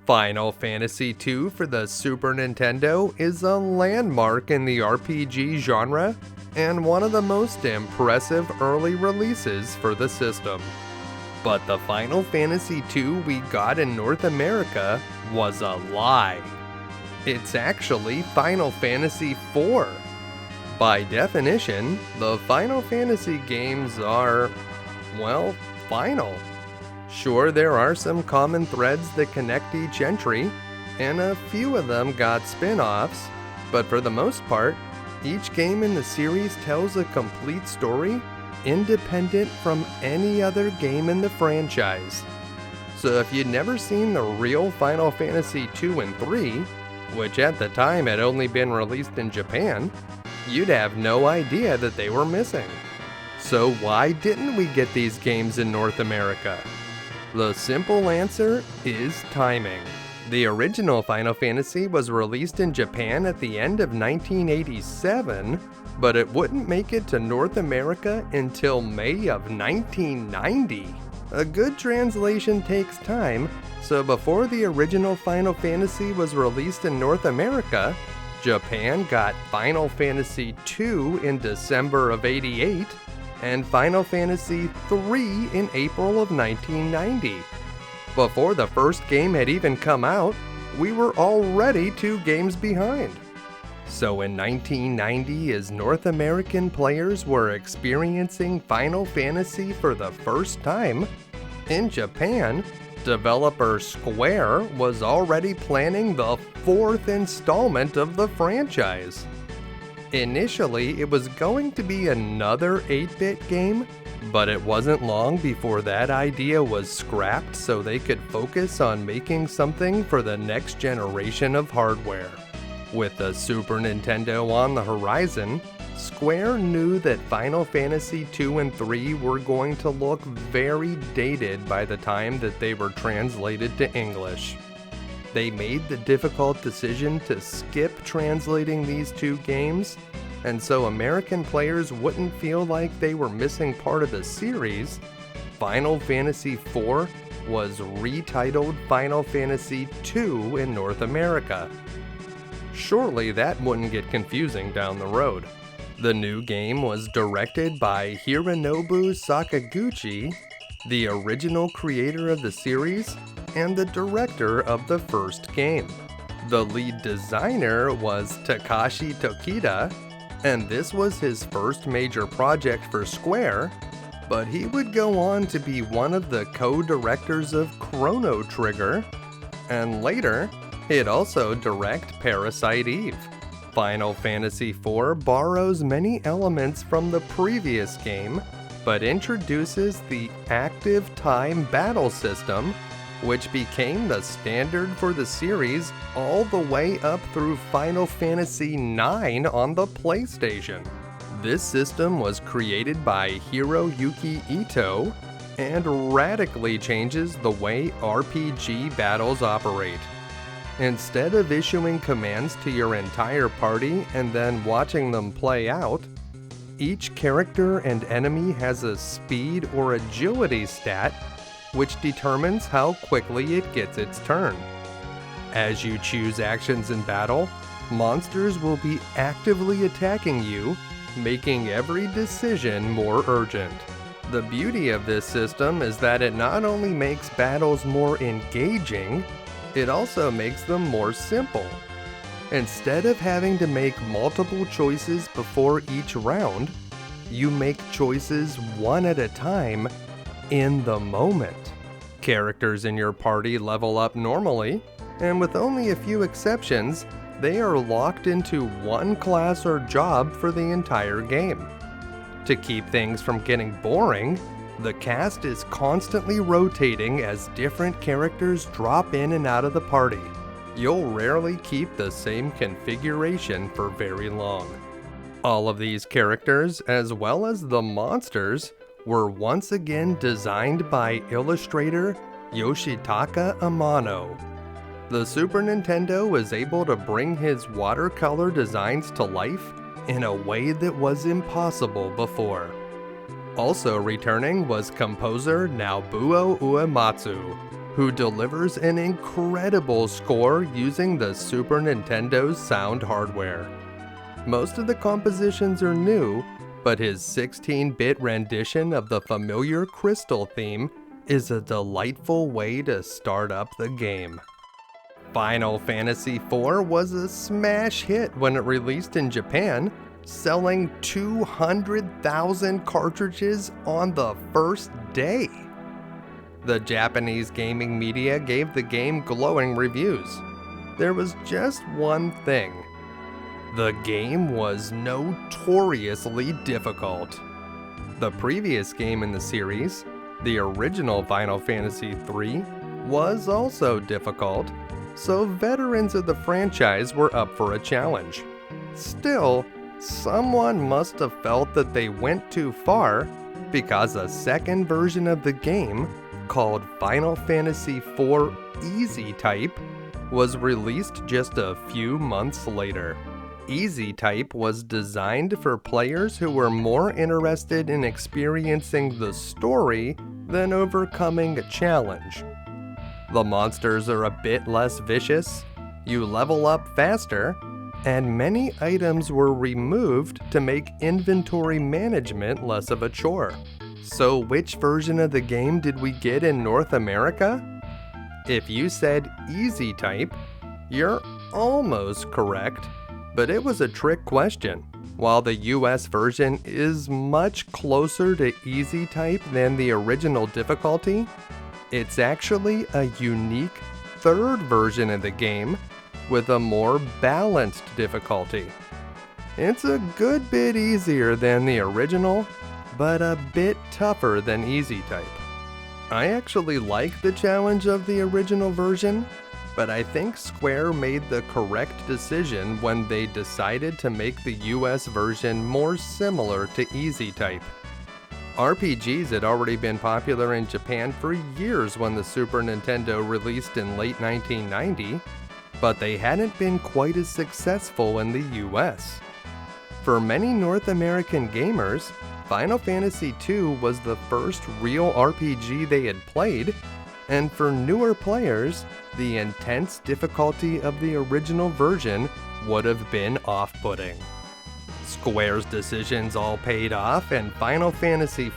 Final Fantasy II for the Super Nintendo is a landmark in the RPG genre and one of the most impressive early releases for the system. But the Final Fantasy II we got in North America was a lie. It's actually Final Fantasy IV. By definition, the Final Fantasy games are, well, final. Sure, there are some common threads that connect each entry, and a few of them got spin-offs, but for the most part, each game in the series tells a complete story independent from any other game in the franchise. So if you'd never seen the real Final Fantasy II and III, which at the time had only been released in Japan, you'd have no idea that they were missing. So why didn't we get these games in North America? The simple answer is timing. The original Final Fantasy was released in Japan at the end of 1987, but it wouldn't make it to North America until May of 1990. A good translation takes time, so before the original Final Fantasy was released in North America, Japan got Final Fantasy II in December of '88, and Final Fantasy III in April of 1990. Before the first game had even come out, we were already 2 games behind. So in 1990, as North American players were experiencing Final Fantasy for the first time, in Japan, developer Square was already planning the 4th installment of the franchise. Initially, it was going to be another 8-bit game, but it wasn't long before that idea was scrapped so they could focus on making something for the next generation of hardware. With the Super Nintendo on the horizon, Square knew that Final Fantasy II and III were going to look very dated by the time that they were translated to English. They made the difficult decision to skip translating these 2 games, and so American players wouldn't feel like they were missing part of the series. Final Fantasy IV was retitled Final Fantasy II in North America. Surely that wouldn't get confusing down the road. The new game was directed by Hironobu Sakaguchi, the original creator of the series and the director of the first game. The lead designer was Takashi Tokita, and this was his first major project for Square, but he would go on to be one of the co-directors of Chrono Trigger, and later, he'd also direct Parasite Eve. Final Fantasy IV borrows many elements from the previous game, but introduces the active time battle system, which became the standard for the series all the way up through Final Fantasy IX on the PlayStation. This system was created by Hiroyuki Ito and radically changes the way RPG battles operate. Instead of issuing commands to your entire party and then watching them play out, each character and enemy has a speed or agility stat which determines how quickly it gets its turn. As you choose actions in battle, monsters will be actively attacking you, making every decision more urgent. The beauty of this system is that it not only makes battles more engaging, it also makes them more simple. Instead of having to make multiple choices before each round, you make choices one at a time in the moment. Characters in your party level up normally, and with only a few exceptions, they are locked into one class or job for the entire game. To keep things from getting boring, the cast is constantly rotating as different characters drop in and out of the party. You'll rarely keep the same configuration for very long. All of these characters, as well as the monsters, were once again designed by illustrator Yoshitaka Amano. The Super Nintendo was able to bring his watercolor designs to life in a way that was impossible before. Also returning was composer Naobuo Uematsu. who delivers an incredible score using the Super Nintendo's sound hardware. Most of the compositions are new, but his 16-bit rendition of the familiar Crystal theme is a delightful way to start up the game. Final Fantasy IV was a smash hit when it released in Japan, selling 200,000 cartridges on the first day. The Japanese gaming media gave the game glowing reviews. There was just one thing. The game was notoriously difficult. The previous game in the series, the original Final Fantasy III, was also difficult, so veterans of the franchise were up for a challenge. Still, someone must have felt that they went too far, because a second version of the game, called Final Fantasy IV Easy Type, was released just a few months later. Easy Type was designed for players who were more interested in experiencing the story than overcoming a challenge. The monsters are a bit less vicious, you level up faster, and many items were removed to make inventory management less of a chore. So which version of the game did we get in North America? If you said Easy Type, you're almost correct, but it was a trick question. While the US version is much closer to Easy Type than the original difficulty, it's actually a unique third version of the game with a more balanced difficulty. It's a good bit easier than the original, but a bit tougher than Easy Type. I actually like the challenge of the original version, but I think Square made the correct decision when they decided to make the US version more similar to Easy Type. RPGs had already been popular in Japan for years when the Super Nintendo released in late 1990, but they hadn't been quite as successful in the US. For many North American gamers, Final Fantasy II was the first real RPG they had played, and for newer players, the intense difficulty of the original version would have been off-putting. Square's decisions all paid off, and Final Fantasy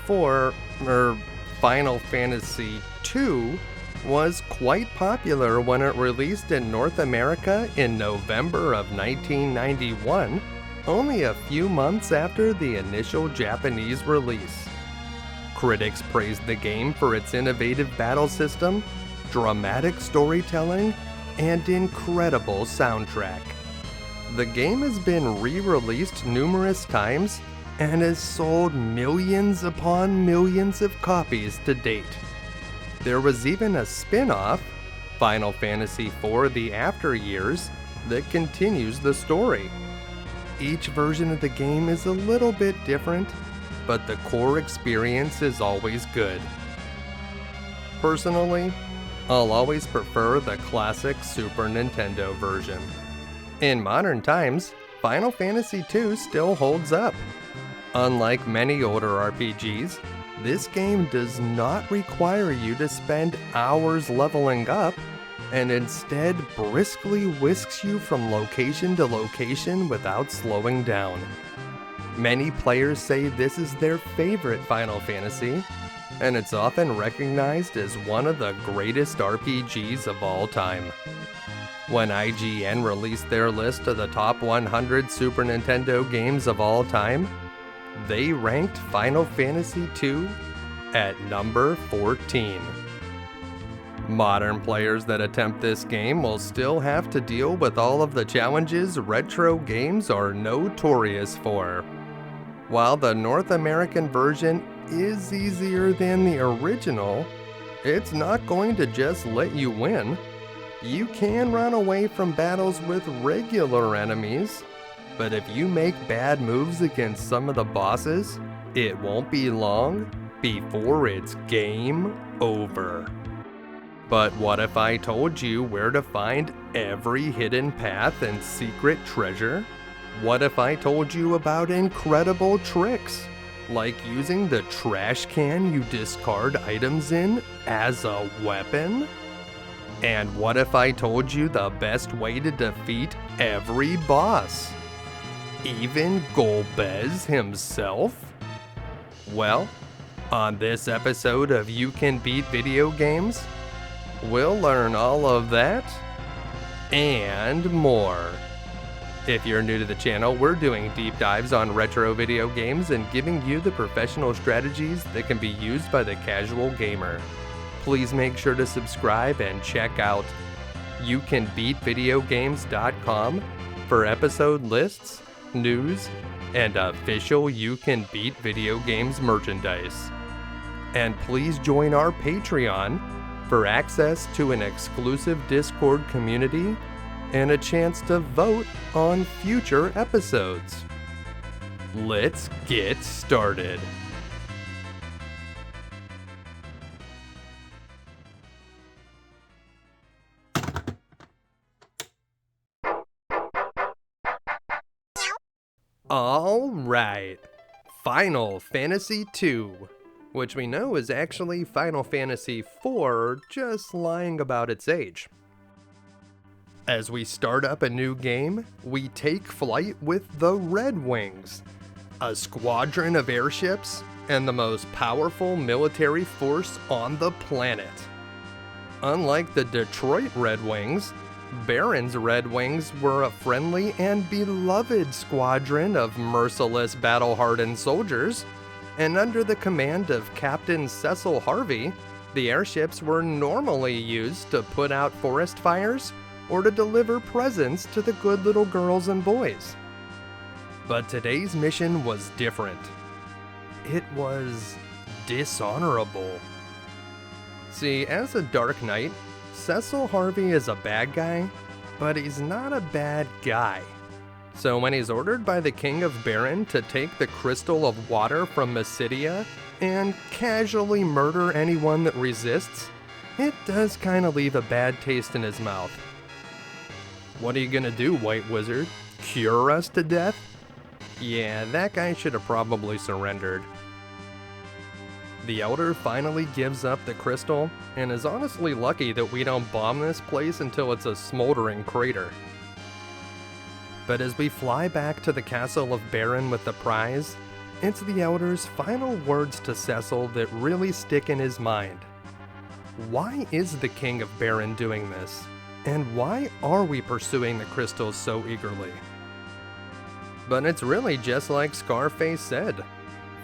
II was quite popular when it released in North America in November of 1991, only a few months after the initial Japanese release. Critics praised the game for its innovative battle system, dramatic storytelling, and incredible soundtrack. The game has been re-released numerous times and has sold millions upon millions of copies to date. There was even a spin-off, Final Fantasy IV: The After Years, that continues the story. Each version of the game is a little bit different, but the core experience is always good. Personally, I'll always prefer the classic Super Nintendo version. In modern times, Final Fantasy II still holds up. Unlike many older RPGs, this game does not require you to spend hours leveling up, and instead briskly whisks you from location to location without slowing down. Many players say this is their favorite Final Fantasy, and it's often recognized as one of the greatest RPGs of all time. When IGN released their list of the top 100 Super Nintendo games of all time, they ranked Final Fantasy II at number 14. Modern players that attempt this game will still have to deal with all of the challenges retro games are notorious for. While the North American version is easier than the original, it's not going to just let you win. You can run away from battles with regular enemies, but if you make bad moves against some of the bosses, it won't be long before it's game over. But what if I told you where to find every hidden path and secret treasure? What if I told you about incredible tricks, like using the trash can you discard items in as a weapon? And what if I told you the best way to defeat every boss? Even Golbez himself? Well, on this episode of You Can Beat Video Games, we'll learn all of that and more. If you're new to the channel, we're doing deep dives on retro video games and giving you the professional strategies that can be used by the casual gamer. Please make sure to subscribe and check out youcanbeatvideogames.com for episode lists, news, and official You Can Beat Video Games merchandise. And please join our Patreon for access to an exclusive Discord community and a chance to vote on future episodes. Let's get started. Alright, Final Fantasy II, which we know is actually Final Fantasy IV, just lying about its age. As we start up a new game, we take flight with the Red Wings, a squadron of airships and the most powerful military force on the planet. Unlike the Detroit Red Wings, Baron's Red Wings were a friendly and beloved squadron of merciless battle-hardened soldiers, and under the command of Captain Cecil Harvey, the airships were normally used to put out forest fires or to deliver presents to the good little girls and boys. But today's mission was different. It was dishonorable. See, as a Dark Knight, Cecil Harvey is a bad guy, but he's not a bad guy. So when he's ordered by the King of Baron to take the Crystal of Water from Mysidia and casually murder anyone that resists, it does kind of leave a bad taste in his mouth. What are you gonna do, White Wizard? Cure us to death? Yeah, that guy should have probably surrendered. The Elder finally gives up the crystal and is honestly lucky that we don't bomb this place until it's a smoldering crater. But as we fly back to the castle of Baron with the prize, it's the Elder's final words to Cecil that really stick in his mind. Why is the King of Baron doing this? And why are we pursuing the crystals so eagerly? But it's really just like Scarface said.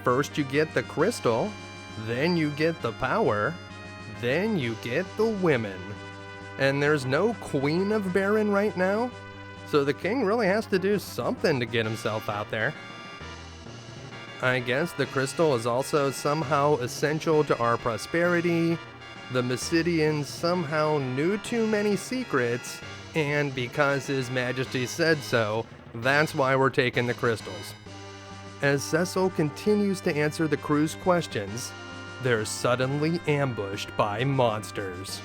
First you get the crystal, then you get the power, then you get the women. And there's no Queen of Baron right now, so the king really has to do something to get himself out there. I guess the crystal is also somehow essential to our prosperity. The Mysidians somehow knew too many secrets, and because His Majesty said so, that's why we're taking the crystals. As Cecil continues to answer the crew's questions, they're suddenly ambushed by monsters.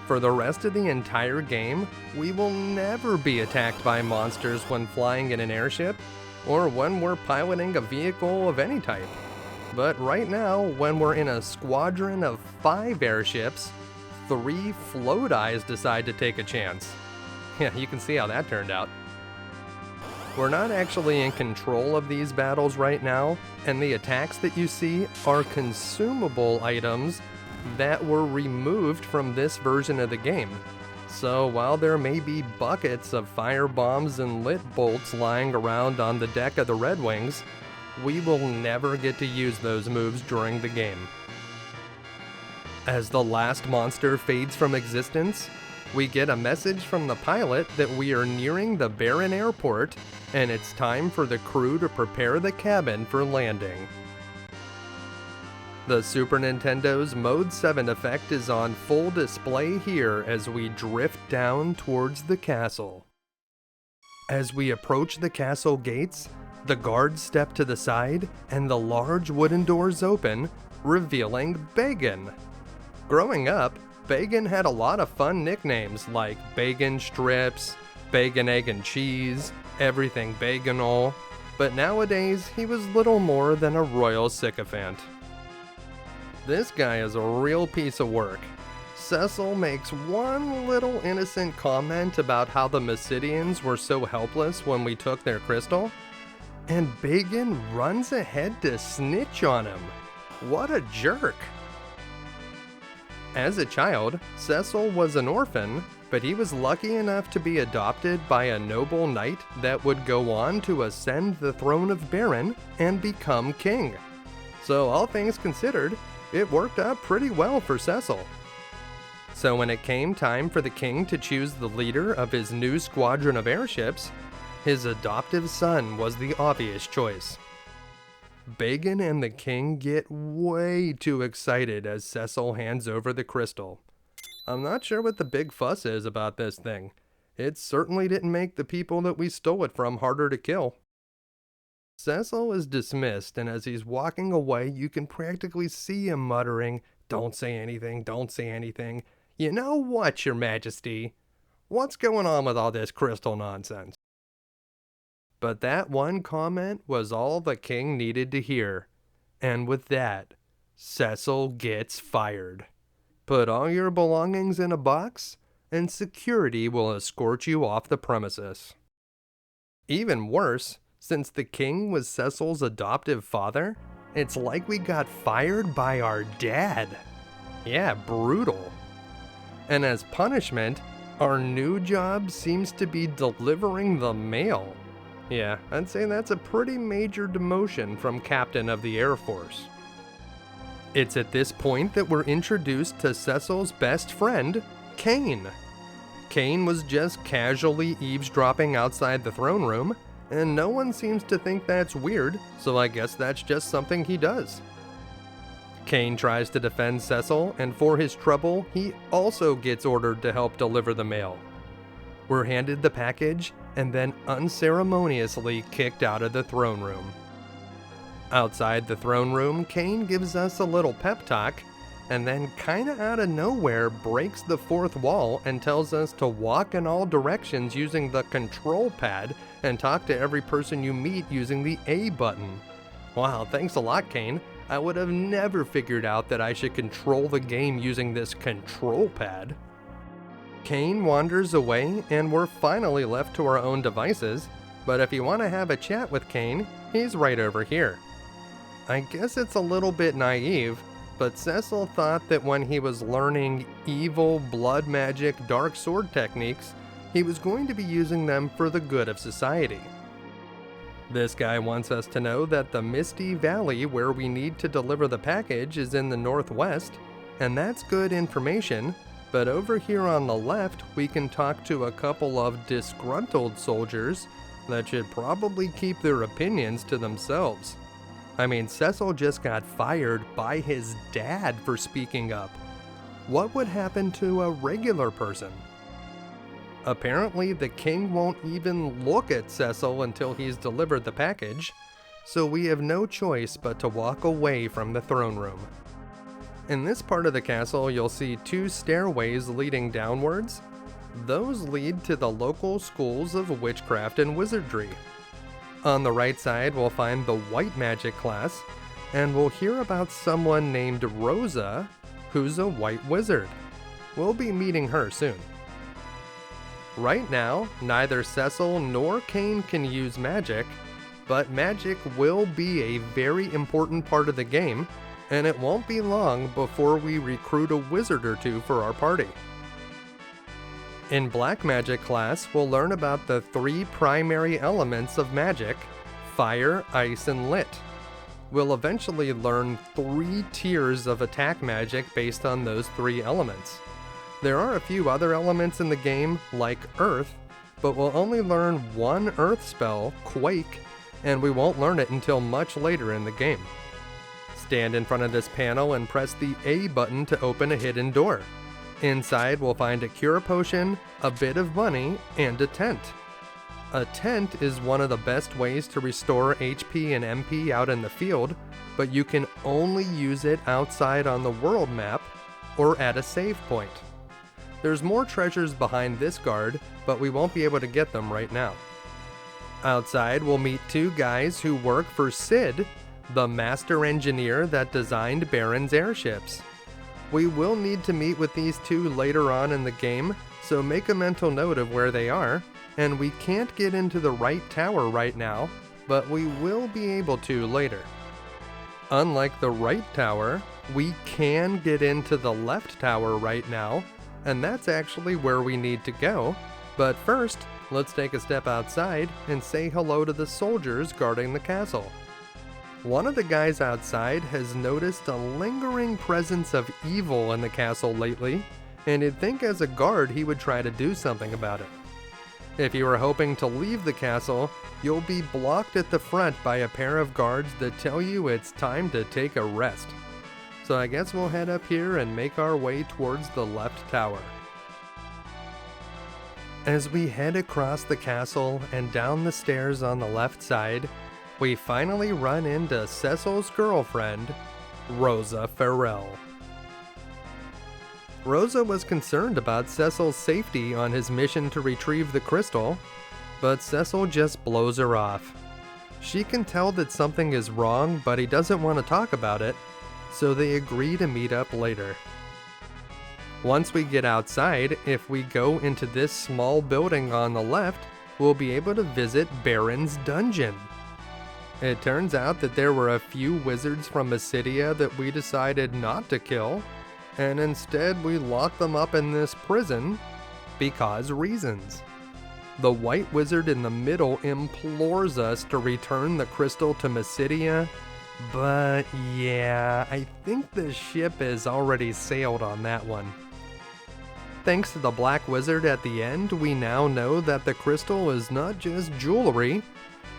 For the rest of the entire game, we will never be attacked by monsters when flying in an airship, or when we're piloting a vehicle of any type. But right now, when we're in a squadron of 5 airships, 3 float eyes decide to take a chance. Yeah, you can see how that turned out. We're not actually in control of these battles right now, and the attacks that you see are consumable items that were removed from this version of the game. So while there may be buckets of fire bombs and lit bolts lying around on the deck of the Red Wings, we will never get to use those moves during the game. As the last monster fades from existence, we get a message from the pilot that we are nearing the Baron Airport and it's time for the crew to prepare the cabin for landing. The Super Nintendo's Mode 7 effect is on full display here as we drift down towards the castle. As we approach the castle gates, the guards step to the side and the large wooden doors open, revealing Bagan. Growing up, Bagan had a lot of fun nicknames like Bagan Strips, Bagan Egg and Cheese, Everything Baganol, but nowadays he was little more than a royal sycophant. This guy is a real piece of work. Cecil makes one little innocent comment about how the Mysidians were so helpless when we took their crystal, and Bagan runs ahead to snitch on him. What a jerk! As a child, Cecil was an orphan, but he was lucky enough to be adopted by a noble knight that would go on to ascend the throne of Baron and become king. So all things considered, it worked out pretty well for Cecil. So when it came time for the king to choose the leader of his new squadron of airships, his adoptive son was the obvious choice. Bagan and the king get way too excited as Cecil hands over the crystal. I'm not sure what the big fuss is about this thing. It certainly didn't make the people that we stole it from harder to kill. Cecil is dismissed, and as he's walking away, you can practically see him muttering, "Don't say anything, don't say anything. You know what, Your Majesty? What's going on with all this crystal nonsense?" But that one comment was all the king needed to hear. And with that, Cecil gets fired. Put all your belongings in a box, and security will escort you off the premises. Even worse, since the king was Cecil's adoptive father, it's like we got fired by our dad. Yeah, brutal. And as punishment, our new job seems to be delivering the mail. Yeah, I'd say that's a pretty major demotion from Captain of the Air Force. It's at this point that we're introduced to Cecil's best friend, Kane. Kane was just casually eavesdropping outside the throne room, and no one seems to think that's weird, so I guess that's just something he does. Kane tries to defend Cecil, and for his trouble, he also gets ordered to help deliver the mail. We're handed the package, and then unceremoniously kicked out of the throne room. Outside the throne room, Kane gives us a little pep talk, and then kinda out of nowhere breaks the fourth wall and tells us to walk in all directions using the control pad and talk to every person you meet using the A button. Wow, thanks a lot, Kane. I would have never figured out that I should control the game using this control pad. Kane wanders away, and we're finally left to our own devices, but if you want to have a chat with Kane, he's right over here. I guess it's a little bit naive, but Cecil thought that when he was learning evil, blood magic, dark sword techniques, he was going to be using them for the good of society. This guy wants us to know that the Misty Valley where we need to deliver the package is in the northwest, and that's good information, but over here on the left we can talk to a couple of disgruntled soldiers that should probably keep their opinions to themselves. I mean, Cecil just got fired by his dad for speaking up. What would happen to a regular person? Apparently, the king won't even look at Cecil until he's delivered the package, so we have no choice but to walk away from the throne room. In this part of the castle, you'll see two stairways leading downwards. Those lead to the local schools of witchcraft and wizardry. On the right side, we'll find the white magic class, and we'll hear about someone named Rosa, who's a white wizard. We'll be meeting her soon. Right now, neither Cecil nor Kane can use magic, but magic will be a very important part of the game, and it won't be long before we recruit a wizard or two for our party. In Black Magic class, we'll learn about the three primary elements of magic: fire, ice, and lit. We'll eventually learn 3 tiers of attack magic based on those 3 elements. There are a few other elements in the game, like Earth, but we'll only learn 1 Earth spell, Quake, and we won't learn it until much later in the game. Stand in front of this panel and press the A button to open a hidden door. Inside, we'll find a cure potion, a bit of money, and a tent. A tent is one of the best ways to restore HP and MP out in the field, but you can only use it outside on the world map or at a save point. There's more treasures behind this guard, but we won't be able to get them right now. Outside, we'll meet 2 guys who work for Sid, the master engineer that designed Baron's airships. We will need to meet with these two later on in the game, so make a mental note of where they are, and we can't get into the right tower right now, but we will be able to later. Unlike the right tower, we can get into the left tower right now, and that's actually where we need to go. But first, let's take a step outside and say hello to the soldiers guarding the castle. One of the guys outside has noticed a lingering presence of evil in the castle lately, and you'd think as a guard he would try to do something about it. If you are hoping to leave the castle, you'll be blocked at the front by a pair of guards that tell you it's time to take a rest. So I guess we'll head up here and make our way towards the left tower. As we head across the castle and down the stairs on the left side, we finally run into Cecil's girlfriend, Rosa Farrell. Rosa was concerned about Cecil's safety on his mission to retrieve the crystal, but Cecil just blows her off. She can tell that something is wrong, but he doesn't want to talk about it, so they agree to meet up later. Once we get outside, if we go into this small building on the left, we'll be able to visit Baron's dungeon. It turns out that there were a few wizards from Mysidia that we decided not to kill, and instead we locked them up in this prison because reasons. The white wizard in the middle implores us to return the crystal to Mysidia, but yeah, I think the ship has already sailed on that one. Thanks to the black wizard at the end, we now know that the crystal is not just jewelry,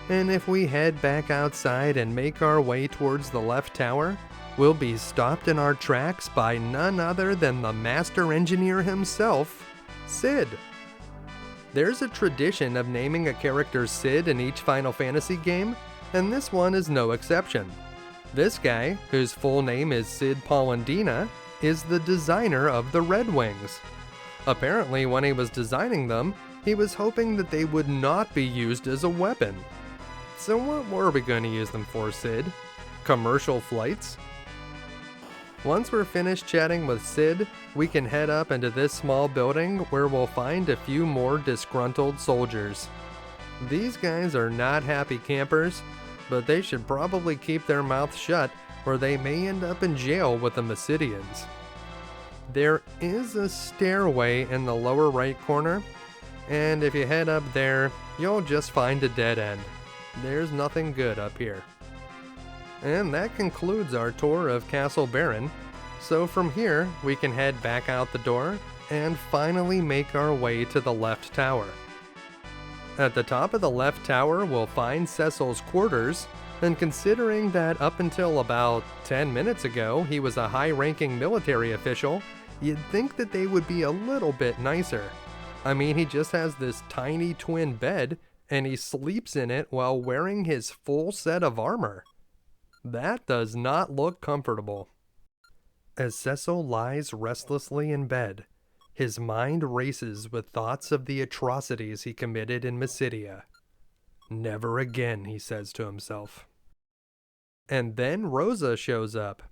and if we head back outside and make our way towards the left tower, we'll be stopped in our tracks by none other than the master engineer himself, Sid. There's a tradition of naming a character Sid in each Final Fantasy game, and this one is no exception. This guy, whose full name is Sid Polendina, is the designer of the Red Wings. Apparently, when he was designing them, he was hoping that they would not be used as a weapon. So what were we going to use them for, Sid? Commercial flights? Once we're finished chatting with Sid, we can head up into this small building where we'll find a few more disgruntled soldiers. These guys are not happy campers, but they should probably keep their mouths shut or they may end up in jail with the Mysidians. There is a stairway in the lower right corner, and if you head up there, you'll just find a dead end. There's nothing good up here. And that concludes our tour of Castle Baron, so from here we can head back out the door and finally make our way to the left tower. At the top of the left tower we'll find Cecil's quarters, and considering that up until about 10 minutes ago he was a high-ranking military official, you'd think that they would be a little bit nicer. I mean, he just has this tiny twin bed, and he sleeps in it while wearing his full set of armor. That does not look comfortable. As Cecil lies restlessly in bed, his mind races with thoughts of the atrocities he committed in Mysidia. Never again, he says to himself. And then Rosa shows up.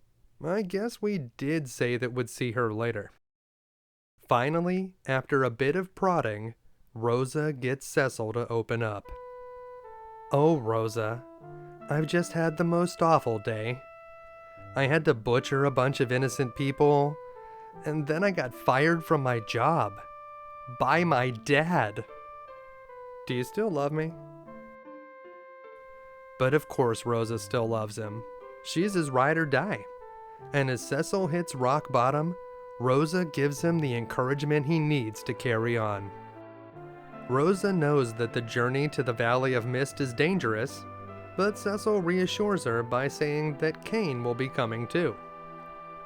I guess we did say that we'd see her later. Finally, after a bit of prodding, Rosa gets Cecil to open up. Oh, Rosa, I've just had the most awful day. I had to butcher a bunch of innocent people, and then I got fired from my job. By my dad. Do you still love me? But of course Rosa still loves him. She's his ride or die. And as Cecil hits rock bottom, Rosa gives him the encouragement he needs to carry on. Rosa knows that the journey to the Valley of Mist is dangerous, but Cecil reassures her by saying that Kane will be coming too.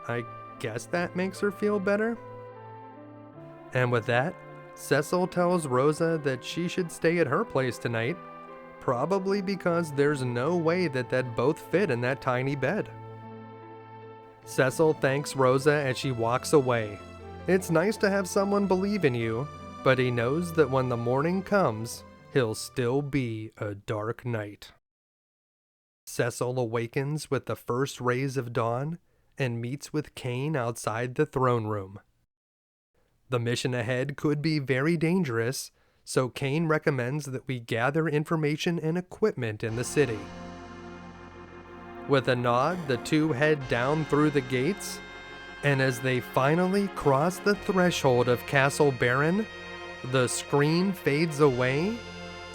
I guess that makes her feel better? And with that, Cecil tells Rosa that she should stay at her place tonight, probably because there's no way that they'd both fit in that tiny bed. Cecil thanks Rosa as she walks away. It's nice to have someone believe in you, but he knows that when the morning comes, he'll still be a dark night. Cecil awakens with the first rays of dawn and meets with Kain outside the throne room. The mission ahead could be very dangerous, so Kain recommends that we gather information and equipment in the city. With a nod, the two head down through the gates, and as they finally cross the threshold of Castle Baron, the screen fades away,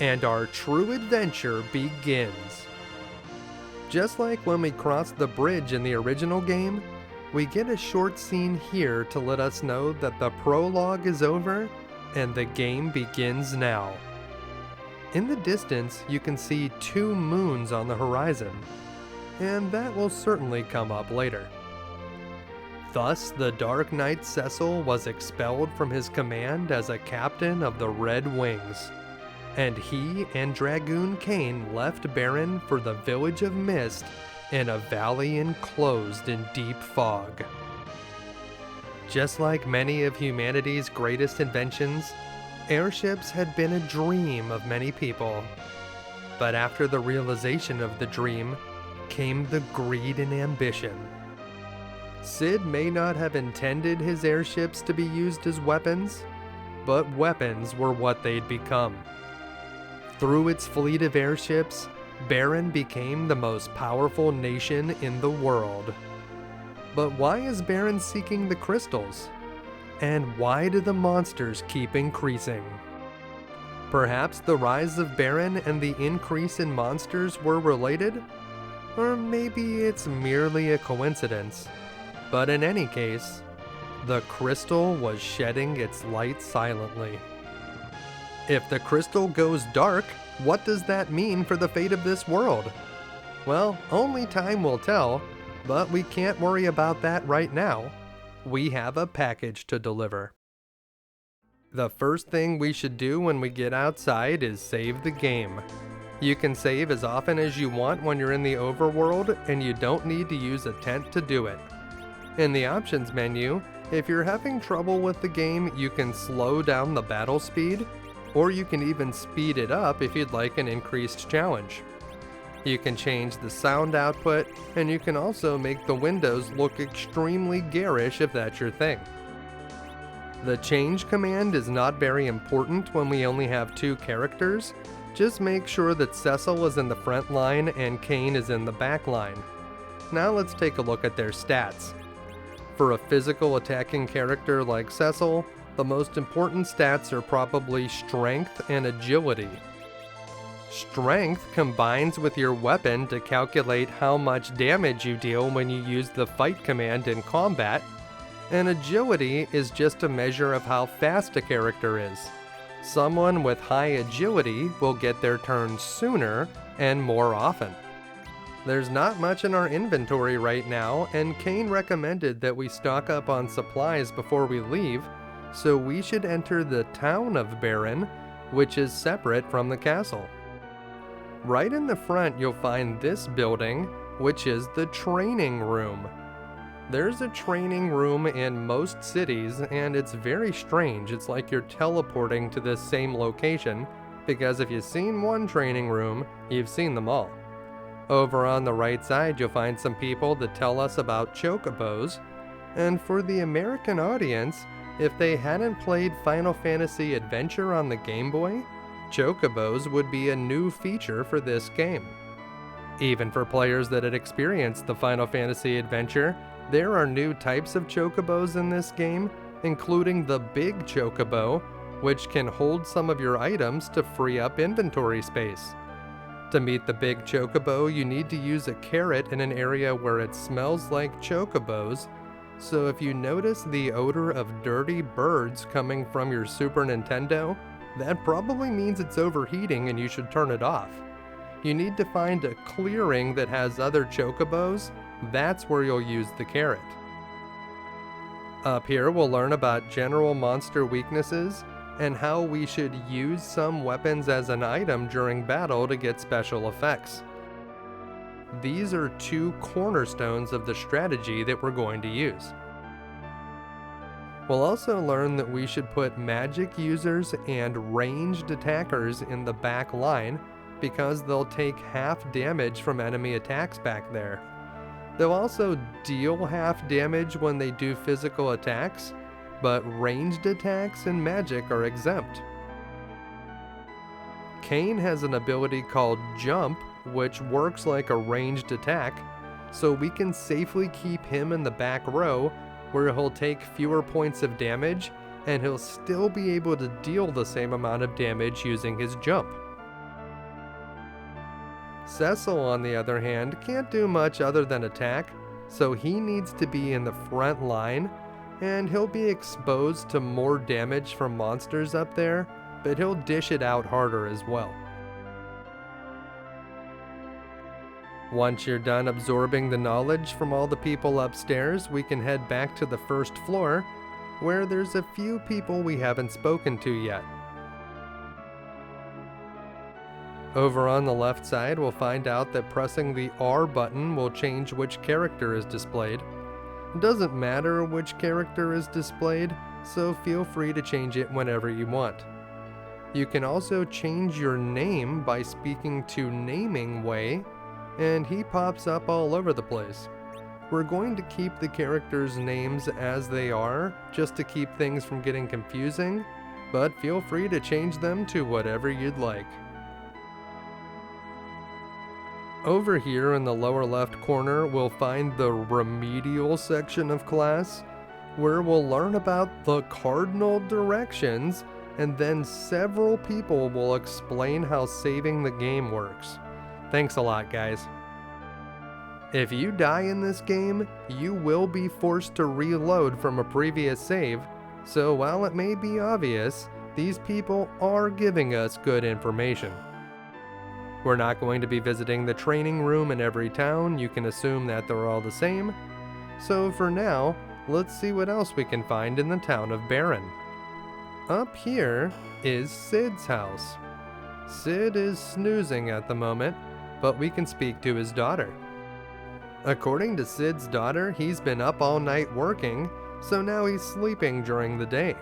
and our true adventure begins. Just like when we crossed the bridge in the original game, we get a short scene here to let us know that the prologue is over and the game begins now. In the distance, you can see 2 moons on the horizon, and that will certainly come up later. Thus, the Dark Knight Cecil was expelled from his command as a captain of the Red Wings, and he and Dragoon Kain left Baron for the village of Mist in a valley enclosed in deep fog. Just like many of humanity's greatest inventions, airships had been a dream of many people. But after the realization of the dream came the greed and ambition. Sid may not have intended his airships to be used as weapons, but weapons were what they'd become. Through its fleet of airships, Baron became the most powerful nation in the world. But why is Baron seeking the crystals? And why do the monsters keep increasing? Perhaps the rise of Baron and the increase in monsters were related? Or maybe it's merely a coincidence. But in any case, the crystal was shedding its light silently. If the crystal goes dark, what does that mean for the fate of this world? Well, only time will tell, but we can't worry about that right now. We have a package to deliver. The first thing we should do when we get outside is save the game. You can save as often as you want when you're in the overworld, and you don't need to use a tent to do it. In the options menu, if you're having trouble with the game, you can slow down the battle speed, or you can even speed it up if you'd like an increased challenge. You can change the sound output, and you can also make the windows look extremely garish if that's your thing. The change command is not very important when we only have 2 characters. Just make sure that Cecil is in the front line and Kain is in the back line. Now let's take a look at their stats. For a physical attacking character like Cecil, the most important stats are probably strength and agility. Strength combines with your weapon to calculate how much damage you deal when you use the fight command in combat, and agility is just a measure of how fast a character is. Someone with high agility will get their turn sooner and more often. There's not much in our inventory right now, and Kain recommended that we stock up on supplies before we leave, so we should enter the town of Baron, which is separate from the castle. Right in the front you'll find this building, which is the training room. There's a training room in most cities, and it's very strange. It's like you're teleporting to this same location, because if you've seen one training room, you've seen them all. Over on the right side you'll find some people that tell us about chocobos, and for the American audience, if they hadn't played Final Fantasy Adventure on the Game Boy, chocobos would be a new feature for this game. Even for players that had experienced the Final Fantasy Adventure, there are new types of chocobos in this game, including the big chocobo, which can hold some of your items to free up inventory space. To meet the big chocobo, you need to use a carrot in an area where it smells like chocobos, so if you notice the odor of dirty birds coming from your Super Nintendo, that probably means it's overheating and you should turn it off. You need to find a clearing that has other chocobos. That's where you'll use the carrot. Up here we'll learn about general monster weaknesses and how we should use some weapons as an item during battle to get special effects. These are 2 cornerstones of the strategy that we're going to use. We'll also learn that we should put magic users and ranged attackers in the back line because they'll take half damage from enemy attacks back there. They'll also deal half damage when they do physical attacks, but ranged attacks and magic are exempt. Cain has an ability called Jump, which works like a ranged attack, so we can safely keep him in the back row where he'll take fewer points of damage and he'll still be able to deal the same amount of damage using his jump. Cecil, on the other hand, can't do much other than attack, so he needs to be in the front line, and he'll be exposed to more damage from monsters up there, but he'll dish it out harder as well. Once you're done absorbing the knowledge from all the people upstairs, we can head back to the first floor, where there's a few people we haven't spoken to yet. Over on the left side, we'll find out that pressing the R button will change which character is displayed. It doesn't matter which character is displayed, so feel free to change it whenever you want. You can also change your name by speaking to Naming Way, and he pops up all over the place. We're going to keep the characters' names as they are, just to keep things from getting confusing, but feel free to change them to whatever you'd like. Over here in the lower left corner, we'll find the remedial section of class, where we'll learn about the cardinal directions, and then several people will explain how saving the game works. Thanks a lot, guys. If you die in this game, you will be forced to reload from a previous save, so while it may be obvious, these people are giving us good information. We're not going to be visiting the training room in every town, you can assume that they're all the same. So for now, let's see what else we can find in the town of Baron. Up here is Sid's house. Sid is snoozing at the moment, but we can speak to his daughter. According to Sid's daughter, he's been up all night working, so now he's sleeping during the day.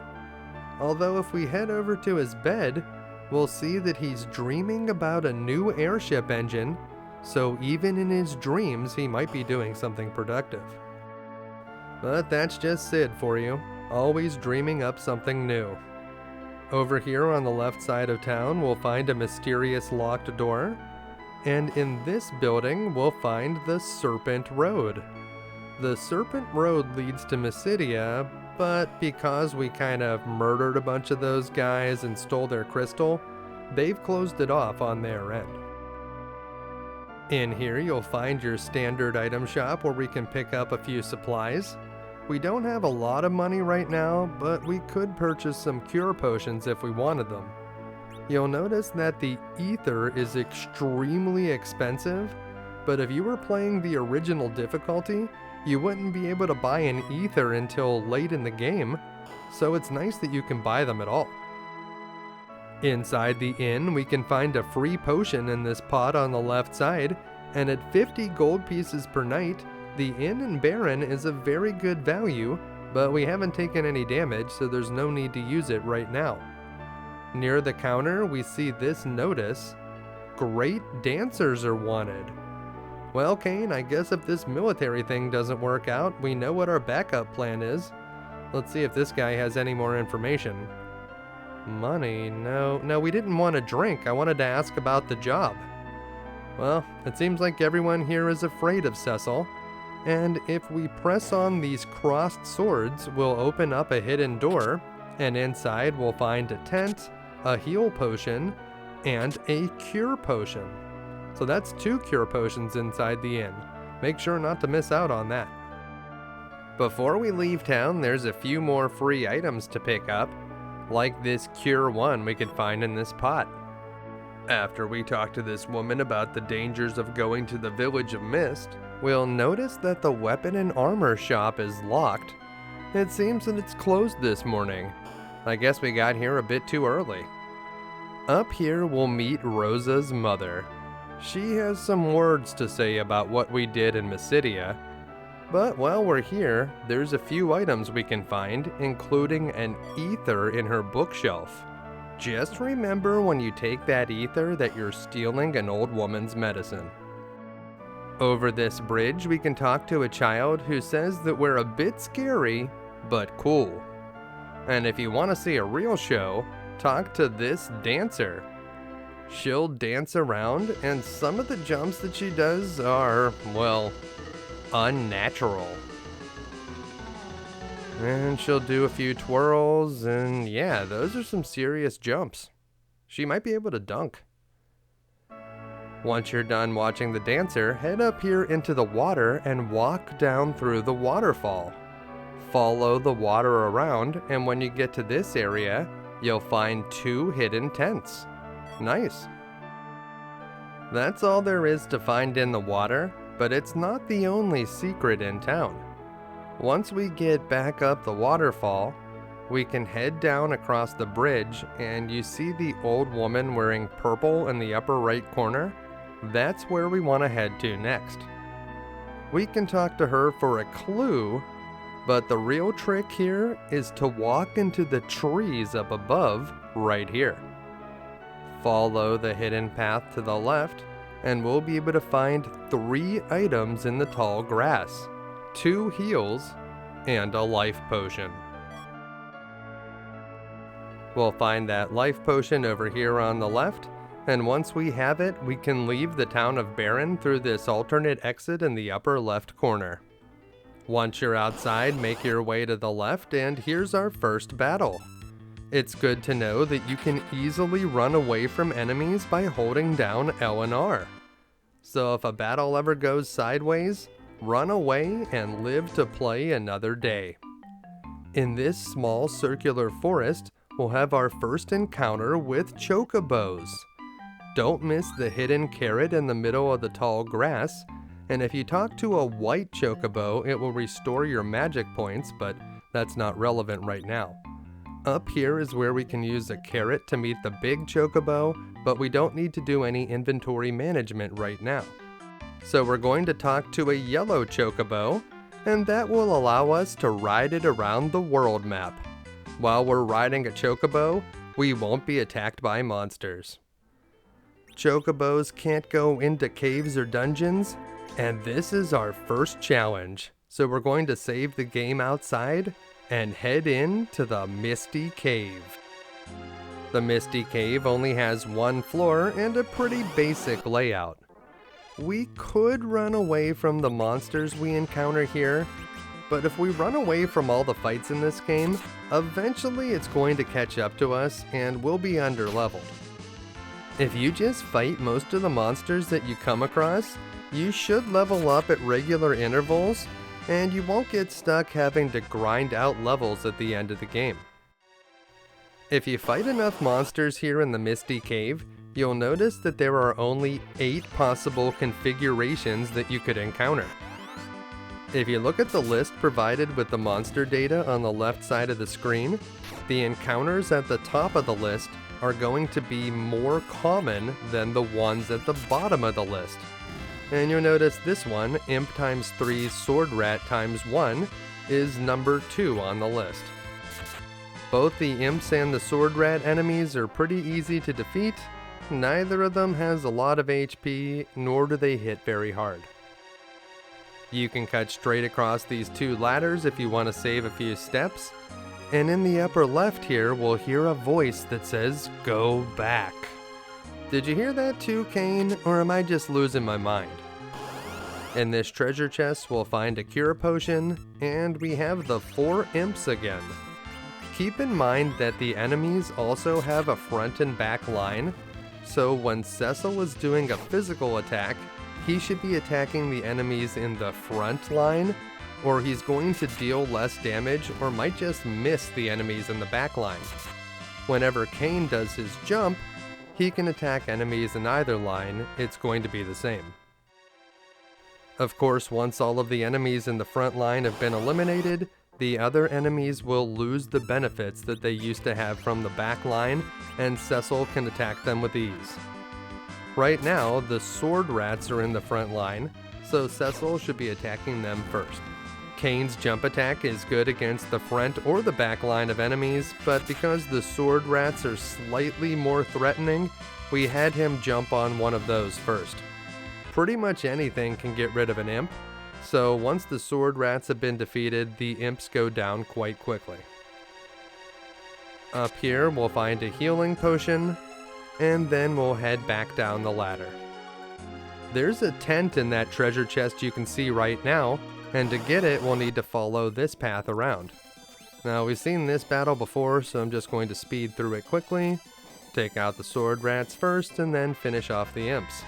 Although if we head over to his bed, we'll see that he's dreaming about a new airship engine, so even in his dreams he might be doing something productive. But that's just Sid for you, always dreaming up something new. Over here on the left side of town we'll find a mysterious locked door, and in this building we'll find the Serpent Road. The Serpent Road leads to Mysidia, but because we kind of murdered a bunch of those guys and stole their crystal, they've closed it off on their end. In here you'll find your standard item shop where we can pick up a few supplies. We don't have a lot of money right now, but we could purchase some cure potions if we wanted them. You'll notice that the ether is extremely expensive, but if you were playing the original difficulty, you wouldn't be able to buy an ether until late in the game, so it's nice that you can buy them at all. Inside the inn, we can find a free potion in this pot on the left side, and at 50 gold pieces per night, the inn in Baron is a very good value, but we haven't taken any damage, so there's no need to use it right now. Near the counter, we see this notice: great dancers are wanted. Well, Cain, I guess if this military thing doesn't work out, we know what our backup plan is. Let's see if this guy has any more information. Money? No, we didn't want a drink. I wanted to ask about the job. Well, it seems like everyone here is afraid of Cecil, and if we press on these crossed swords, we'll open up a hidden door, and inside we'll find a tent, a heal potion, and a cure potion. So that's 2 cure potions inside the inn. Make sure not to miss out on that. Before we leave town, there's a few more free items to pick up, like this Cure 1 we could find in this pot. After we talk to this woman about the dangers of going to the Village of Mist, we'll notice that the weapon and armor shop is locked. It seems that it's closed this morning. I guess we got here a bit too early. Up here we'll meet Rosa's mother. She has some words to say about what we did in Mysidia, but while we're here, there's a few items we can find, including an ether in her bookshelf. Just remember when you take that ether that you're stealing an old woman's medicine. Over this bridge, we can talk to a child who says that we're a bit scary, but cool. And if you want to see a real show, talk to this dancer. She'll dance around, and some of the jumps that she does are, well, unnatural. And she'll do a few twirls, and yeah, those are some serious jumps. She might be able to dunk. Once you're done watching the dancer, head up here into the water and walk down through the waterfall. Follow the water around, and when you get to this area, you'll find 2 hidden tents. Nice. That's all there is to find in the water, but it's not the only secret in town. Once we get back up the waterfall, we can head down across the bridge, and you see the old woman wearing purple in the upper right corner? That's where we want to head to next. We can talk to her for a clue, but the real trick here is to walk into the trees up above right here. Follow the hidden path to the left, and we'll be able to find 3 items in the tall grass, 2 heals, and a life potion. We'll find that life potion over here on the left, and once we have it, we can leave the town of Baron through this alternate exit in the upper left corner. Once you're outside, make your way to the left, and here's our first battle. It's good to know that you can easily run away from enemies by holding down L and R. So if a battle ever goes sideways, run away and live to play another day. In this small circular forest, we'll have our first encounter with chocobos. Don't miss the hidden carrot in the middle of the tall grass, and if you talk to a white chocobo, it will restore your magic points, but that's not relevant right now. Up here is where we can use a carrot to meet the big chocobo, but we don't need to do any inventory management right now. So we're going to talk to a yellow chocobo, and that will allow us to ride it around the world map. While we're riding a chocobo, we won't be attacked by monsters. Chocobos can't go into caves or dungeons, and this is our first challenge. So we're going to save the game outside and head in to the Misty Cave. The Misty Cave only has 1 floor and a pretty basic layout. We could run away from the monsters we encounter here, but if we run away from all the fights in this game, eventually it's going to catch up to us and we'll be underleveled. If you just fight most of the monsters that you come across, you should level up at regular intervals, and you won't get stuck having to grind out levels at the end of the game. If you fight enough monsters here in the Misty Cave, you'll notice that there are only 8 possible configurations that you could encounter. If you look at the list provided with the monster data on the left side of the screen, the encounters at the top of the list are going to be more common than the ones at the bottom of the list. And you'll notice this one, Imp x3 Sword Rat x1, is number 2 on the list. Both the Imps and the Sword Rat enemies are pretty easy to defeat. Neither of them has a lot of HP, nor do they hit very hard. You can cut straight across these 2 ladders if you want to save a few steps. And in the upper left here, we'll hear a voice that says, "Go back." Did you hear that too, Kane, or am I just losing my mind? In this treasure chest, we'll find a cure potion, and we have the 4 imps again. Keep in mind that the enemies also have a front and back line, so when Cecil is doing a physical attack, he should be attacking the enemies in the front line, or he's going to deal less damage or might just miss the enemies in the back line. Whenever Kane does his jump, he can attack enemies in either line, it's going to be the same. Of course, once all of the enemies in the front line have been eliminated, the other enemies will lose the benefits that they used to have from the back line, and Cecil can attack them with ease. Right now, the sword rats are in the front line, so Cecil should be attacking them first. Kane's jump attack is good against the front or the back line of enemies, but because the sword rats are slightly more threatening, we had him jump on one of those first. pretty much anything can get rid of an imp, so once the sword rats have been defeated, the imps go down quite quickly. Up here, we'll find a healing potion, and then we'll head back down the ladder. There's a tent in that treasure chest you can see right now, and to get it, we'll need to follow this path around. Now, we've seen this battle before, so I'm just going to speed through it quickly, take out the sword rats first, and then finish off the imps.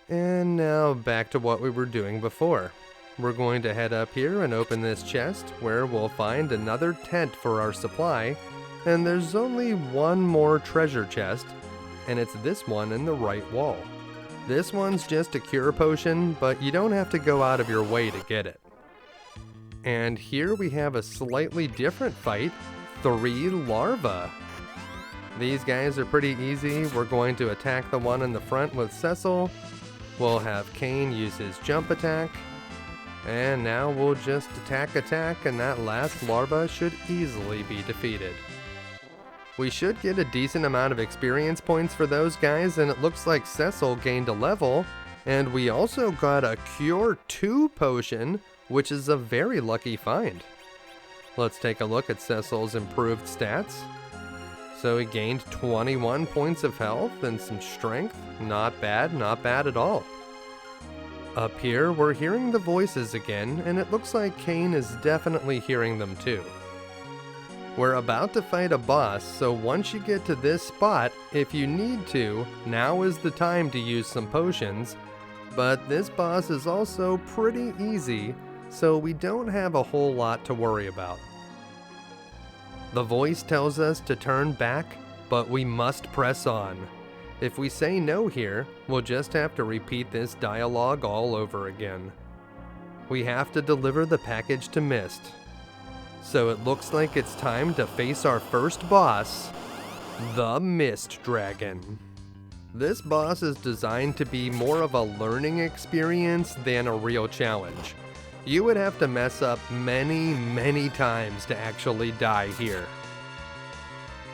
And now back to what we were doing before. We're going to head up here and open this chest, where we'll find another tent for our supply, and there's only one more treasure chest, and it's this one in the right wall. This one's just a cure potion, but you don't have to go out of your way to get it. And here we have a slightly different fight, 3 larvae. These guys are pretty easy. We're going to attack the one in the front with Cecil. We'll have Cain use his jump attack. And now we'll just attack, and that last larva should easily be defeated. We should get a decent amount of experience points for those guys, and it looks like Cecil gained a level, and we also got a Cure 2 potion, which is a very lucky find. Let's take a look at Cecil's improved stats. So he gained 21 points of health and some strength. Not bad at all. Up here, we're hearing the voices again, and it looks like Cain is definitely hearing them too. We're about to fight a boss, so once you get to this spot, if you need to, now is the time to use some potions, but this boss is also pretty easy, so we don't have a whole lot to worry about. The voice tells us to turn back, but we must press on. If we say no here, we'll just have to repeat this dialogue all over again. We have to deliver the package to Mist. So it looks like it's time to face our first boss, the Mist Dragon. This boss is designed to be more of a learning experience than a real challenge. You would have to mess up many times to actually die here.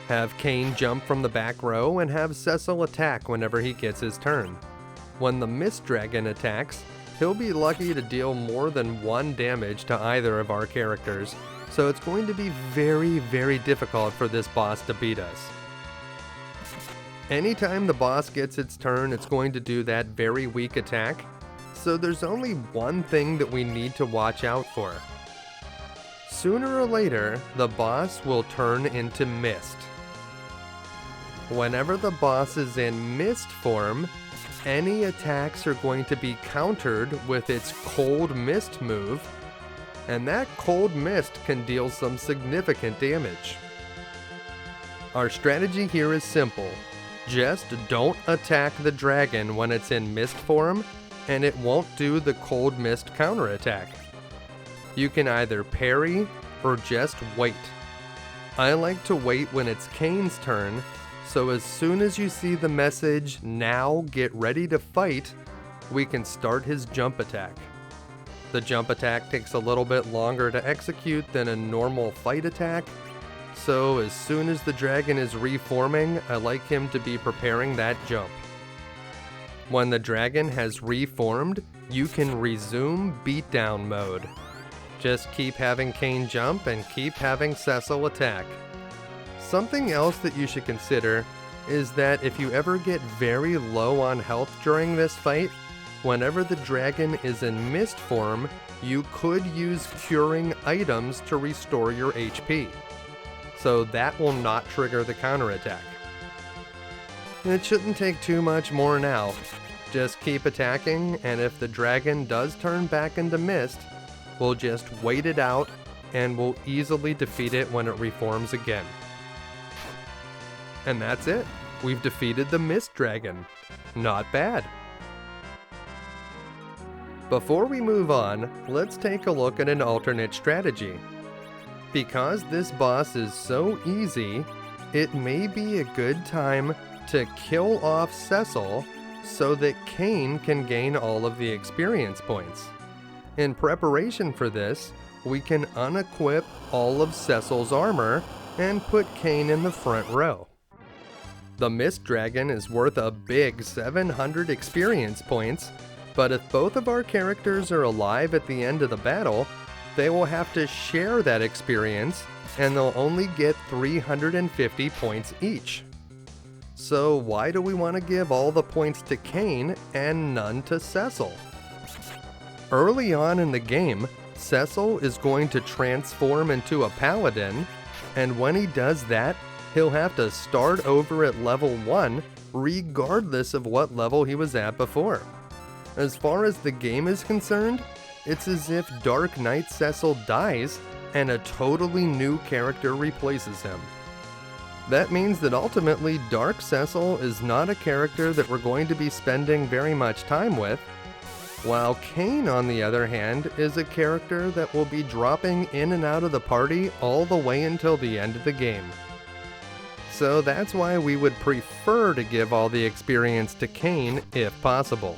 Have Cain jump from the back row and have Cecil attack whenever he gets his turn. When the Mist Dragon attacks, he'll be lucky to deal more than 1 damage to either of our characters, so it's going to be very difficult for this boss to beat us. Anytime the boss gets its turn, it's going to do that very weak attack, so there's only one thing that we need to watch out for. Sooner or later, the boss will turn into mist. Whenever the boss is in mist form, any attacks are going to be countered with its cold mist move, and that cold mist can deal some significant damage. Our strategy here is simple. Just don't attack the dragon when it's in mist form, and it won't do the cold mist counterattack. You can either parry or just wait. I like to wait when it's Cain's turn, so as soon as you see the message, "Now get ready to fight," we can start his jump attack. The jump attack takes a little bit longer to execute than a normal fight attack, so as soon as the dragon is reforming, I like him to be preparing that jump. When the dragon has reformed, you can resume beatdown mode. Just keep having Cain jump and keep having Cecil attack. Something else that you should consider is that if you ever get very low on health during this fight, whenever the dragon is in mist form, you could use curing items to restore your HP. So that will not trigger the counterattack. It shouldn't take too much more now. Just keep attacking, and if the dragon does turn back into mist, we'll just wait it out and we'll easily defeat it when it reforms again. And that's it. We've defeated the Mist Dragon. Not bad. Before we move on, let's take a look at an alternate strategy. Because this boss is so easy, it may be a good time to kill off Cecil so that Cain can gain all of the experience points. In preparation for this, we can unequip all of Cecil's armor and put Cain in the front row. The Mist Dragon is worth a big 700 experience points, but if both of our characters are alive at the end of the battle, they will have to share that experience, and they'll only get 350 points each. So why do we want to give all the points to Cain and none to Cecil? Early on in the game, Cecil is going to transform into a Paladin, and when he does that, he'll have to start over at level 1 regardless of what level he was at before. As far as the game is concerned, it's as if Dark Knight Cecil dies and a totally new character replaces him. That means that ultimately Dark Cecil is not a character that we're going to be spending very much time with, while Cain, on the other hand, is a character that will be dropping in and out of the party all the way until the end of the game. So that's why we would prefer to give all the experience to Cain if possible.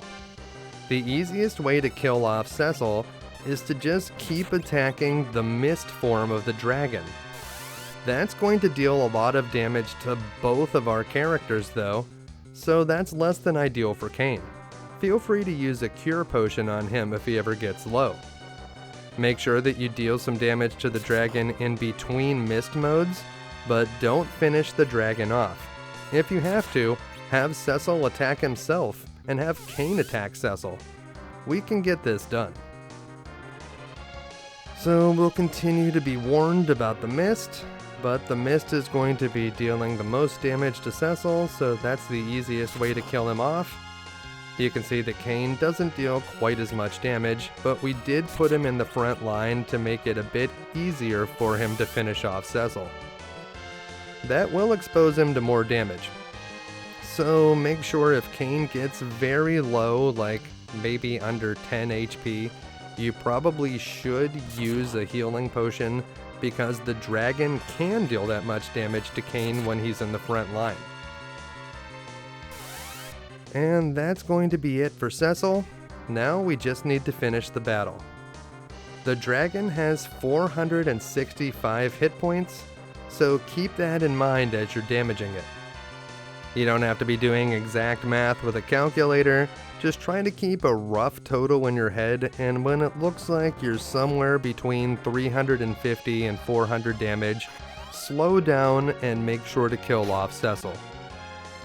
The easiest way to kill off Cecil is to just keep attacking the mist form of the dragon. That's going to deal a lot of damage to both of our characters though, so that's less than ideal for Cain. Feel free to use a cure potion on him if he ever gets low. Make sure that you deal some damage to the dragon in between mist modes, but don't finish the dragon off. If you have to, have Cecil attack himself and have Cain attack Cecil. We can get this done. So we'll continue to be warned about the mist, but the mist is going to be dealing the most damage to Cecil, so that's the easiest way to kill him off. You can see that Cain doesn't deal quite as much damage, but we did put him in the front line to make it a bit easier for him to finish off Cecil. That will expose him to more damage. So make sure if Cain gets very low, like maybe under 10 HP, you probably should use a healing potion because the dragon can deal that much damage to Cain when he's in the front line. And that's going to be it for Cecil. Now we just need to finish the battle. The dragon has 465 hit points, so keep that in mind as you're damaging it. You don't have to be doing exact math with a calculator, just try to keep a rough total in your head, and when it looks like you're somewhere between 350 and 400 damage, slow down and make sure to kill off Cecil.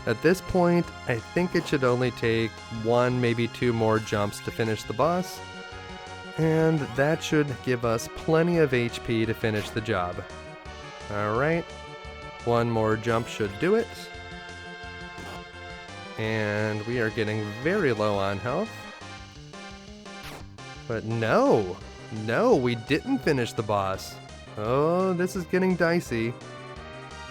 At this point, I think it should only take 1, maybe 2 more jumps to finish the boss, and that should give us plenty of HP to finish the job. Alright, 1 more jump should do it. And we are getting very low on health. But no, we didn't finish the boss. Oh, this is getting dicey.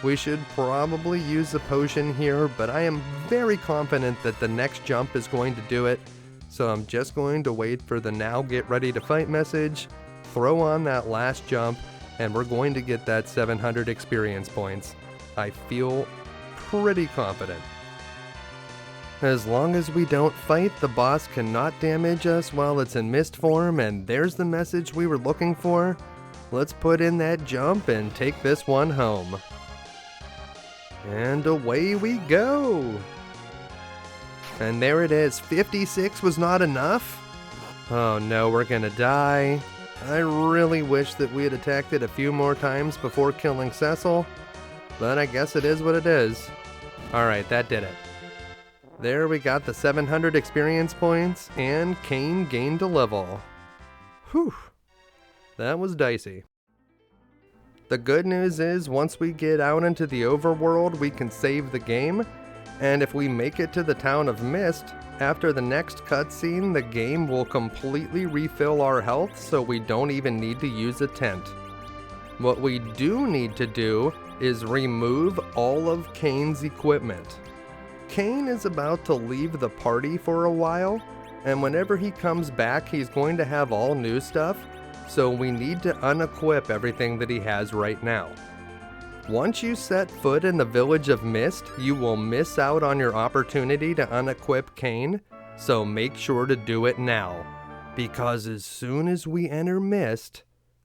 We should probably use a potion here, but I am very confident that the next jump is going to do it. So I'm just going to wait for the now get ready to fight message, throw on that last jump, and we're going to get that 700 experience points. I feel pretty confident. As long as we don't fight, the boss cannot damage us while it's in mist form, and there's the message we were looking for. Let's put in that jump and take this one home. And away we go! And there it is, 56 was not enough? Oh no, we're gonna die. I really wish that we had attacked it a few more times before killing Cecil, but I guess it is what it is. Alright, that did it. There we got the 700 experience points, and Cain gained a level. Whew, that was dicey. The good news is, once we get out into the overworld, we can save the game, and if we make it to the town of Mist, after the next cutscene, the game will completely refill our health, so we don't even need to use a tent. What we do need to do is remove all of Cain's equipment. Cain is about to leave the party for a while, and whenever he comes back, he's going to have all new stuff, so we need to unequip everything that he has right now. Once you set foot in the village of Mist, you will miss out on your opportunity to unequip Cain, so make sure to do it now, because as soon as we enter Mist,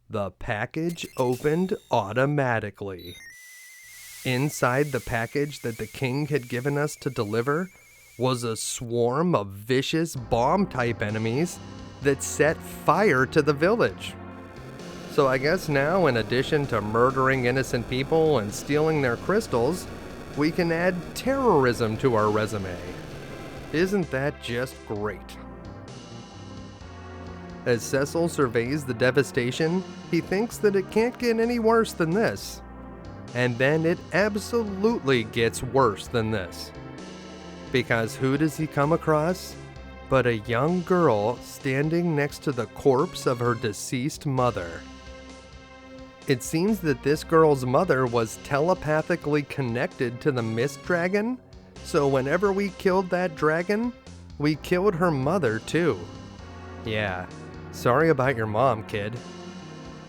the package opened automatically. Inside the package that the king had given us to deliver was a swarm of vicious bomb-type enemies that set fire to the village. So I guess now, in addition to murdering innocent people and stealing their crystals, we can add terrorism to our resume. Isn't that just great? As Cecil surveys the devastation, he thinks that it can't get any worse than this. And then it absolutely gets worse than this. Because who does he come across but a young girl standing next to the corpse of her deceased mother? It seems that this girl's mother was telepathically connected to the Mist Dragon, so whenever we killed that dragon, we killed her mother too. Yeah, sorry about your mom, kid.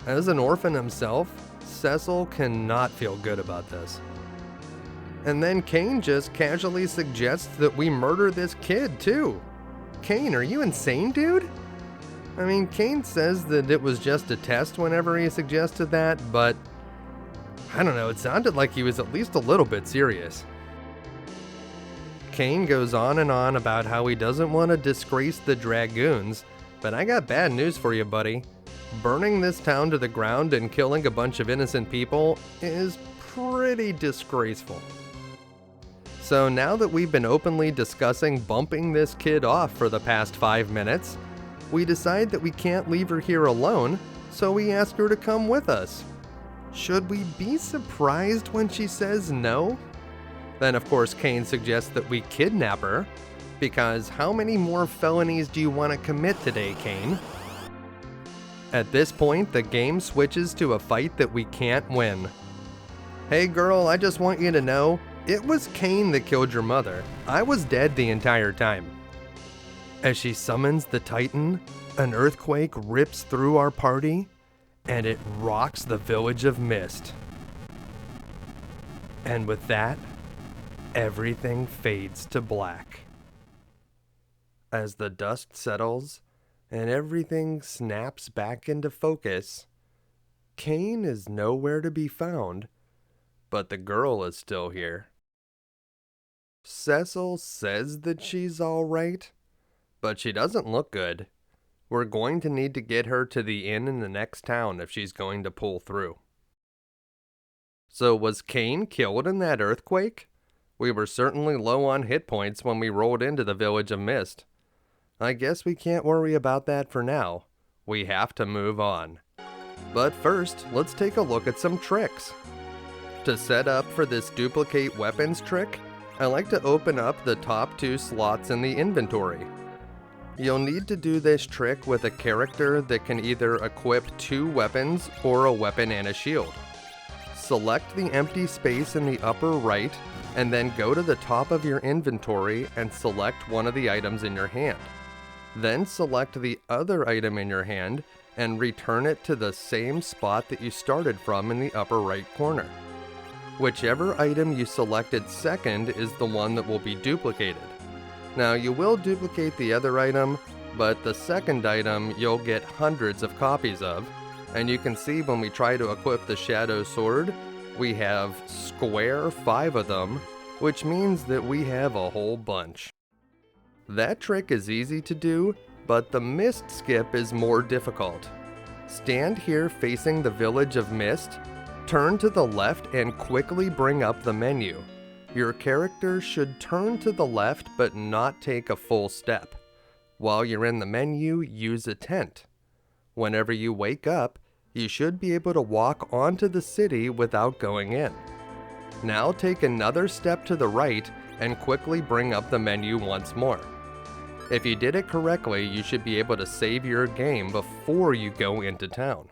As an orphan himself, Cecil cannot feel good about this. And then Kane just casually suggests that we murder this kid too. Kane, are you insane, dude? I mean, Kane says that it was just a test whenever he suggested that, but I don't know, it sounded like he was at least a little bit serious. Kane goes on and on about how he doesn't want to disgrace the Dragoons, but I got bad news for you, buddy. Burning this town to the ground and killing a bunch of innocent people is pretty disgraceful. So now that we've been openly discussing bumping this kid off for the past 5 minutes, we decide that we can't leave her here alone, so we ask her to come with us. Should we be surprised when she says no? Then of course Kane suggests that we kidnap her, because how many more felonies do you want to commit today, Kane? At this point, the game switches to a fight that we can't win. Hey girl, I just want you to know, it was Kane that killed your mother. I was dead the entire time. As she summons the Titan, an earthquake rips through our party, and it rocks the village of Mist. And with that, everything fades to black. As the dust settles, and everything snaps back into focus, Kane is nowhere to be found, but the girl is still here. Cecil says that she's alright, but she doesn't look good. We're going to need to get her to the inn in the next town if she's going to pull through. So was Kane killed in that earthquake? We were certainly low on hit points when we rolled into the village of Mist. I guess we can't worry about that for now. We have to move on. But first, let's take a look at some tricks. To set up for this duplicate weapons trick, I like to open up the top 2 slots in the inventory. You'll need to do this trick with a character that can either equip 2 weapons or a weapon and a shield. Select the empty space in the upper right, and then go to the top of your inventory and select one of the items in your hand. Then select the other item in your hand and return it to the same spot that you started from in the upper right corner. Whichever item you selected second is the one that will be duplicated. Now you will duplicate the other item, but the second item you'll get hundreds of copies of, and you can see when we try to equip the Shadow Sword, we have square 5 of them, which means that we have a whole bunch. That trick is easy to do, but the Mist skip is more difficult. Stand here facing the village of Mist, turn to the left and quickly bring up the menu. Your character should turn to the left but not take a full step. While you're in the menu, use a tent. Whenever you wake up, you should be able to walk onto the city without going in. Now take another step to the right and quickly bring up the menu once more. If you did it correctly, you should be able to save your game before you go into town.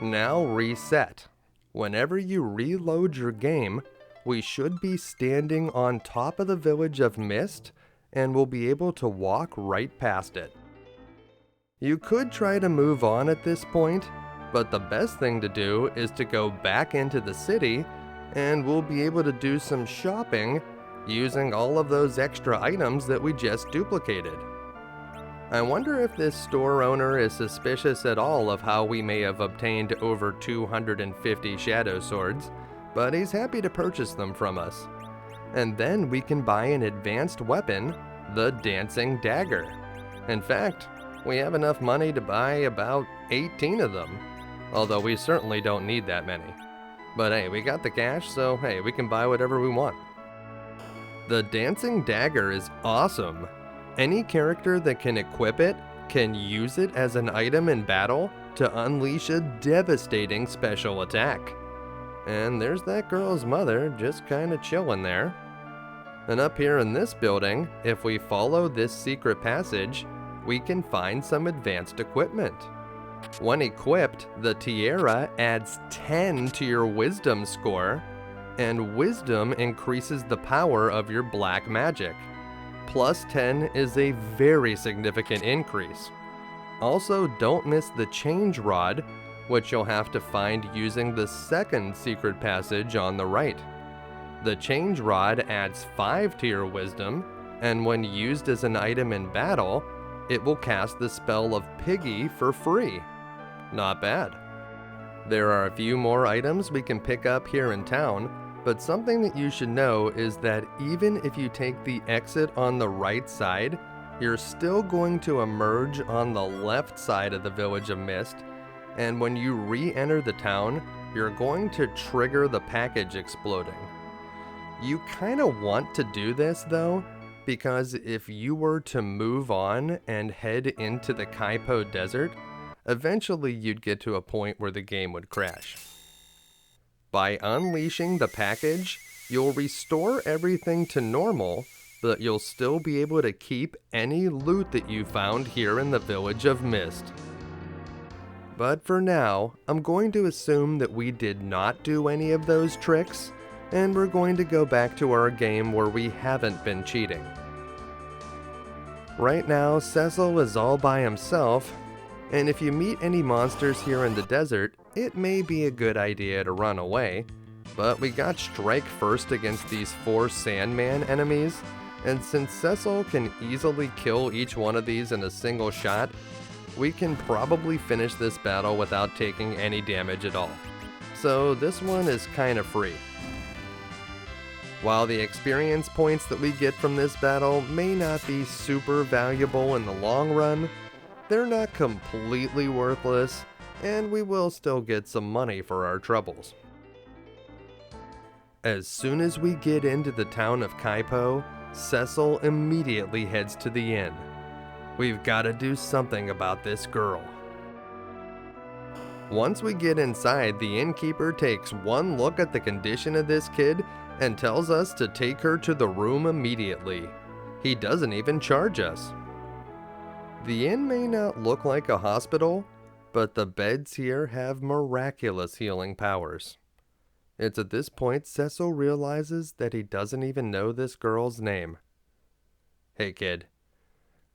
Now reset. Whenever you reload your game, we should be standing on top of the village of Mist and will be able to walk right past it. You could try to move on at this point, but the best thing to do is to go back into the city and we'll be able to do some shopping using all of those extra items that we just duplicated. I wonder if this store owner is suspicious at all of how we may have obtained over 250 Shadow Swords, but he's happy to purchase them from us. And then we can buy an advanced weapon, the Dancing Dagger. In fact, we have enough money to buy about 18 of them, although we certainly don't need that many. But hey, we got the cash, so hey, we can buy whatever we want. The Dancing Dagger is awesome. Any character that can equip it can use it as an item in battle to unleash a devastating special attack. And there's that girl's mother just kinda chilling there. And up here in this building, if we follow this secret passage, we can find some advanced equipment. When equipped, the tiara adds 10 to your wisdom score, and wisdom increases the power of your black magic. Plus 10 is a very significant increase. Also, don't miss the change rod, which you'll have to find using the second secret passage on the right. The change rod adds 5 to your wisdom, and when used as an item in battle, it will cast the spell of Piggy for free. Not bad. There are a few more items we can pick up here in town, but something that you should know is that even if you take the exit on the right side, you're still going to emerge on the left side of the Village of Mist, and when you re-enter the town, you're going to trigger the package exploding. You kinda want to do this though, because if you were to move on and head into the Kaipo desert, eventually you'd get to a point where the game would crash. By unleashing the package, you'll restore everything to normal, but you'll still be able to keep any loot that you found here in the Village of Mist. But for now, I'm going to assume that we did not do any of those tricks, and we're going to go back to our game where we haven't been cheating. Right now, Cecil is all by himself, and if you meet any monsters here in the desert, it may be a good idea to run away, but we got strike first against these 4 Sandman enemies, and since Cecil can easily kill each one of these in a single shot, we can probably finish this battle without taking any damage at all. So this one is kinda free. While the experience points that we get from this battle may not be super valuable in the long run, they're not completely worthless, and we will still get some money for our troubles. As soon as we get into the town of Kaipo, Cecil immediately heads to the inn. We've got to do something about this girl. Once we get inside, the innkeeper takes one look at the condition of this kid and tells us to take her to the room immediately. He doesn't even charge us. The inn may not look like a hospital, but the beds here have miraculous healing powers. It's at this point Cecil realizes that he doesn't even know this girl's name. Hey kid,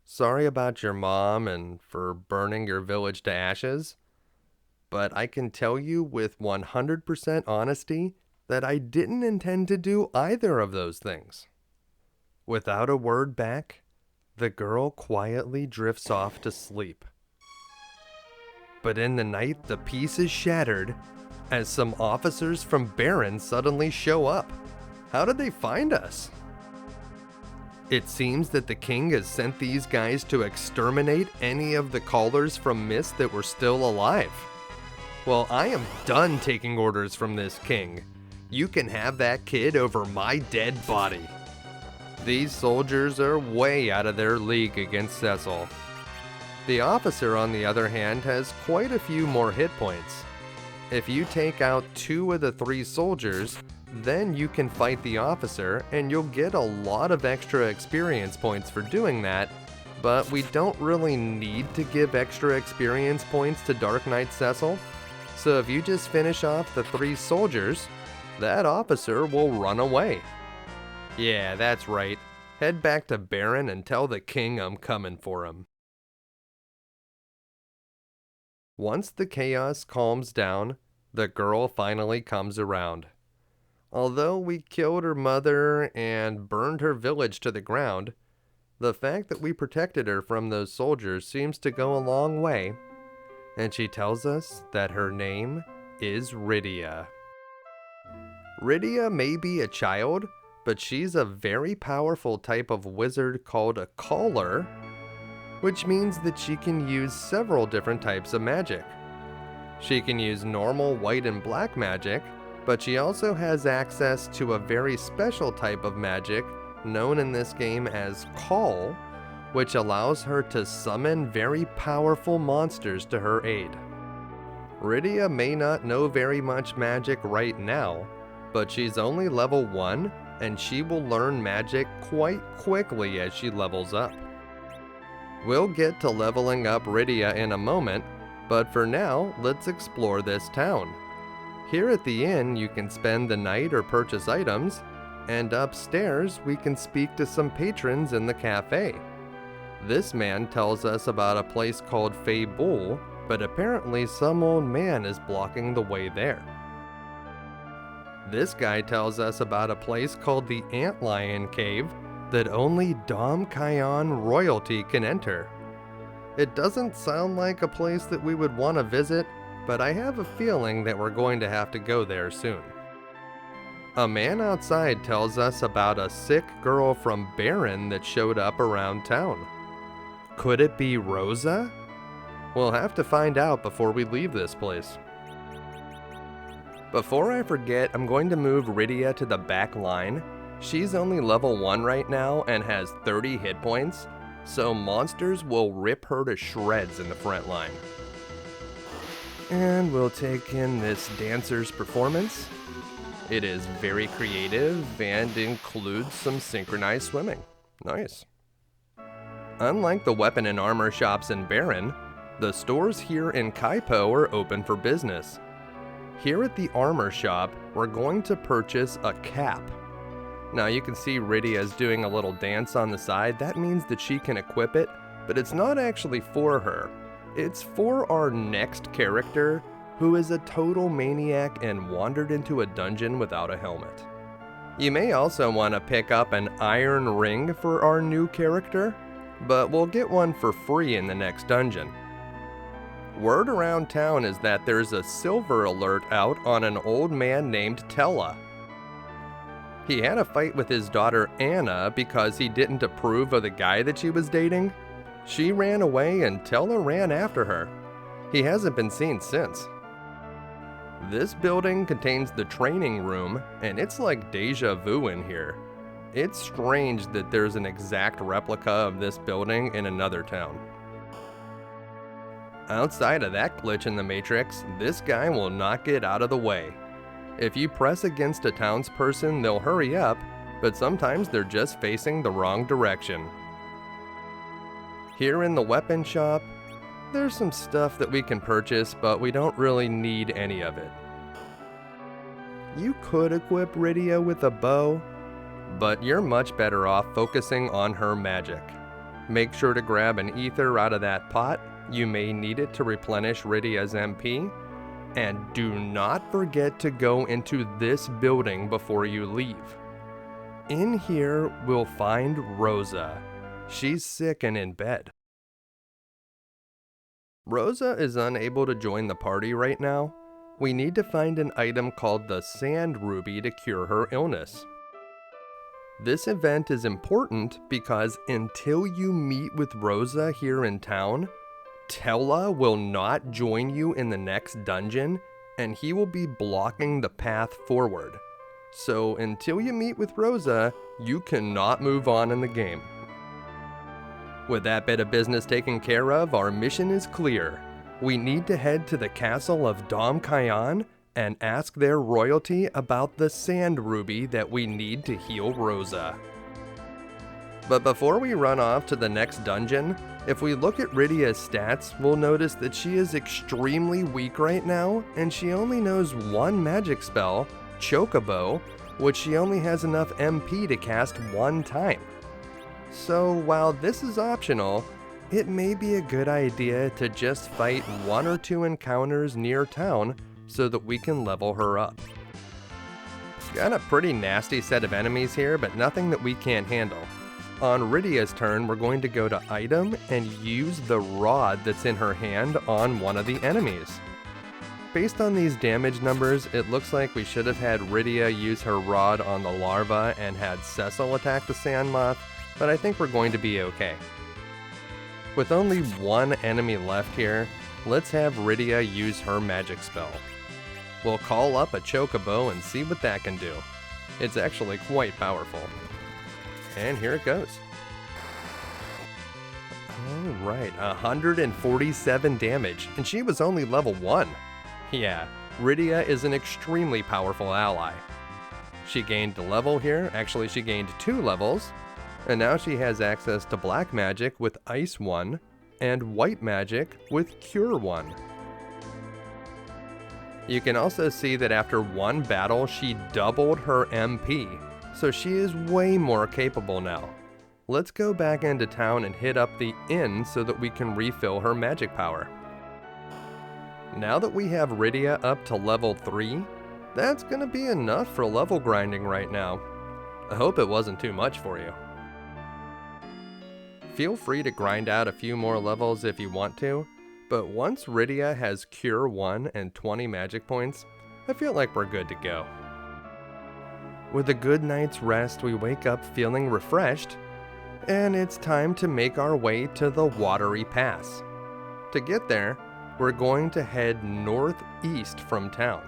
sorry about your mom and for burning your village to ashes, but I can tell you with 100% honesty that I didn't intend to do either of those things. Without a word back, the girl quietly drifts off to sleep. But in the night, the peace is shattered as some officers from Baron suddenly show up. How did they find us? It seems that the king has sent these guys to exterminate any of the callers from Mist that were still alive. Well, I am done taking orders from this king. You can have that kid over my dead body. These soldiers are way out of their league against Cecil. The officer, on the other hand, has quite a few more hit points. If you take out 2 of the 3 soldiers, then you can fight the officer and you'll get a lot of extra experience points for doing that, but we don't really need to give extra experience points to Dark Knight Cecil, so if you just finish off the 3 soldiers, that officer will run away. Yeah, that's right. Head back to Baron and tell the king I'm coming for him. Once the chaos calms down, the girl finally comes around. Although we killed her mother and burned her village to the ground, the fact that we protected her from those soldiers seems to go a long way, and she tells us that her name is Rydia. Rydia may be a child, but she's a very powerful type of wizard called a caller, which means that she can use several different types of magic. She can use normal white and black magic, but she also has access to a very special type of magic known in this game as Call, which allows her to summon very powerful monsters to her aid. Rydia may not know very much magic right now, but she's only level 1 and she will learn magic quite quickly as she levels up. We'll get to leveling up Rydia in a moment, but for now, let's explore this town. Here at the inn, you can spend the night or purchase items, and upstairs, we can speak to some patrons in the cafe. This man tells us about a place called Fabul, but apparently some old man is blocking the way there. This guy tells us about a place called the Antlion Cave that only Damcyan royalty can enter. It doesn't sound like a place that we would want to visit, but I have a feeling that we're going to have to go there soon. A man outside tells us about a sick girl from Baron that showed up around town. Could it be Rosa? We'll have to find out before we leave this place. Before I forget, I'm going to move Rydia to the back line. She's only level 1 right now and has 30 hit points, so monsters will rip her to shreds in the front line. And we'll take in this dancer's performance. It is very creative and includes some synchronized swimming. Nice. Unlike the weapon and armor shops in Baron, the stores here in Kaipo are open for business. Here at the armor shop, we're going to purchase a cap. Now you can see Rydia is doing a little dance on the side. That means that she can equip it, but it's not actually for her. It's for our next character, who is a total maniac and wandered into a dungeon without a helmet. You may also want to pick up an iron ring for our new character, but we'll get one for free in the next dungeon. Word around town is that there's a silver alert out on an old man named Tella. He had a fight with his daughter Anna because he didn't approve of the guy that she was dating. She ran away and Tella ran after her. He hasn't been seen since. This building contains the training room, and it's like deja vu in here. It's strange that there's an exact replica of this building in another town. Outside of that glitch in the Matrix, this guy will not get out of the way. If you press against a townsperson, they'll hurry up, but sometimes they're just facing the wrong direction. Here in the weapon shop, there's some stuff that we can purchase, but we don't really need any of it. You could equip Rydia with a bow, but you're much better off focusing on her magic. Make sure to grab an ether out of that pot. You may need it to replenish Rydia's MP. And do not forget to go into this building before you leave. In here, we'll find Rosa. She's sick and in bed. Rosa is unable to join the party right now. We need to find an item called the Sand Ruby to cure her illness. This event is important because until you meet with Rosa here in town, Tella will not join you in the next dungeon, and he will be blocking the path forward. So until you meet with Rosa, you cannot move on in the game. With that bit of business taken care of, our mission is clear. We need to head to the castle of Damcyan and ask their royalty about the Sand Ruby that we need to heal Rosa. But before we run off to the next dungeon, if we look at Rydia's stats, we'll notice that she is extremely weak right now, and she only knows one magic spell, Chocobo, which she only has enough MP to cast one time. So while this is optional, it may be a good idea to just fight 1 or 2 encounters near town so that we can level her up. Got a pretty nasty set of enemies here, but nothing that we can't handle. On Rydia's turn, we're going to go to item and use the rod that's in her hand on one of the enemies. Based on these damage numbers, it looks like we should have had Rydia use her rod on the larva and had Cecil attack the sand moth, but I think we're going to be okay. With only one enemy left here, let's have Rydia use her magic spell. We'll call up a Chocobo and see what that can do. It's actually quite powerful. And here it goes. Alright, 147 damage, and she was only level 1. Yeah, Rydia is an extremely powerful ally. She gained a level here, actually she gained 2 levels, and now she has access to black magic with Ice 1, and white magic with Cure 1. You can also see that after one battle, she doubled her MP, so she is way more capable now. Let's go back into town and hit up the inn so that we can refill her magic power. Now that we have Rydia up to level 3, that's gonna be enough for level grinding right now. I hope it wasn't too much for you. Feel free to grind out a few more levels if you want to, but once Rydia has Cure 1 and 20 magic points, I feel like we're good to go. With a good night's rest, we wake up feeling refreshed, and it's time to make our way to the Watery Pass. To get there, we're going to head northeast from town.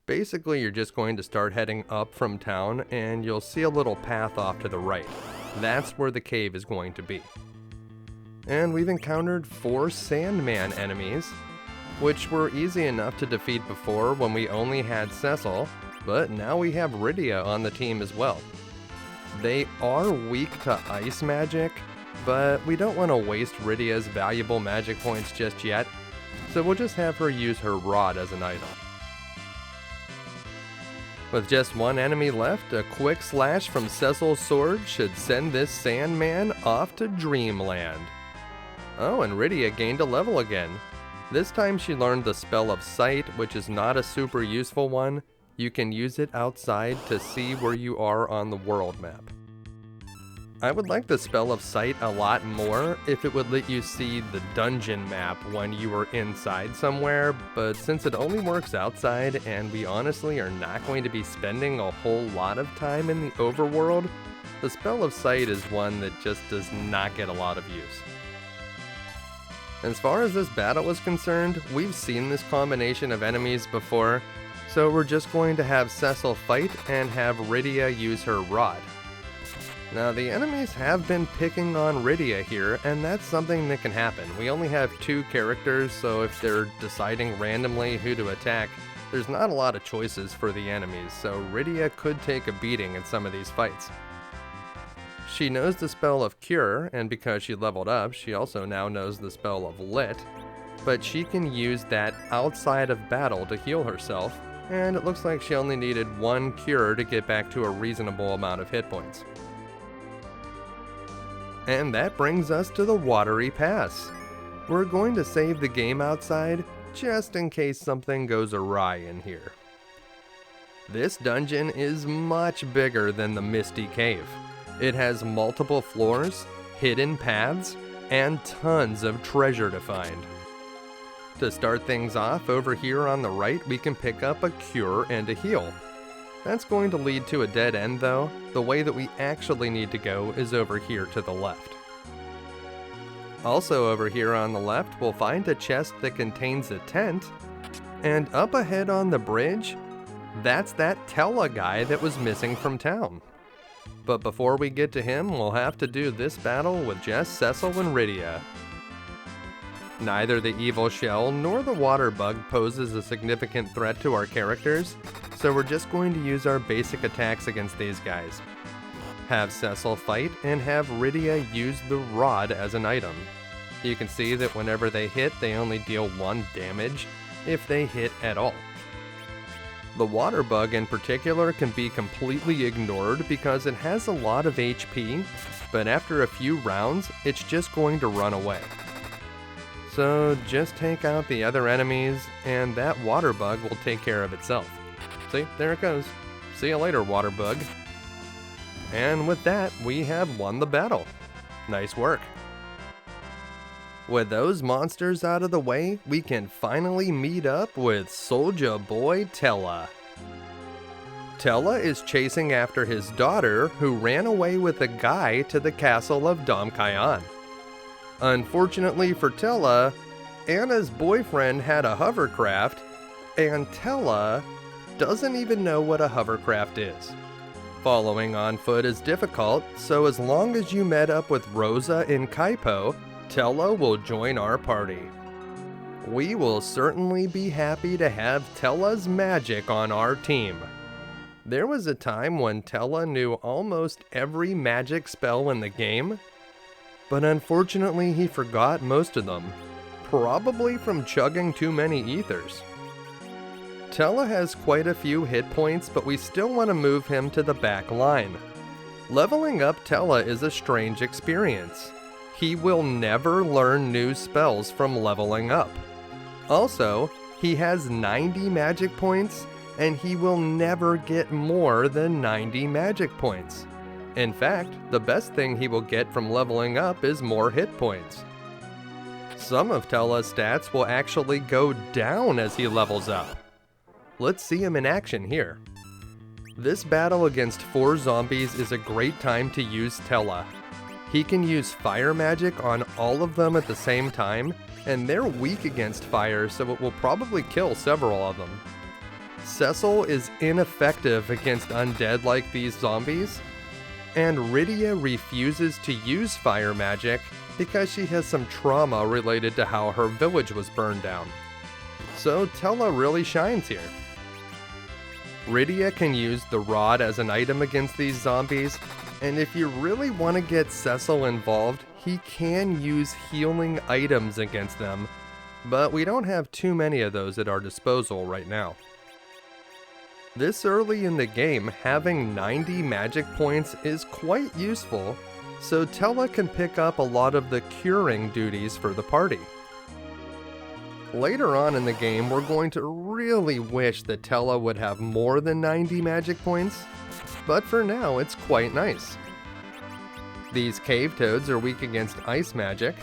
Basically, you're just going to start heading up from town and you'll see a little path off to the right. That's where the cave is going to be. And we've encountered 4 Sandman enemies, which were easy enough to defeat before when we only had Cecil, but now we have Rydia on the team as well. They are weak to ice magic, but we don't want to waste Rydia's valuable magic points just yet, so we'll just have her use her rod as an item. With just one enemy left, a quick slash from Cecil's sword should send this Sandman off to Dreamland. Oh, and Rydia gained a level again. This time she learned the spell of Sight, which is not a super useful one. You can use it outside to see where you are on the world map. I would like the spell of Sight a lot more if it would let you see the dungeon map when you were inside somewhere, but since it only works outside and we honestly are not going to be spending a whole lot of time in the overworld, the spell of Sight is one that just does not get a lot of use. As far as this battle is concerned, we've seen this combination of enemies before, so we're just going to have Cecil fight and have Rydia use her rod. Now the enemies have been picking on Rydia here, and that's something that can happen. We only have 2 characters, so if they're deciding randomly who to attack, there's not a lot of choices for the enemies, so Rydia could take a beating in some of these fights. She knows the spell of Cure, and because she leveled up, she also now knows the spell of Lit, but she can use that outside of battle to heal herself, and it looks like she only needed 1 cure to get back to a reasonable amount of hit points. And that brings us to the Watery Pass. We're going to save the game outside, just in case something goes awry in here. This dungeon is much bigger than the Misty Cave. It has multiple floors, hidden paths, and tons of treasure to find. To start things off, over here on the right we can pick up a cure and a heal. That's going to lead to a dead end though. The way that we actually need to go is over here to the left. Also over here on the left, we'll find a chest that contains a tent, and up ahead on the bridge, that's that Tella guy that was missing from town. But before we get to him, we'll have to do this battle with just Cecil and Rydia. Neither the evil shell nor the water bug poses a significant threat to our characters, so we're just going to use our basic attacks against these guys. Have Cecil fight and have Rydia use the rod as an item. You can see that whenever they hit, they only deal 1 damage, if they hit at all. The water bug in particular can be completely ignored because it has a lot of HP, but after a few rounds, it's just going to run away. So just take out the other enemies, and that water bug will take care of itself. See, there it goes. See you later, water bug. And with that, we have won the battle. Nice work. With those monsters out of the way, we can finally meet up with Soulja Boy Tella. Tella is chasing after his daughter, who ran away with a guy to the castle of Damcyan. Unfortunately for Tella, Anna's boyfriend had a hovercraft, and Tella doesn't even know what a hovercraft is. Following on foot is difficult, so as long as you met up with Rosa in Kaipo, Tella will join our party. We will certainly be happy to have Tella's magic on our team. There was a time when Tella knew almost every magic spell in the game, but unfortunately he forgot most of them, probably from chugging too many ethers. Tella has quite a few hit points, but we still want to move him to the back line. Leveling up Tella is a strange experience. He will never learn new spells from leveling up. Also, he has 90 magic points, and he will never get more than 90 magic points. In fact, the best thing he will get from leveling up is more hit points. Some of Tella's stats will actually go down as he levels up. Let's see him in action here. This battle against 4 zombies is a great time to use Tella. He can use fire magic on all of them at the same time, and they're weak against fire, so it will probably kill several of them. Cecil is ineffective against undead like these zombies, and Rydia refuses to use fire magic because she has some trauma related to how her village was burned down. So Tella really shines here. Rydia can use the rod as an item against these zombies, and if you really want to get Cecil involved, he can use healing items against them, but we don't have too many of those at our disposal right now. This early in the game, having 90 magic points is quite useful, so Tella can pick up a lot of the curing duties for the party. Later on in the game, we're going to really wish that Tella would have more than 90 magic points, but for now it's quite nice. These cave toads are weak against ice magic,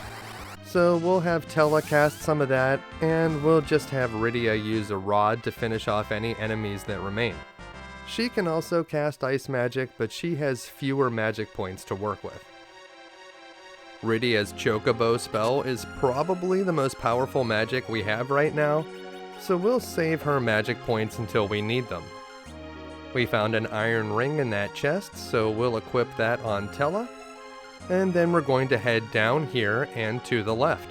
so we'll have Tella cast some of that, and we'll just have Rydia use a rod to finish off any enemies that remain. She can also cast ice magic, but she has fewer magic points to work with. Rydia's Chocobo spell is probably the most powerful magic we have right now, so we'll save her magic points until we need them. We found an iron ring in that chest, so we'll equip that on Tella, and then we're going to head down here and to the left.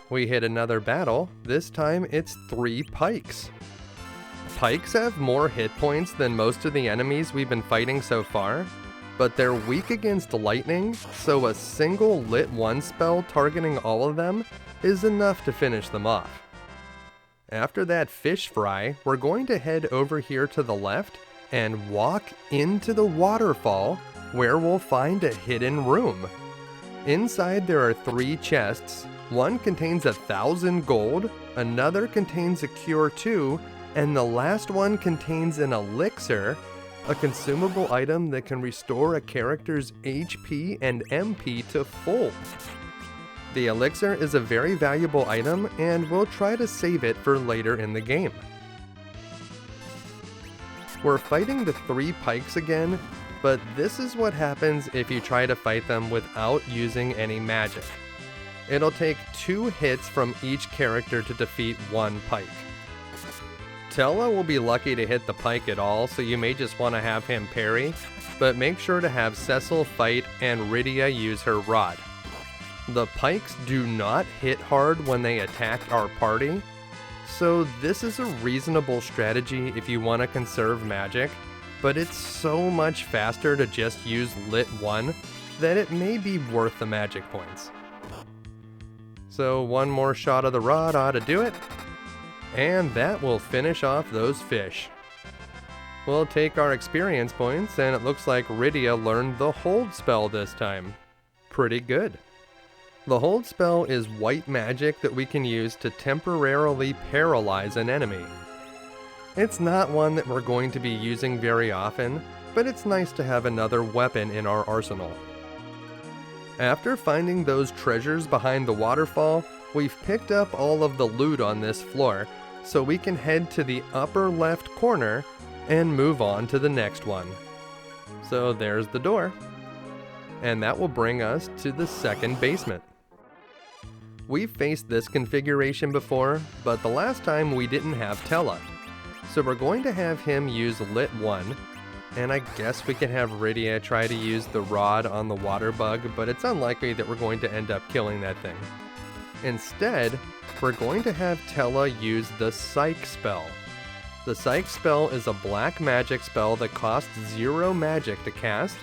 We hit another battle. This time it's 3 pikes. Pikes have more hit points than most of the enemies we've been fighting so far, but they're weak against lightning, so a single lit 1 spell targeting all of them is enough to finish them off. After that fish fry, we're going to head over here to the left and walk into the waterfall, where we'll find a hidden room. Inside there are 3 chests. One contains 1,000 gold, another contains a cure 2, and the last one contains an elixir, a consumable item that can restore a character's HP and MP to full. The elixir is a very valuable item, and we'll try to save it for later in the game. We're fighting the 3 pikes again, but this is what happens if you try to fight them without using any magic. It'll take 2 hits from each character to defeat 1 pike. Tella will be lucky to hit the pike at all, so you may just want to have him parry, but make sure to have Cecil fight and Rydia use her rod. The pikes do not hit hard when they attack our party, so this is a reasonable strategy if you want to conserve magic, but it's so much faster to just use lit 1 that it may be worth the magic points. So one more shot of the rod ought to do it, and that will finish off those fish. We'll take our experience points, and it looks like Rydia learned the hold spell this time. Pretty good. The hold spell is white magic that we can use to temporarily paralyze an enemy. It's not one that we're going to be using very often, but it's nice to have another weapon in our arsenal. After finding those treasures behind the waterfall, we've picked up all of the loot on this floor, so we can head to the upper left corner and move on to the next one. So there's the door, and that will bring us to the second basement. We've faced this configuration before, but the last time we didn't have Tella. So we're going to have him use Lit 1, and I guess we can have Rydia try to use the rod on the water bug, but it's unlikely that we're going to end up killing that thing. Instead, we're going to have Tella use the Psych spell. The Psych spell is a black magic spell that costs 0 magic to cast,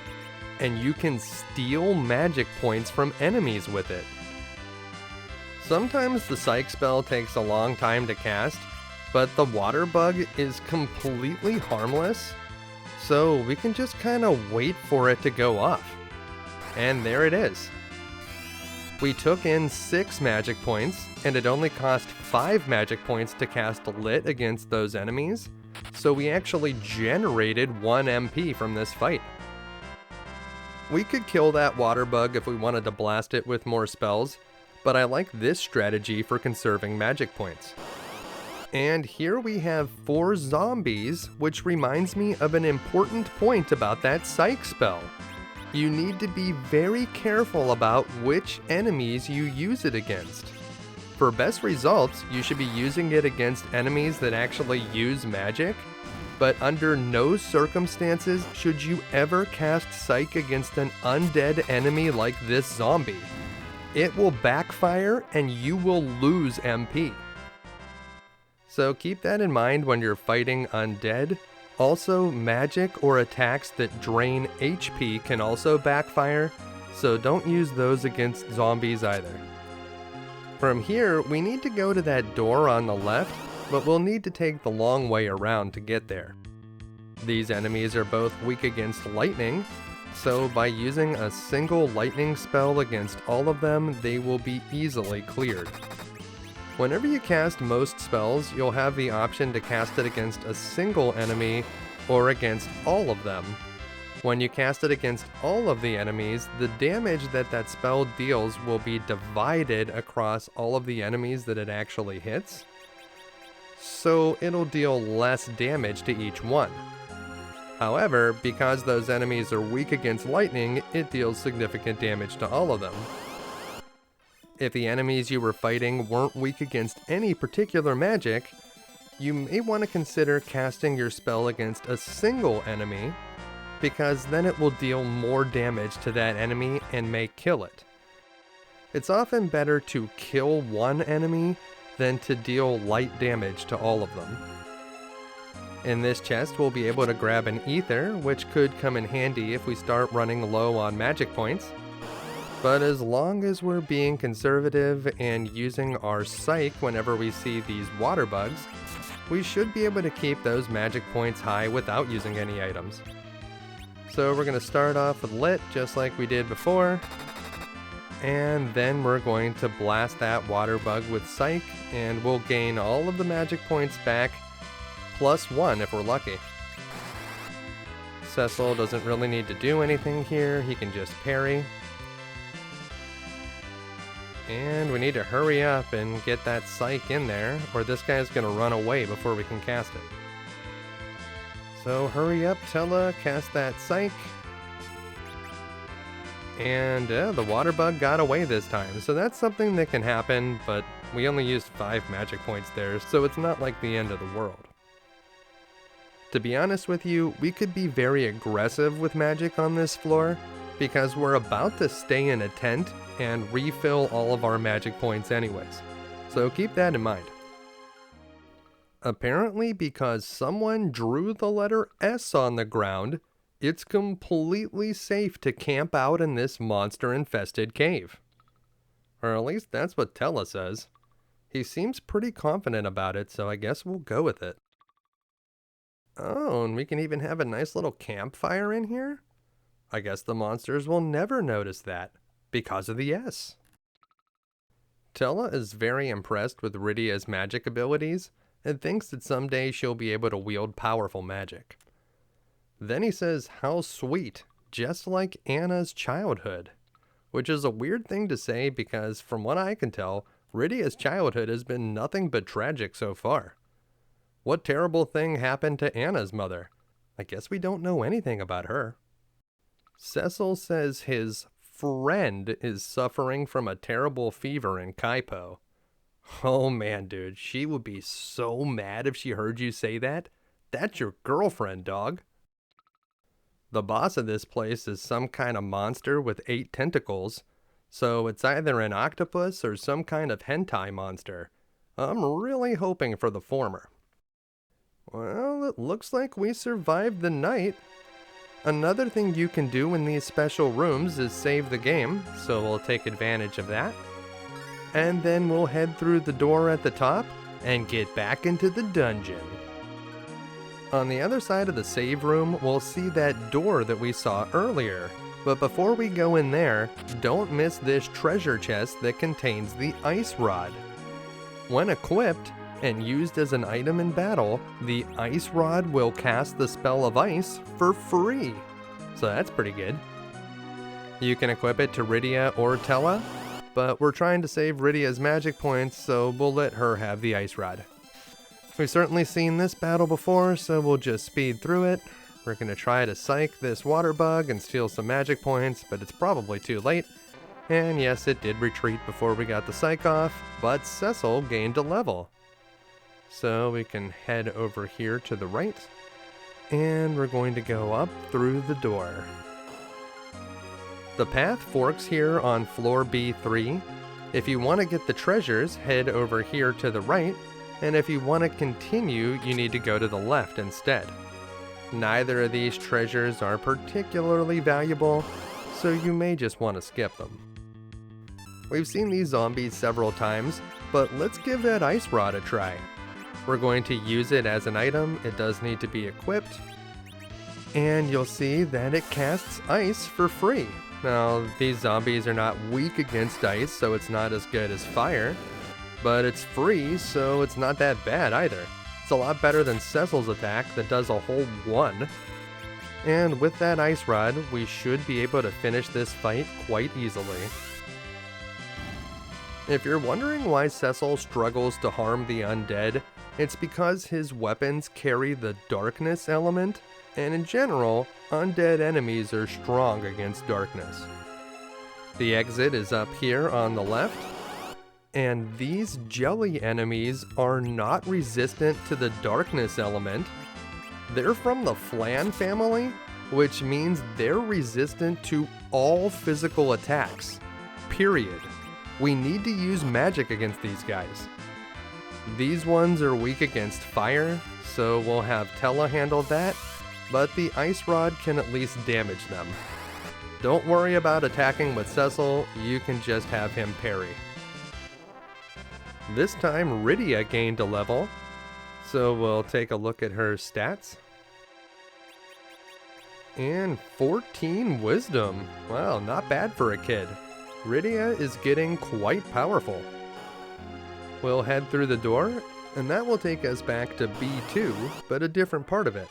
and you can steal magic points from enemies with it. Sometimes the Psych spell takes a long time to cast, but the water bug is completely harmless, so we can just kind of wait for it to go off. And there it is. We took in 6 magic points, and it only cost 5 magic points to cast Lit against those enemies, so we actually generated 1 MP from this fight. We could kill that water bug if we wanted to blast it with more spells, but I like this strategy for conserving magic points. And here we have 4 zombies, which reminds me of an important point about that Psych spell. You need to be very careful about which enemies you use it against. For best results, you should be using it against enemies that actually use magic, but under no circumstances should you ever cast Psych against an undead enemy like this zombie. It will backfire and you will lose MP. So keep that in mind when you're fighting undead. Also, magic or attacks that drain HP can also backfire, so don't use those against zombies either. From here, we need to go to that door on the left, but we'll need to take the long way around to get there. These enemies are both weak against lightning, so by using a single lightning spell against all of them, they will be easily cleared. Whenever you cast most spells, you'll have the option to cast it against a single enemy or against all of them. When you cast it against all of the enemies, the damage that that spell deals will be divided across all of the enemies that it actually hits, so it'll deal less damage to each one. However, because those enemies are weak against lightning, it deals significant damage to all of them. If the enemies you were fighting weren't weak against any particular magic, you may want to consider casting your spell against a single enemy, because then it will deal more damage to that enemy and may kill it. It's often better to kill one enemy than to deal light damage to all of them. In this chest, we'll be able to grab an ether, which could come in handy if we start running low on magic points. But as long as we're being conservative and using our Psych whenever we see these water bugs, we should be able to keep those magic points high without using any items. So we're going to start off with Lit, just like we did before. And then we're going to blast that water bug with Psych, and we'll gain all of the magic points back, +1 if we're lucky. Cecil doesn't really need to do anything here, he can just parry. And we need to hurry up and get that Psych in there, or this guy's gonna run away before we can cast it. So hurry up, Tella, cast that Psych. And the water bug got away this time, so that's something that can happen, but we only used 5 magic points there, so it's not like the end of the world. To be honest with you, we could be very aggressive with magic on this floor, because we're about to stay in a tent and refill all of our magic points anyways. So keep that in mind. Apparently, because someone drew the letter S on the ground, it's completely safe to camp out in this monster-infested cave. Or at least that's what Tella says. He seems pretty confident about it, so I guess we'll go with it. Oh, and we can even have a nice little campfire in here? I guess the monsters will never notice that, because of the S. Tella is very impressed with Rydia's magic abilities, and thinks that someday she'll be able to wield powerful magic. Then he says, how sweet, just like Anna's childhood. which is a weird thing to say because from what I can tell, Rydia's childhood has been nothing but tragic so far. What terrible thing happened to Anna's mother? I guess we don't know anything about her. Cecil says his friend is suffering from a terrible fever in Kaipo. Oh man, dude, she would be so mad if she heard you say that. That's your girlfriend, dog. The boss of this place is some kind of monster with 8 tentacles, so it's either an octopus or some kind of hentai monster. I'm really hoping for the former. Well, it looks like we survived the night. Another thing you can do in these special rooms is save the game, so we'll take advantage of that. And then we'll head through the door at the top and get back into the dungeon. On the other side of the save room, we'll see that door that we saw earlier. But before we go in there, don't miss this treasure chest that contains the ice rod. When equipped and used as an item in battle, the ice rod will cast the spell of ice for free. So that's pretty good. You can equip it to Rydia or Tella, but we're trying to save Rydia's magic points, so we'll let her have the ice rod. We've certainly seen this battle before, so we'll just speed through it. We're going to try to psych this water bug and steal some magic points, but it's probably too late. And yes, it did retreat before we got the psych off, but Cecil gained a level. So we can head over here to the right, and we're going to go up through the door. The path forks here on floor B3. If you want to get the treasures, head over here to the right, and if you want to continue, you need to go to the left instead. Neither of these treasures are particularly valuable, so you may just want to skip them. We've seen these zombies several times, but let's give that ice rod a try. We're going to use it as an item. It does need to be equipped, and you'll see that it casts ice for free. Now, these zombies are not weak against ice, so it's not as good as fire, but it's free, so it's not that bad either. It's a lot better than Cecil's attack that does a whole 1. And with that ice rod, we should be able to finish this fight quite easily. If you're wondering why Cecil struggles to harm the undead, it's because his weapons carry the darkness element, and in general, undead enemies are strong against darkness. The exit is up here on the left, and these jelly enemies are not resistant to the darkness element. They're from the Flan family, which means they're resistant to all physical attacks. Period. We need to use magic against these guys. These ones are weak against fire, so we'll have Tella handle that, but the ice rod can at least damage them. Don't worry about attacking with Cecil, you can just have him parry. This time Rydia gained a level, so we'll take a look at her stats. And 14 wisdom. Wow, not bad for a kid. Rydia is getting quite powerful. We'll head through the door, and that will take us back to B2, but a different part of it.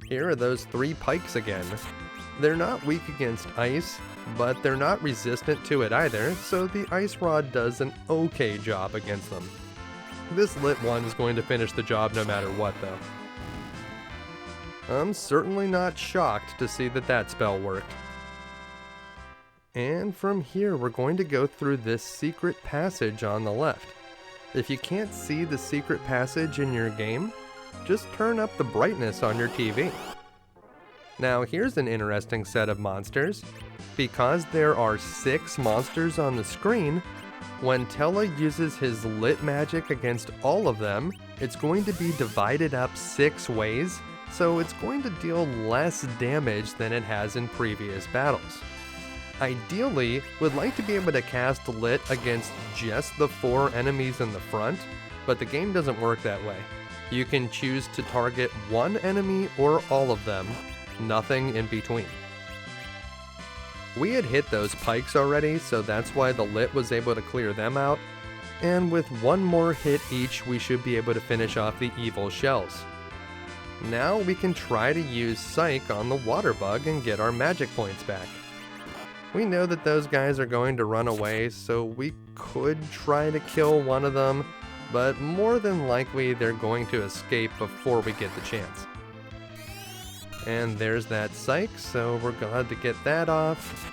Here are those 3 pikes again. They're not weak against ice, but they're not resistant to it either, so the ice rod does an okay job against them. This lit one is going to finish the job no matter what though. I'm certainly not shocked to see that spell worked. And from here we're going to go through this secret passage on the left. If you can't see the secret passage in your game, just turn up the brightness on your TV. Now here's an interesting set of monsters. Because there are 6 monsters on the screen, when Tella uses his lit magic against all of them, it's going to be divided up 6 ways, so it's going to deal less damage than it has in previous battles. Ideally, we'd like to be able to cast lit against just the 4 enemies in the front, but the game doesn't work that way. You can choose to target 1 enemy or all of them, nothing in between. We had hit those pikes already, so that's why the lit was able to clear them out, and with 1 more hit each we should be able to finish off the evil shells. Now we can try to use Psych on the water bug and get our magic points back. We know that those guys are going to run away, so we could try to kill one of them, but more than likely they're going to escape before we get the chance. And there's that psych, so we're glad to get that off.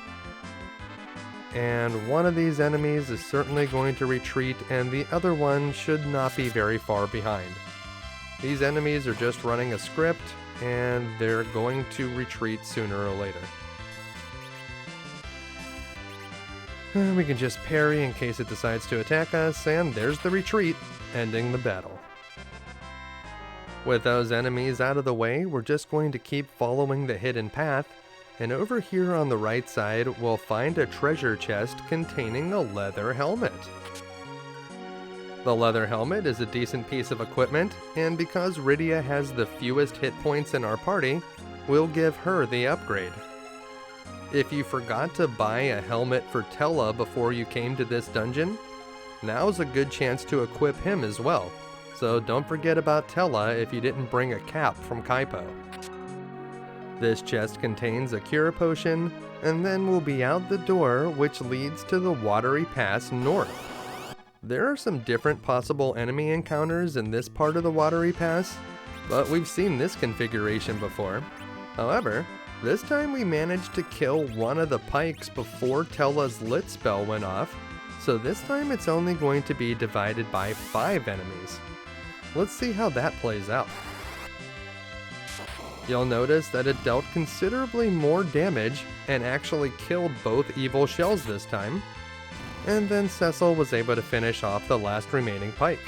And one of these enemies is certainly going to retreat, and the other one should not be very far behind. These enemies are just running a script, and they're going to retreat sooner or later. We can just parry in case it decides to attack us, and there's the retreat, ending the battle. With those enemies out of the way, we're just going to keep following the hidden path, and over here on the right side, we'll find a treasure chest containing a leather helmet. The leather helmet is a decent piece of equipment, and because Rydia has the fewest hit points in our party, we'll give her the upgrade. If you forgot to buy a helmet for Tella before you came to this dungeon, now's a good chance to equip him as well, so don't forget about Tella if you didn't bring a cap from Kaipo. This chest contains a cure potion, and then we'll be out the door which leads to the Watery Pass north. There are some different possible enemy encounters in this part of the Watery Pass, but we've seen this configuration before. However, this time we managed to kill one of the pikes before Tella's lit spell went off, so this time it's only going to be divided by 5 enemies. Let's see how that plays out. You'll notice that it dealt considerably more damage and actually killed both evil shells this time, and then Cecil was able to finish off the last remaining pike.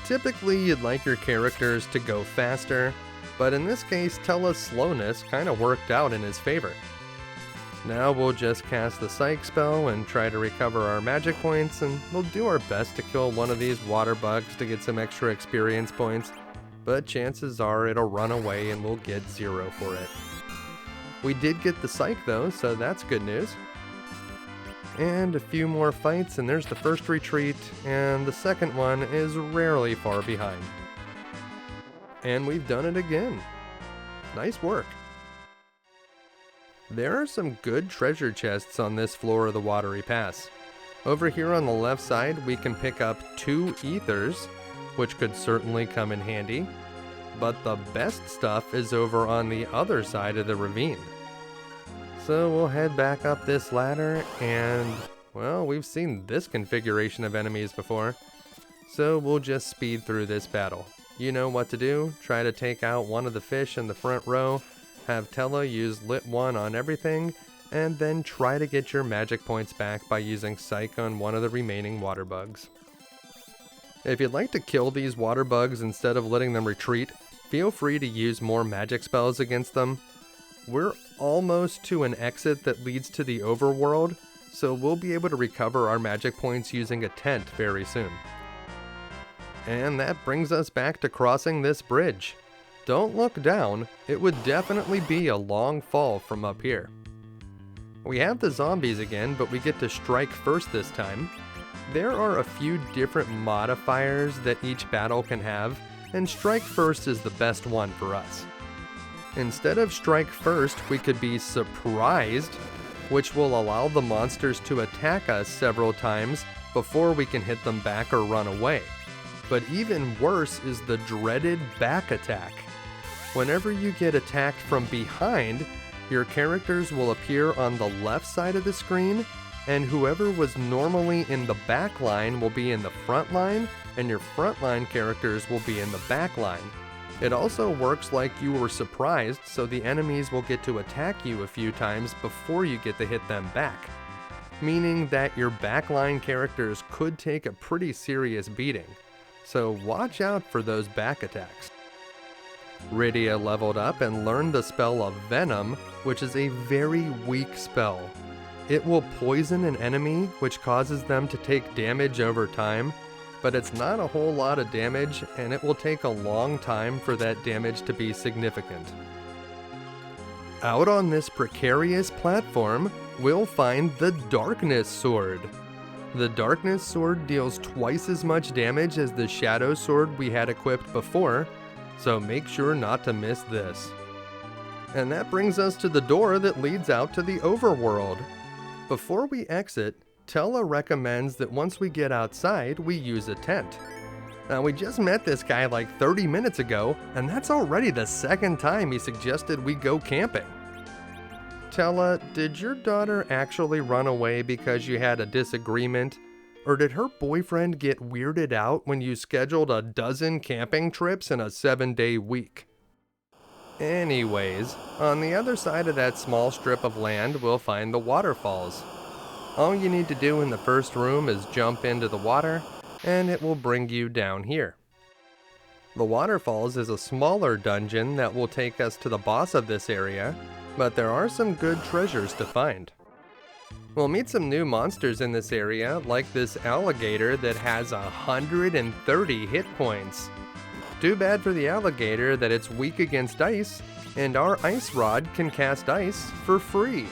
Typically you'd like your characters to go faster, but in this case Tella's slowness kinda worked out in his favor. Now we'll just cast the psych spell and try to recover our magic points, and we'll do our best to kill one of these water bugs to get some extra experience points, but chances are it'll run away and we'll get 0 for it. We did get the psych though, so that's good news. And a few more fights and there's the first retreat, and the second one is rarely far behind. And we've done it again. Nice work. There are some good treasure chests on this floor of the Watery Pass. Over here on the left side we can pick up 2 ethers, which could certainly come in handy, but the best stuff is over on the other side of the ravine. So we'll head back up this ladder, and well, we've seen this configuration of enemies before, so we'll just speed through this battle. You know what to do. Try to take out one of the fish in the front row, have Tella use Lit 1 on everything, and then try to get your magic points back by using Psych on one of the remaining water bugs. If you'd like to kill these water bugs instead of letting them retreat, feel free to use more magic spells against them. We're almost to an exit that leads to the Overworld, so we'll be able to recover our magic points using a tent very soon. And that brings us back to crossing this bridge. Don't look down, it would definitely be a long fall from up here. We have the zombies again, but we get to strike first this time. There are a few different modifiers that each battle can have, and strike first is the best one for us. Instead of strike first, we could be surprised, which will allow the monsters to attack us several times before we can hit them back or run away. But even worse is the dreaded back attack. Whenever you get attacked from behind, your characters will appear on the left side of the screen, and whoever was normally in the back line will be in the front line, and your front line characters will be in the back line. It also works like you were surprised, so the enemies will get to attack you a few times before you get to hit them back, meaning that your backline characters could take a pretty serious beating, so watch out for those back attacks. Rydia leveled up and learned the spell of Venom, which is a very weak spell. It will poison an enemy, which causes them to take damage over time, but it's not a whole lot of damage, and it will take a long time for that damage to be significant. Out on this precarious platform, we'll find the Darkness Sword. The Darkness Sword deals twice as much damage as the Shadow Sword we had equipped before, so make sure not to miss this. And that brings us to the door that leads out to the Overworld. Before we exit, Tella recommends that once we get outside, we use a tent. Now, we just met this guy like 30 minutes ago, and that's already the second time he suggested we go camping. Tella, did your daughter actually run away because you had a disagreement? Or did her boyfriend get weirded out when you scheduled a dozen camping trips in a 7-day week? Anyways, on the other side of that small strip of land, we'll find the Waterfalls. All you need to do in the first room is jump into the water, and it will bring you down here. The Waterfalls is a smaller dungeon that will take us to the boss of this area, but there are some good treasures to find. We'll meet some new monsters in this area, like this alligator that has 130 hit points. Too bad for the alligator that it's weak against ice, and our ice rod can cast ice for free.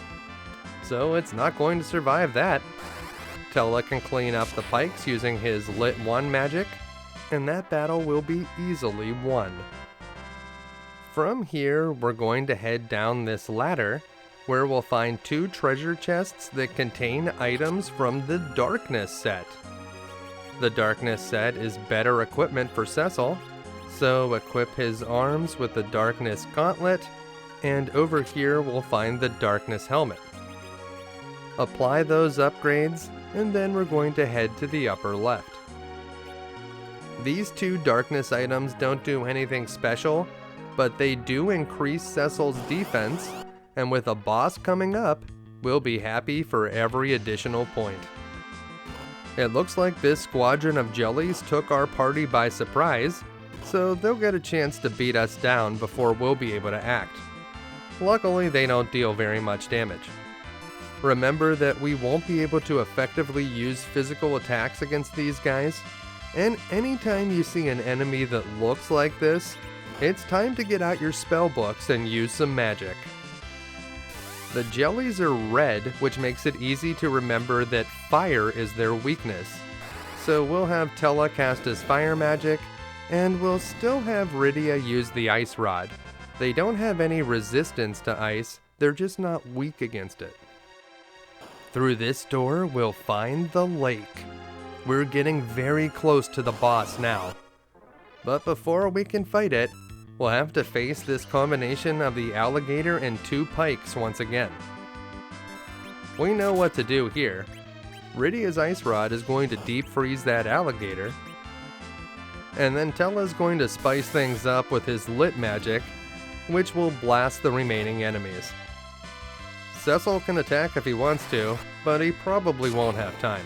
So it's not going to survive that. Tella can clean up the pikes using his Lit 1 magic, and that battle will be easily won. From here, we're going to head down this ladder, where we'll find 2 treasure chests that contain items from the Darkness set. The Darkness set is better equipment for Cecil, so equip his arms with the Darkness Gauntlet, and over here we'll find the Darkness Helmet. Apply those upgrades, and then we're going to head to the upper left. These 2 Darkness items don't do anything special, but they do increase Cecil's defense, and with a boss coming up, we'll be happy for every additional point. It looks like this squadron of jellies took our party by surprise, so they'll get a chance to beat us down before we'll be able to act. Luckily, they don't deal very much damage. Remember that we won't be able to effectively use physical attacks against these guys, and anytime you see an enemy that looks like this, it's time to get out your spell books and use some magic. The jellies are red, which makes it easy to remember that fire is their weakness. So we'll have Tella cast his fire magic, and we'll still have Rydia use the ice rod. They don't have any resistance to ice, they're just not weak against it. Through this door, we'll find the lake. We're getting very close to the boss now. But before we can fight it, we'll have to face this combination of the alligator and 2 pikes once again. We know what to do here. Rydia's ice rod is going to deep freeze that alligator, and then Tella's going to spice things up with his lit magic, which will blast the remaining enemies. Cecil can attack if he wants to, but he probably won't have time.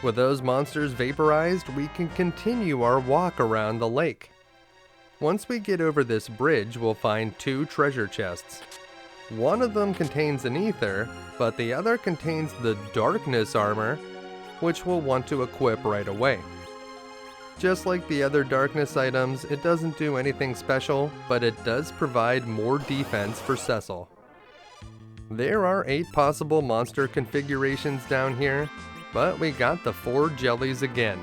With those monsters vaporized, we can continue our walk around the lake. Once we get over this bridge, we'll find 2 treasure chests. One of them contains an ether, but the other contains the darkness armor, which we'll want to equip right away. Just like the other darkness items, it doesn't do anything special, but it does provide more defense for Cecil. There are 8 possible monster configurations down here, but we got the 4 jellies again.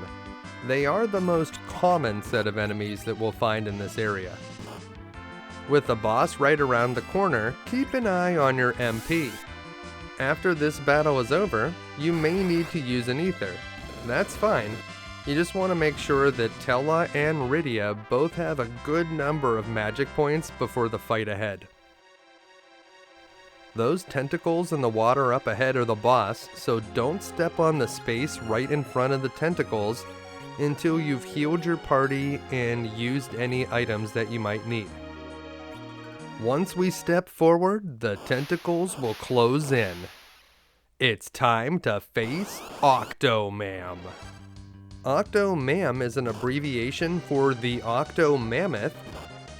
They are the most common set of enemies that we'll find in this area. With the boss right around the corner, keep an eye on your MP. After this battle is over, you may need to use an ether. That's fine. You just want to make sure that Tella and Rydia both have a good number of magic points before the fight ahead. Those tentacles in the water up ahead are the boss, so don't step on the space right in front of the tentacles until you've healed your party and used any items that you might need. Once we step forward, the tentacles will close in. It's time to face Octomam. Octomam is an abbreviation for the Octo Mammoth,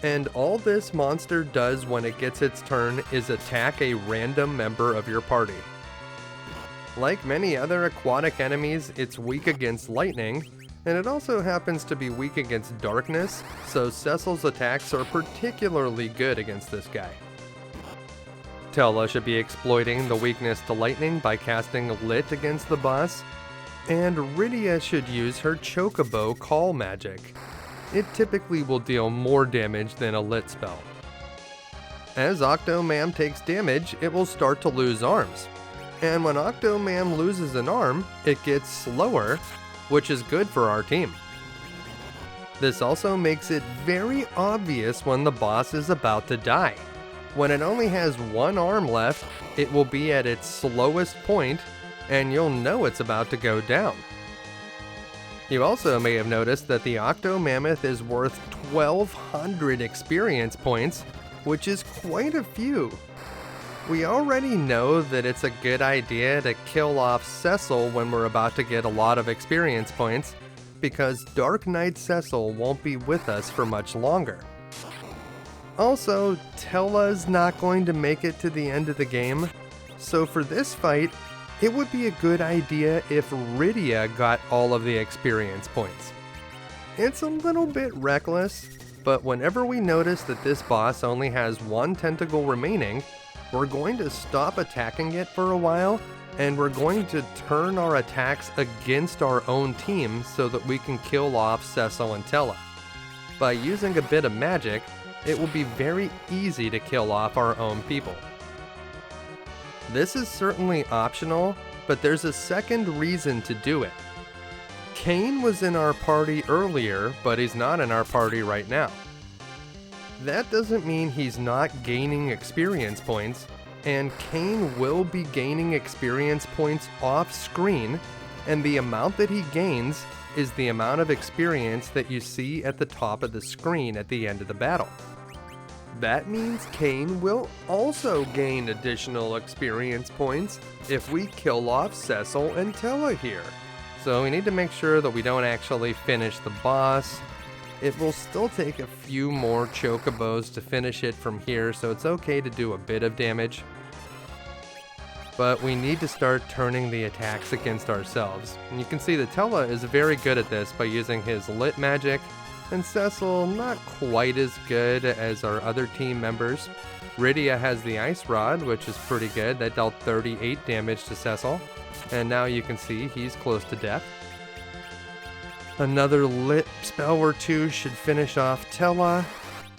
and all this monster does when it gets its turn is attack a random member of your party. Like many other aquatic enemies, it's weak against lightning, and it also happens to be weak against darkness, so Cecil's attacks are particularly good against this guy. Tella should be exploiting the weakness to lightning by casting Lit against the boss, and Rydia should use her Chocobo Call magic. It typically will deal more damage than a Lit spell. As Octomam takes damage, it will start to lose arms. And when Octomam loses an arm, it gets slower, which is good for our team. This also makes it very obvious when the boss is about to die. When it only has one arm left, it will be at its slowest point, and you'll know it's about to go down. You also may have noticed that the Octomammoth is worth 1,200 experience points, which is quite a few. We already know that it's a good idea to kill off Cecil when we're about to get a lot of experience points, because Dark Knight Cecil won't be with us for much longer. Also, Tella's not going to make it to the end of the game, so for this fight, it would be a good idea if Rydia got all of the experience points. It's a little bit reckless, but whenever we notice that this boss only has one tentacle remaining, we're going to stop attacking it for a while, and we're going to turn our attacks against our own team so that we can kill off Cecil and Tella. By using a bit of magic, it will be very easy to kill off our own people. This is certainly optional, but there's a second reason to do it. Cain was in our party earlier, but he's not in our party right now. That doesn't mean he's not gaining experience points, and Cain will be gaining experience points off screen, and the amount that he gains is the amount of experience that you see at the top of the screen at the end of the battle. That means Cain will also gain additional experience points if we kill off Cecil and Tella here. So we need to make sure that we don't actually finish the boss. It will still take a few more Chocobos to finish it from here, so it's okay to do a bit of damage. But we need to start turning the attacks against ourselves. And you can see that Tella is very good at this by using his lit magic, and Cecil not quite as good as our other team members. Rydia has the Ice Rod, which is pretty good. That dealt 38 damage to Cecil, and now you can see he's close to death. Another lit spell or two should finish off Tella.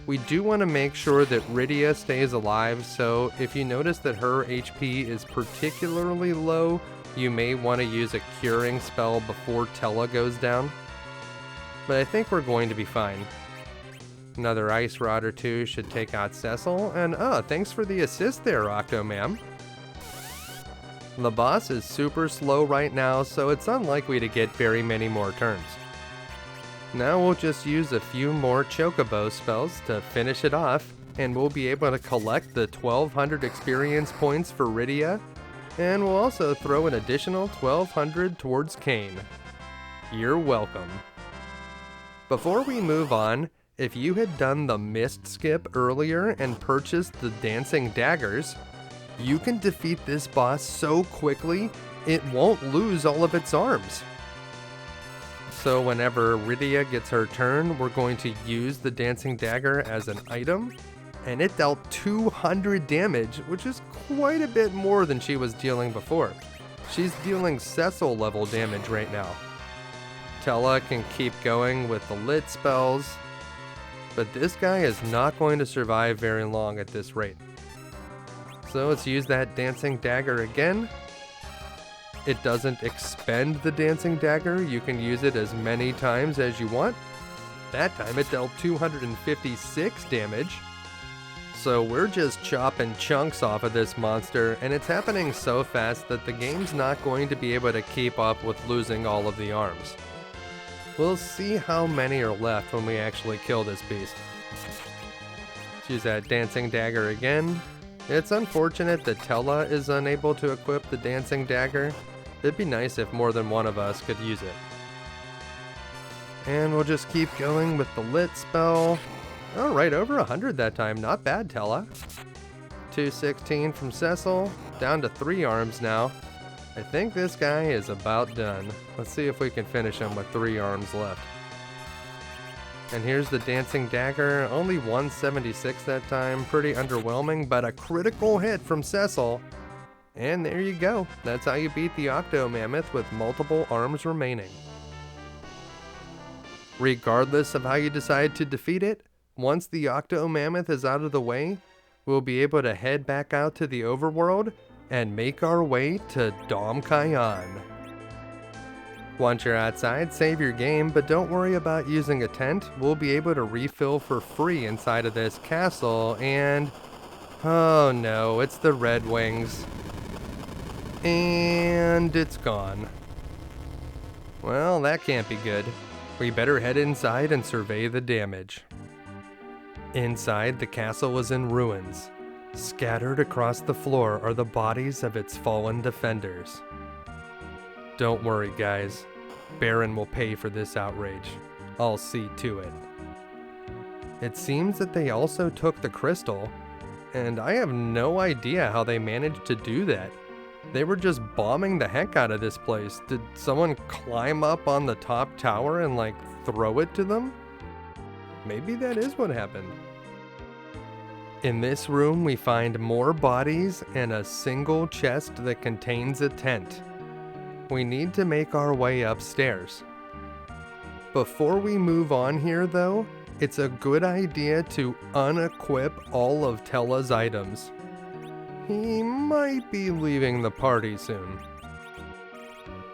We do want to make sure that Rydia stays alive, so if you notice that her HP is particularly low, you may want to use a curing spell before Tella goes down. But I think we're going to be fine. Another Ice Rod or two should take out Cecil, and thanks for the assist there, Octomam. The boss is super slow right now, so it's unlikely to get very many more turns. Now we'll just use a few more Chocobo spells to finish it off, and we'll be able to collect the 1,200 experience points for Rydia, and we'll also throw an additional 1,200 towards Cain. You're welcome. Before we move on, if you had done the mist skip earlier and purchased the dancing daggers, you can defeat this boss so quickly, it won't lose all of its arms. So whenever Rydia gets her turn, we're going to use the dancing dagger as an item, and it dealt 200 damage, which is quite a bit more than she was dealing before. She's dealing Cecil level damage right now. Tella can keep going with the lit spells, but this guy is not going to survive very long at this rate. So let's use that dancing dagger again. It doesn't expend the dancing dagger, you can use it as many times as you want. That time it dealt 256 damage. So we're just chopping chunks off of this monster, and it's happening so fast that the game's not going to be able to keep up with losing all of the arms. We'll see how many are left when we actually kill this beast. Let's use that dancing dagger again. It's unfortunate that Tella is unable to equip the dancing dagger. It'd be nice if more than one of us could use it. And we'll just keep going with the lit spell. Alright, over 100 that time. Not bad, Tella. 216 from Cecil. Down to 3 arms now. I think this guy is about done. Let's see if we can finish him with 3 arms left. And here's the dancing dagger. Only 176 that time. Pretty underwhelming, but a critical hit from Cecil. And there you go. That's how you beat the Octomammoth with multiple arms remaining. Regardless of how you decide to defeat it, once the Octomammoth is out of the way, we'll be able to head back out to the overworld and make our way to Damcyan. Once you're outside, save your game, but don't worry about using a tent. We'll be able to refill for free inside of this castle, and oh no, it's the Red Wings. And it's gone. Well, that can't be good. We better head inside and survey the damage. Inside, the castle was in ruins. Scattered across the floor are the bodies of its fallen defenders. Don't worry, guys. Baron will pay for this outrage. I'll see to it. It seems that they also took the crystal, and I have no idea how they managed to do that. They were just bombing the heck out of this place. Did someone climb up on the top tower and like throw it to them? Maybe that is what happened. In this room, we find more bodies and a single chest that contains a tent. We need to make our way upstairs. Before we move on here though, it's a good idea to unequip all of Tella's items. He might be leaving the party soon.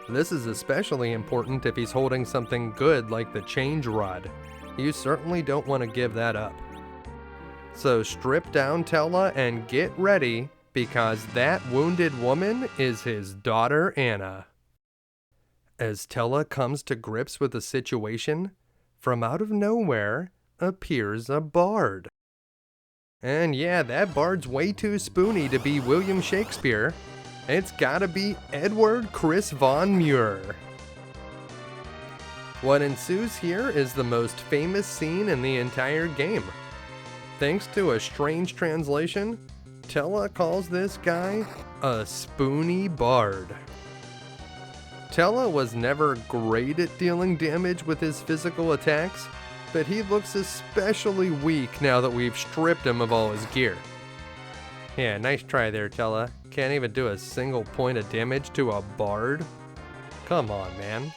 This is especially important if he's holding something good like the change rod. You certainly don't want to give that up. So strip down Tella and get ready, because that wounded woman is his daughter Anna. As Tella comes to grips with the situation, from out of nowhere appears a bard. And yeah, that bard's way too spoony to be William Shakespeare. It's gotta be Edward Chris von Muir. What ensues here is the most famous scene in the entire game. Thanks to a strange translation, Tella calls this guy a spoony bard. Tella was never great at dealing damage with his physical attacks, but he looks especially weak now that we've stripped him of all his gear. Yeah, nice try there, Tella. Can't even do a single point of damage to a bard? Come on, man.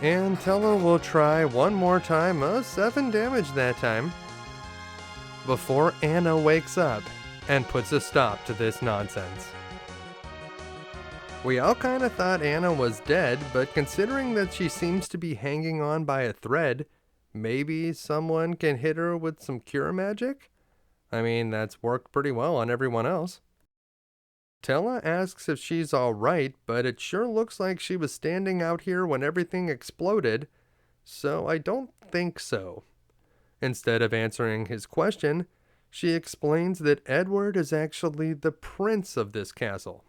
And Tella will try one more time, 7 damage that time, before Anna wakes up and puts a stop to this nonsense. We all kinda thought Anna was dead, but considering that she seems to be hanging on by a thread, maybe someone can hit her with some cure magic? I mean, that's worked pretty well on everyone else. Tella asks if she's alright, but it sure looks like she was standing out here when everything exploded, so I don't think so. Instead of answering his question, she explains that Edward is actually the prince of this castle.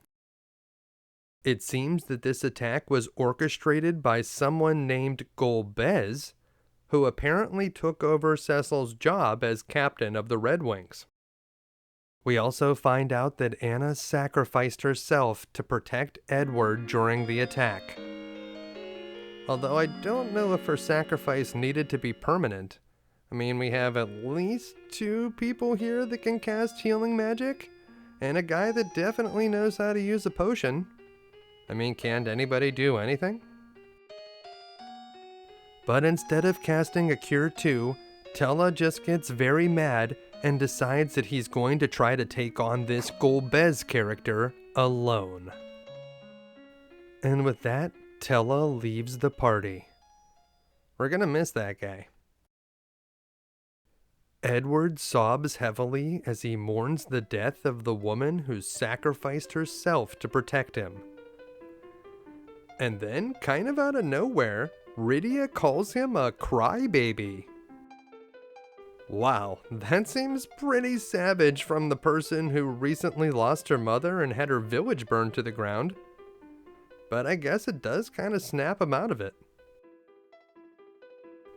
It seems that this attack was orchestrated by someone named Golbez, who apparently took over Cecil's job as captain of the Red Wings. We also find out that Anna sacrificed herself to protect Edward during the attack. Although I don't know if her sacrifice needed to be permanent. I mean, we have at least 2 people here that can cast healing magic, and a guy that definitely knows how to use a potion. I mean, can't anybody do anything? But instead of casting a cure too, Tella just gets very mad and decides that he's going to try to take on this Golbez character alone. And with that, Tella leaves the party. We're gonna miss that guy. Edward sobs heavily as he mourns the death of the woman who sacrificed herself to protect him. And then, kind of out of nowhere, Rydia calls him a crybaby. Wow, that seems pretty savage from the person who recently lost her mother and had her village burned to the ground. But I guess it does kind of snap him out of it.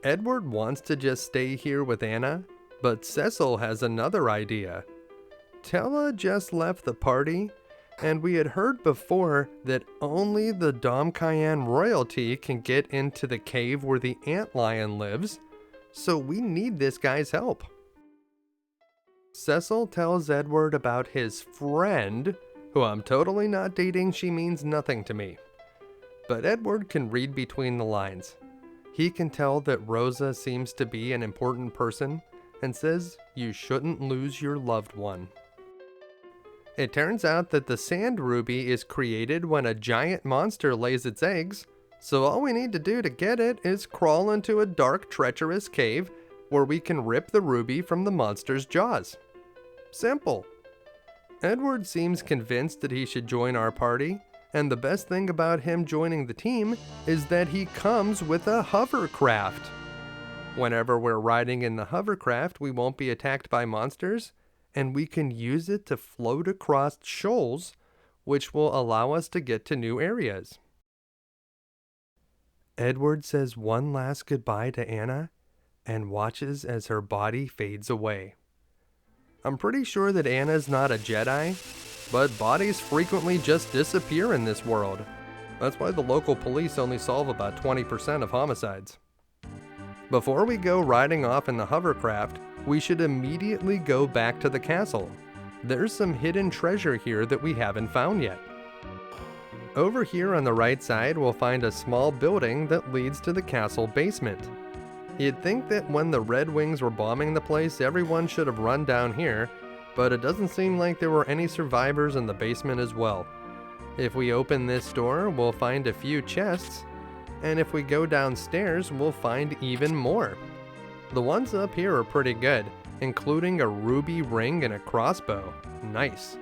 Edward wants to just stay here with Anna, but Cecil has another idea. Tella just left the party, and we had heard before that only the Damcyan royalty can get into the cave where the Antlion lives, so we need this guy's help. Cecil tells Edward about his friend, who I'm totally not dating, she means nothing to me. But Edward can read between the lines. He can tell that Rosa seems to be an important person, and says you shouldn't lose your loved one. It turns out that the sand ruby is created when a giant monster lays its eggs, so all we need to do to get it is crawl into a dark, treacherous cave where we can rip the ruby from the monster's jaws. Simple. Edward seems convinced that he should join our party, and the best thing about him joining the team is that he comes with a hovercraft. Whenever we're riding in the hovercraft, we won't be attacked by monsters, and we can use it to float across shoals, which will allow us to get to new areas. Edward says one last goodbye to Anna and watches as her body fades away. I'm pretty sure that Anna's not a Jedi, but bodies frequently just disappear in this world. That's why the local police only solve about 20% of homicides. Before we go riding off in the hovercraft, we should immediately go back to the castle. There's some hidden treasure here that we haven't found yet. Over here on the right side, we'll find a small building that leads to the castle basement. You'd think that when the Red Wings were bombing the place, everyone should have run down here, but it doesn't seem like there were any survivors in the basement as well. If we open this door, we'll find a few chests, and if we go downstairs, we'll find even more. The ones up here are pretty good, including a ruby ring and a crossbow. Nice.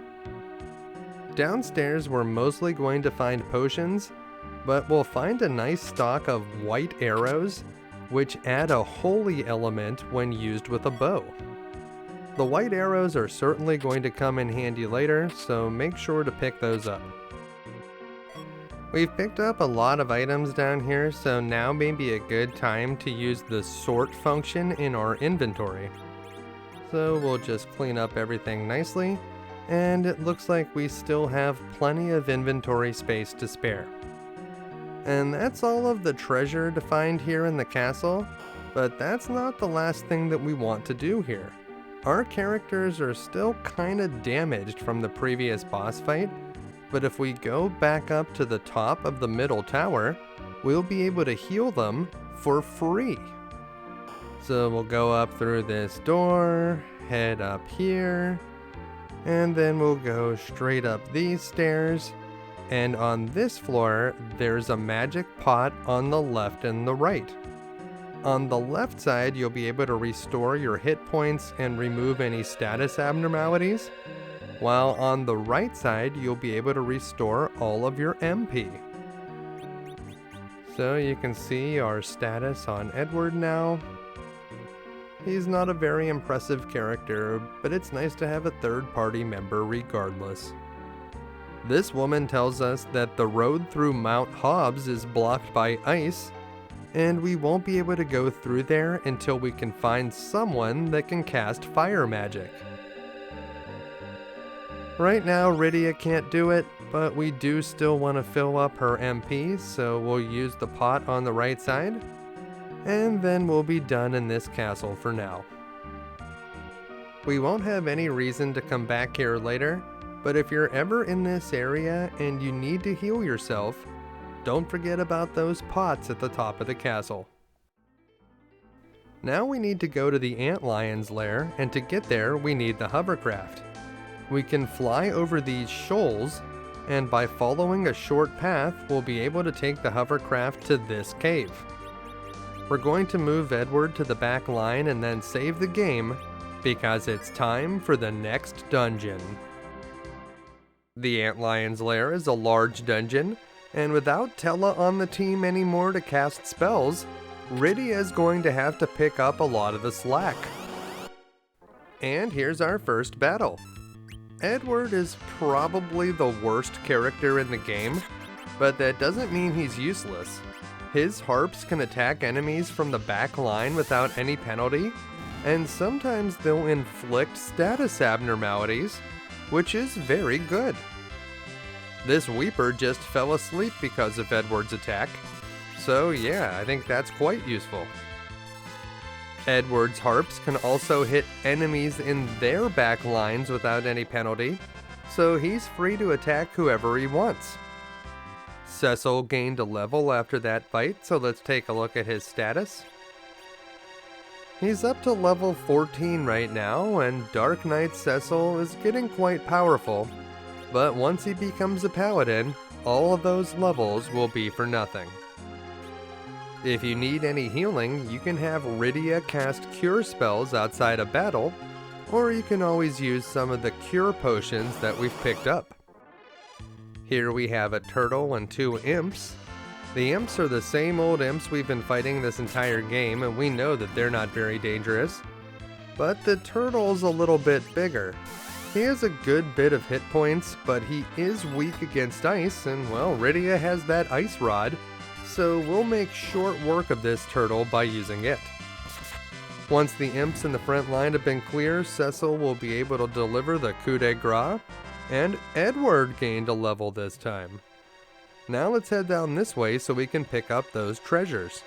Downstairs, we're mostly going to find potions, but we'll find a nice stock of white arrows, which add a holy element when used with a bow. The white arrows are certainly going to come in handy later, so make sure to pick those up. We've picked up a lot of items down here, so now may be a good time to use the sort function in our inventory. So we'll just clean up everything nicely, and it looks like we still have plenty of inventory space to spare. And that's all of the treasure to find here in the castle, but that's not the last thing that we want to do here. Our characters are still kinda damaged from the previous boss fight, but if we go back up to the top of the middle tower, we'll be able to heal them for free. So we'll go up through this door, head up here, and then we'll go straight up these stairs. And on this floor, there's a magic pot on the left and the right. On the left side, you'll be able to restore your hit points and remove any status abnormalities, while on the right side, you'll be able to restore all of your MP. So you can see our status on Edward now. He's not a very impressive character, but it's nice to have a third-party member regardless. This woman tells us that the road through Mount Hobs is blocked by ice, and we won't be able to go through there until we can find someone that can cast fire magic. Right now, Rydia can't do it, but we do still want to fill up her MP, so we'll use the pot on the right side, and then we'll be done in this castle for now. We won't have any reason to come back here later, but if you're ever in this area and you need to heal yourself, don't forget about those pots at the top of the castle. Now we need to go to the Antlion's lair, and to get there we need the hovercraft. We can fly over these shoals, and by following a short path we'll be able to take the hovercraft to this cave. We're going to move Edward to the back line and then save the game, because it's time for the next dungeon. The Antlion's lair is a large dungeon, and without Tella on the team anymore to cast spells, Rydia is going to have to pick up a lot of the slack. And here's our first battle. Edward is probably the worst character in the game, but that doesn't mean he's useless. His harps can attack enemies from the back line without any penalty, and sometimes they'll inflict status abnormalities, which is very good. This Weeper just fell asleep because of Edward's attack, so yeah, I think that's quite useful. Edward's harps can also hit enemies in their back lines without any penalty, so he's free to attack whoever he wants. Cecil gained a level after that fight, so let's take a look at his status. He's up to level 14 right now, and Dark Knight Cecil is getting quite powerful, but once he becomes a Paladin, all of those levels will be for nothing. If you need any healing, you can have Rydia cast cure spells outside of battle, or you can always use some of the cure potions that we've picked up. Here we have a turtle and 2 imps. The imps are the same old imps we've been fighting this entire game, and we know that they're not very dangerous. But the turtle's a little bit bigger. He has a good bit of hit points, but he is weak against ice, and well, Rydia has that ice rod, so we'll make short work of this turtle by using it. Once the imps in the front line have been clear, Cecil will be able to deliver the coup de grace, and Edward gained a level this time. Now let's head down this way so we can pick up those treasures.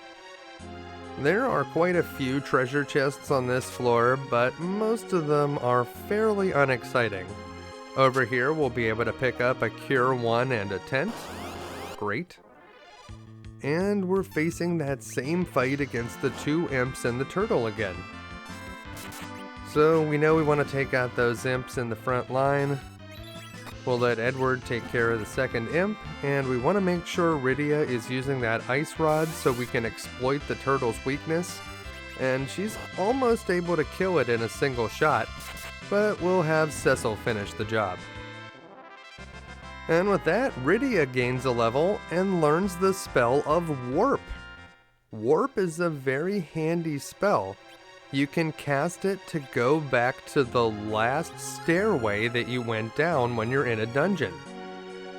There are quite a few treasure chests on this floor, but most of them are fairly unexciting. Over here we'll be able to pick up a Cure 1 and a tent. Great. And we're facing that same fight against the 2 imps and the turtle again. So we know we want to take out those imps in the front line. We'll let Edward take care of the second imp, and we want to make sure Rydia is using that ice rod so we can exploit the turtle's weakness, and she's almost able to kill it in a single shot, but we'll have Cecil finish the job. And with that, Rydia gains a level and learns the spell of Warp. Warp is a very handy spell. You can cast it to go back to the last stairway that you went down when you're in a dungeon.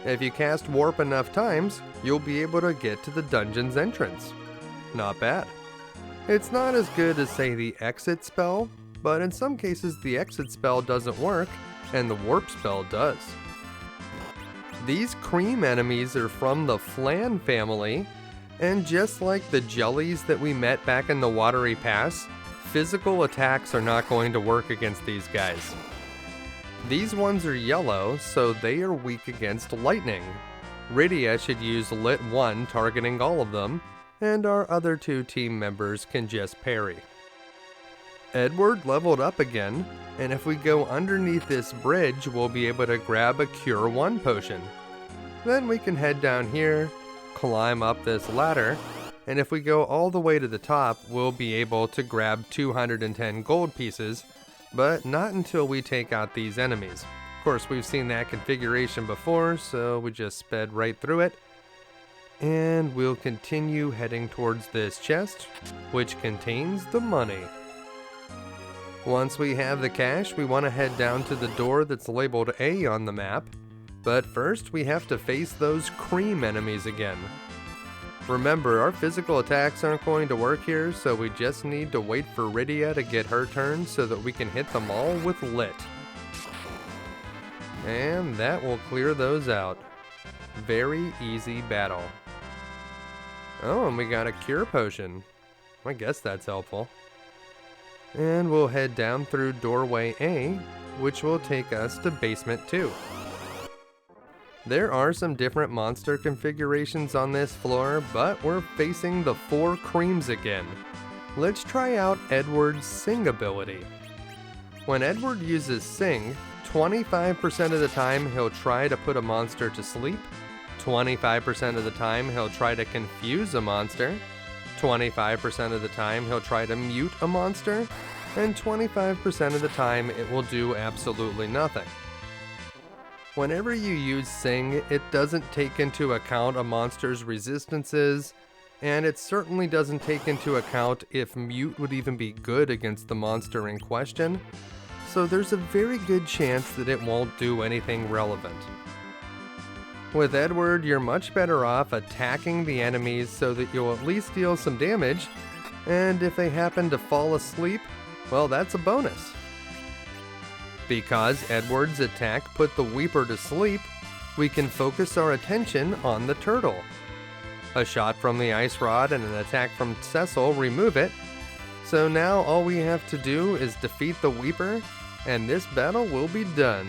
If you cast Warp enough times, you'll be able to get to the dungeon's entrance. Not bad. It's not as good as, say, the Exit spell, but in some cases the Exit spell doesn't work, and the Warp spell does. These cream enemies are from the Flan family, and just like the jellies that we met back in the Watery Pass, physical attacks are not going to work against these guys. These ones are yellow, so they are weak against lightning. Rydia should use Lit 1 targeting all of them, and our other 2 team members can just parry. Edward leveled up again, and if we go underneath this bridge, we'll be able to grab a Cure 1 potion. Then we can head down here, climb up this ladder, and if we go all the way to the top, we'll be able to grab 210 gold pieces, but not until we take out these enemies. Of course, we've seen that configuration before, so we just sped right through it. And we'll continue heading towards this chest, which contains the money. Once we have the cash, we want to head down to the door that's labeled A on the map, but first we have to face those cream enemies again. Remember, our physical attacks aren't going to work here, so we just need to wait for Rydia to get her turn so that we can hit them all with Lit. And that will clear those out. Very easy battle. Oh, and we got a cure potion. I guess that's helpful. And we'll head down through doorway A, which will take us to basement 2. There are some different monster configurations on this floor, but we're facing the 4 creams again. Let's try out Edward's Sing ability. When Edward uses Sing, 25% of the time he'll try to put a monster to sleep, 25% of the time he'll try to confuse a monster, 25% of the time he'll try to mute a monster, and 25% of the time it will do absolutely nothing. Whenever you use Sing, it doesn't take into account a monster's resistances, and it certainly doesn't take into account if mute would even be good against the monster in question, so there's a very good chance that it won't do anything relevant. With Edward, you're much better off attacking the enemies so that you'll at least deal some damage, and if they happen to fall asleep, well, that's a bonus. Because Edward's attack put the Weeper to sleep, we can focus our attention on the turtle. A shot from the ice rod and an attack from Cecil remove it, so now all we have to do is defeat the Weeper, and this battle will be done.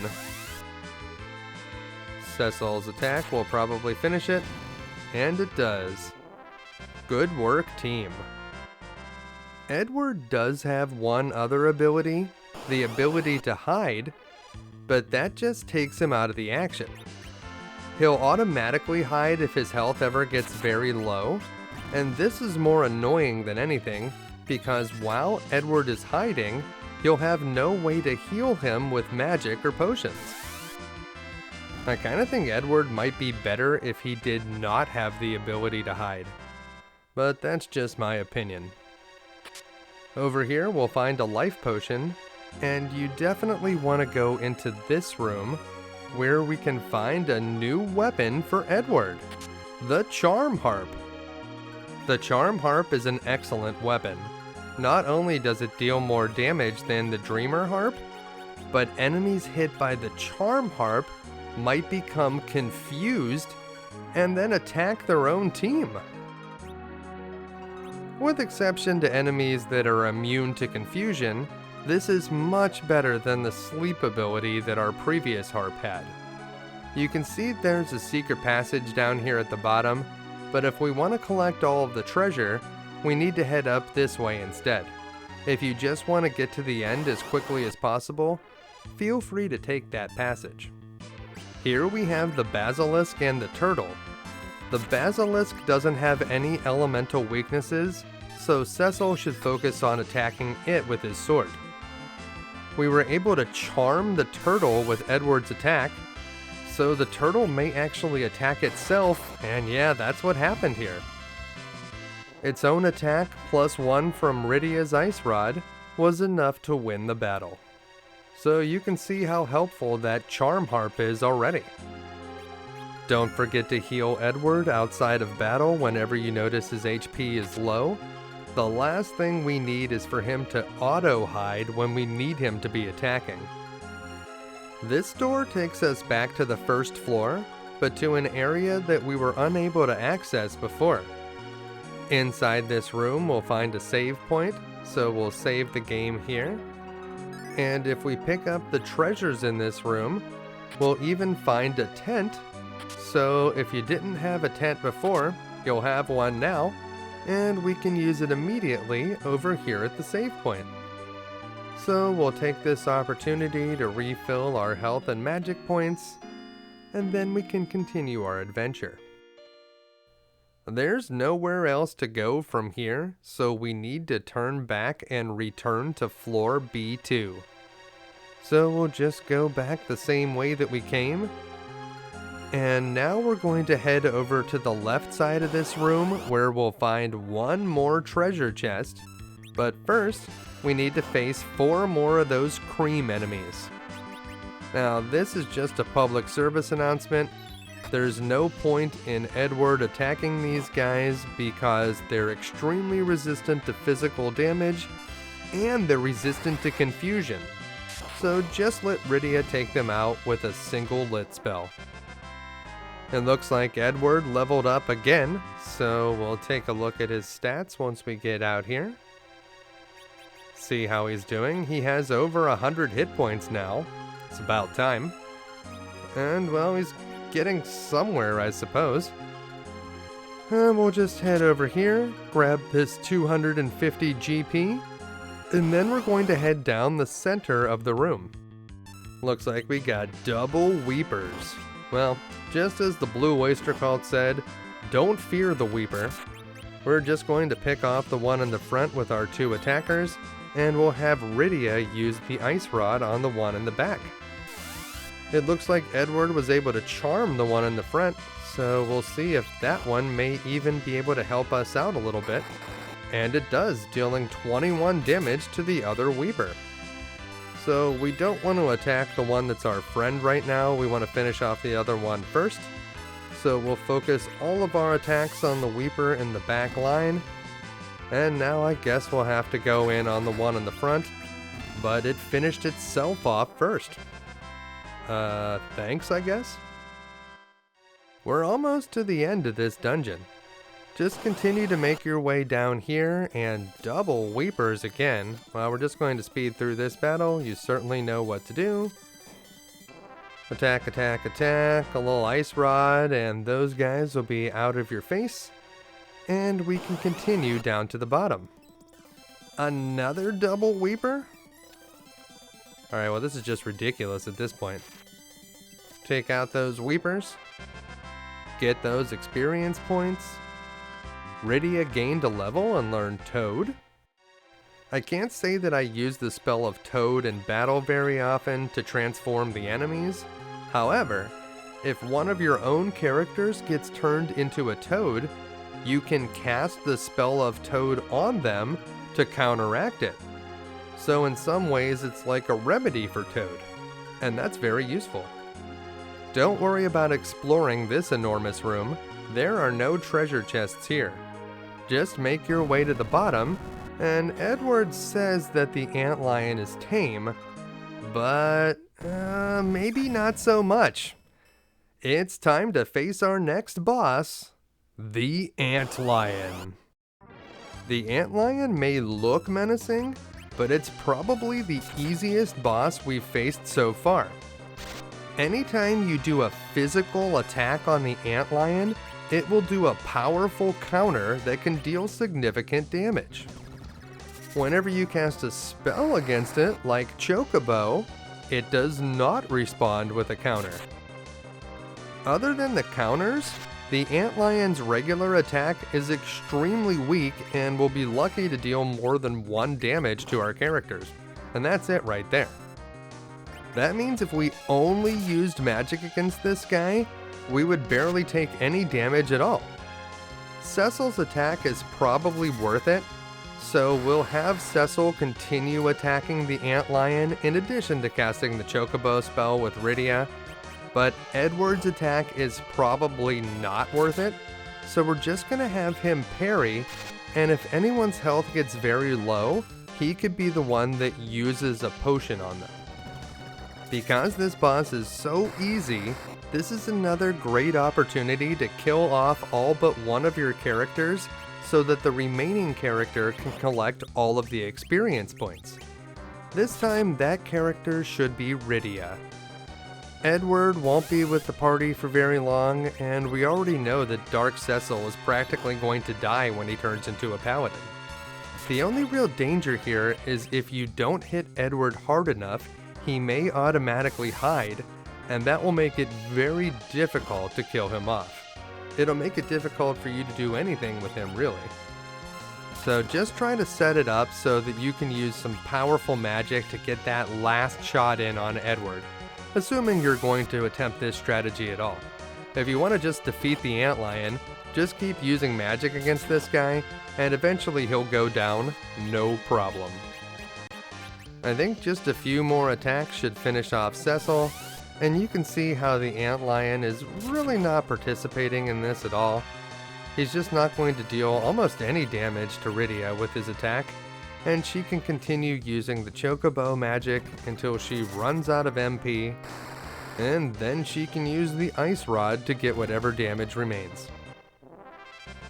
Cecil's attack will probably finish it, and it does. Good work, team. Edward does have one other ability, the ability to hide, but that just takes him out of the action. He'll automatically hide if his health ever gets very low, and this is more annoying than anything, because while Edward is hiding, you'll have no way to heal him with magic or potions. I kinda think Edward might be better if he did not have the ability to hide, but that's just my opinion. Over here we'll find a life potion, and you definitely want to go into this room where we can find a new weapon for Edward, the Charm Harp. The Charm Harp is an excellent weapon. Not only does it deal more damage than the Dreamer Harp, but enemies hit by the Charm Harp might become confused and then attack their own team. With exception to enemies that are immune to confusion, this is much better than the sleep ability that our previous harp had. You can see there's a secret passage down here at the bottom, but if we want to collect all of the treasure, we need to head up this way instead. If you just want to get to the end as quickly as possible, feel free to take that passage. Here we have the Basilisk and the Turtle. The Basilisk doesn't have any elemental weaknesses, so Cecil should focus on attacking it with his sword. We were able to charm the turtle with Edward's attack, so the turtle may actually attack itself, and yeah, that's what happened here. Its own attack plus 1 from Rydia's Ice Rod was enough to win the battle. So you can see how helpful that Charm Harp is already. Don't forget to heal Edward outside of battle whenever you notice his HP is low. The last thing we need is for him to auto-hide when we need him to be attacking. This door takes us back to the first floor, but to an area that we were unable to access before. Inside this room we'll find a save point, so we'll save the game here. And if we pick up the treasures in this room, we'll even find a tent. So if you didn't have a tent before, you'll have one now, and we can use it immediately over here at the save point. So we'll take this opportunity to refill our health and magic points, and then we can continue our adventure. There's nowhere else to go from here, so we need to turn back and return to floor B2. So we'll just go back the same way that we came. And now we're going to head over to the left side of this room where we'll find one more treasure chest. But first, we need to face 4 more of those cream enemies. Now this is just a public service announcement. There's no point in Edward attacking these guys because they're extremely resistant to physical damage and they're resistant to confusion. So just let Rydia take them out with a single lit spell. It looks like Edward leveled up again, so we'll take a look at his stats once we get out here. See how he's doing. He has over 100 hit points now. It's about time. And well, he's getting somewhere, I suppose. And we'll just head over here, grab this 250 GP, and then we're going to head down the center of the room. Looks like we got double Weepers. Well, just as the Blue Oyster Cult said, don't fear the Weeper. We're just going to pick off the one in the front with our 2 attackers, and we'll have Rydia use the Ice Rod on the one in the back. It looks like Edward was able to charm the one in the front, so we'll see if that one may even be able to help us out a little bit. And it does, dealing 21 damage to the other Weeper. So we don't want to attack the one that's our friend right now, we want to finish off the other one first. So we'll focus all of our attacks on the Weeper in the back line. And now I guess we'll have to go in on the one in the front, but it finished itself off first. Thanks, I guess? We're almost to the end of this dungeon. Just continue to make your way down here and double Weepers again. Well, we're just going to speed through this battle. You certainly know what to do. Attack, attack, attack, a little Ice Rod, and those guys will be out of your face. And we can continue down to the bottom. Another double Weeper? Alright, well this is just ridiculous at this point. Take out those Weepers. Get those experience points. Rydia gained a level and learned Toad. I can't say that I use the spell of Toad in battle very often to transform the enemies. However, if one of your own characters gets turned into a Toad, you can cast the spell of Toad on them to counteract it. So in some ways it's like a remedy for Toad, and that's very useful. Don't worry about exploring this enormous room, there are no treasure chests here. Just make your way to the bottom, and Edward says that the Antlion is tame, but maybe not so much. It's time to face our next boss, the Antlion. The Antlion may look menacing, but it's probably the easiest boss we've faced so far. Anytime you do a physical attack on the Antlion, it will do a powerful counter that can deal significant damage. Whenever you cast a spell against it, like Chocobo, it does not respond with a counter. Other than the counters, the Antlion's regular attack is extremely weak and will be lucky to deal more than 1 damage to our characters. And that's it right there. That means if we only used magic against this guy, we would barely take any damage at all. Cecil's attack is probably worth it, so we'll have Cecil continue attacking the Antlion in addition to casting the Chocobo spell with Rydia. But Edward's attack is probably not worth it, so we're just gonna have him parry, and if anyone's health gets very low, he could be the one that uses a potion on them. Because this boss is so easy, this is another great opportunity to kill off all but one of your characters so that the remaining character can collect all of the experience points. This time that character should be Rydia. Edward won't be with the party for very long, and we already know that Dark Cecil is practically going to die when he turns into a Paladin. The only real danger here is if you don't hit Edward hard enough, he may automatically hide, and that will make it very difficult to kill him off. It'll make it difficult for you to do anything with him, really. So just try to set it up so that you can use some powerful magic to get that last shot in on Edward, assuming you're going to attempt this strategy at all. If you want to just defeat the Antlion, just keep using magic against this guy, and eventually he'll go down, no problem. I think just a few more attacks should finish off Cecil, and you can see how the Antlion is really not participating in this at all. He's just not going to deal almost any damage to Rydia with his attack, and she can continue using the Chocobo magic until she runs out of MP, and then she can use the Ice Rod to get whatever damage remains.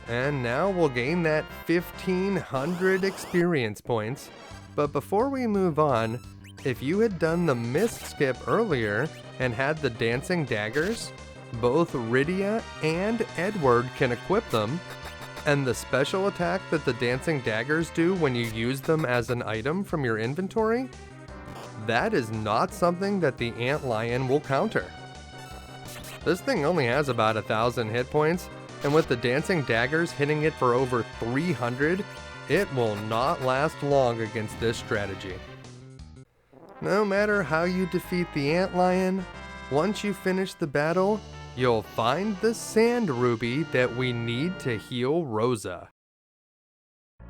And now we'll gain that 1500 experience points, but before we move on, if you had done the mist skip earlier and had the dancing daggers, both Rydia and Edward can equip them, and the special attack that the dancing daggers do when you use them as an item from your inventory, that is not something that the Antlion will counter. This thing only has about 1,000 hit points, and with the dancing daggers hitting it for over 300, it will not last long against this strategy. No matter how you defeat the Antlion, once you finish the battle, you'll find the sand ruby that we need to heal Rosa.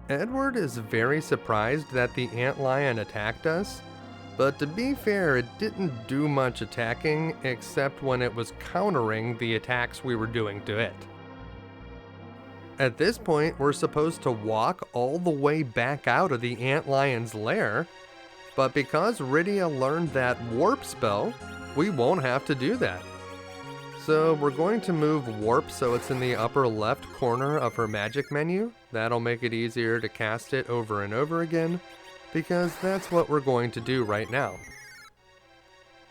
Edward is very surprised that the Antlion attacked us, but to be fair, it didn't do much attacking except when it was countering the attacks we were doing to it. At this point, we're supposed to walk all the way back out of the Antlion's lair, but because Rydia learned that warp spell, we won't have to do that. So we're going to move warp so it's in the upper left corner of her magic menu. That'll make it easier to cast it over and over again, because that's what we're going to do right now.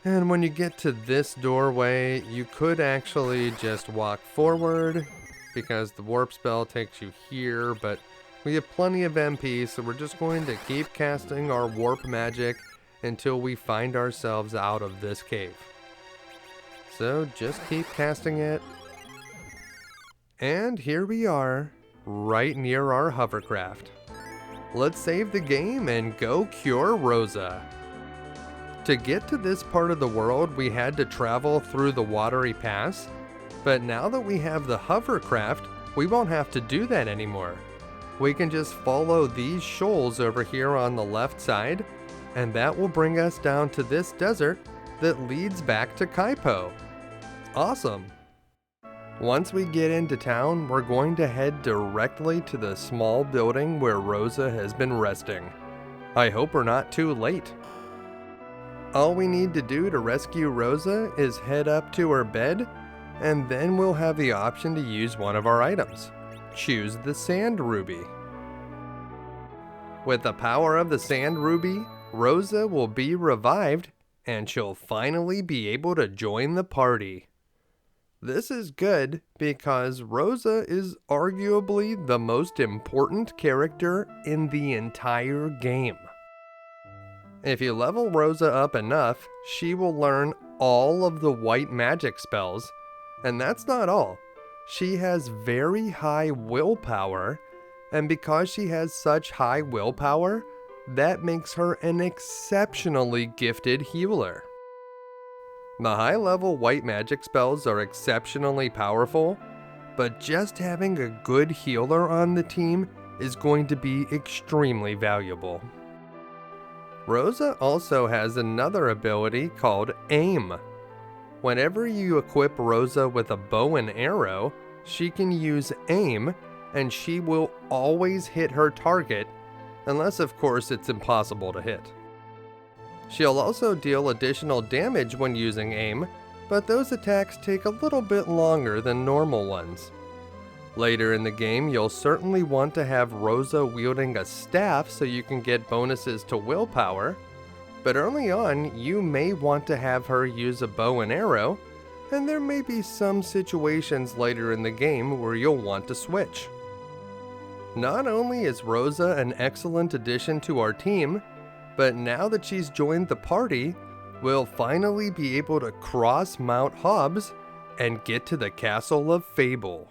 And when you get to this doorway, you could actually just walk forward, because the warp spell takes you here, but We have plenty of MP, so we're just going to keep casting our warp magic until we find ourselves out of this cave. So just keep casting it. And here we are, right near our hovercraft. Let's save the game and go cure Rosa. To get to this part of the world, we had to travel through the Watery Pass, but now that we have the hovercraft, we won't have to do that anymore. We can just follow these shoals over here on the left side, and that will bring us down to this desert that leads back to Kaipo. Awesome! Once we get into town, we're going to head directly to the small building where Rosa has been resting. I hope we're not too late. All we need to do to rescue Rosa is head up to her bed, and then we'll have the option to use one of our items. Choose the Sand Ruby. With the power of the Sand Ruby, Rosa will be revived, and she'll finally be able to join the party. This is good because Rosa is arguably the most important character in the entire game. If you level Rosa up enough, she will learn all of the white magic spells, and that's not all. She has very high willpower, and because she has such high willpower, that makes her an exceptionally gifted healer. The high-level white magic spells are exceptionally powerful, but just having a good healer on the team is going to be extremely valuable. Rosa also has another ability called Aim. Whenever you equip Rosa with a bow and arrow, she can use Aim, and she will always hit her target, unless of course it's impossible to hit. She'll also deal additional damage when using Aim, but those attacks take a little bit longer than normal ones. Later in the game, you'll certainly want to have Rosa wielding a staff so you can get bonuses to willpower, but early on, you may want to have her use a bow and arrow, and there may be some situations later in the game where you'll want to switch. Not only is Rosa an excellent addition to our team, but now that she's joined the party, we'll finally be able to cross Mount Hobs and get to the Castle of Fabul.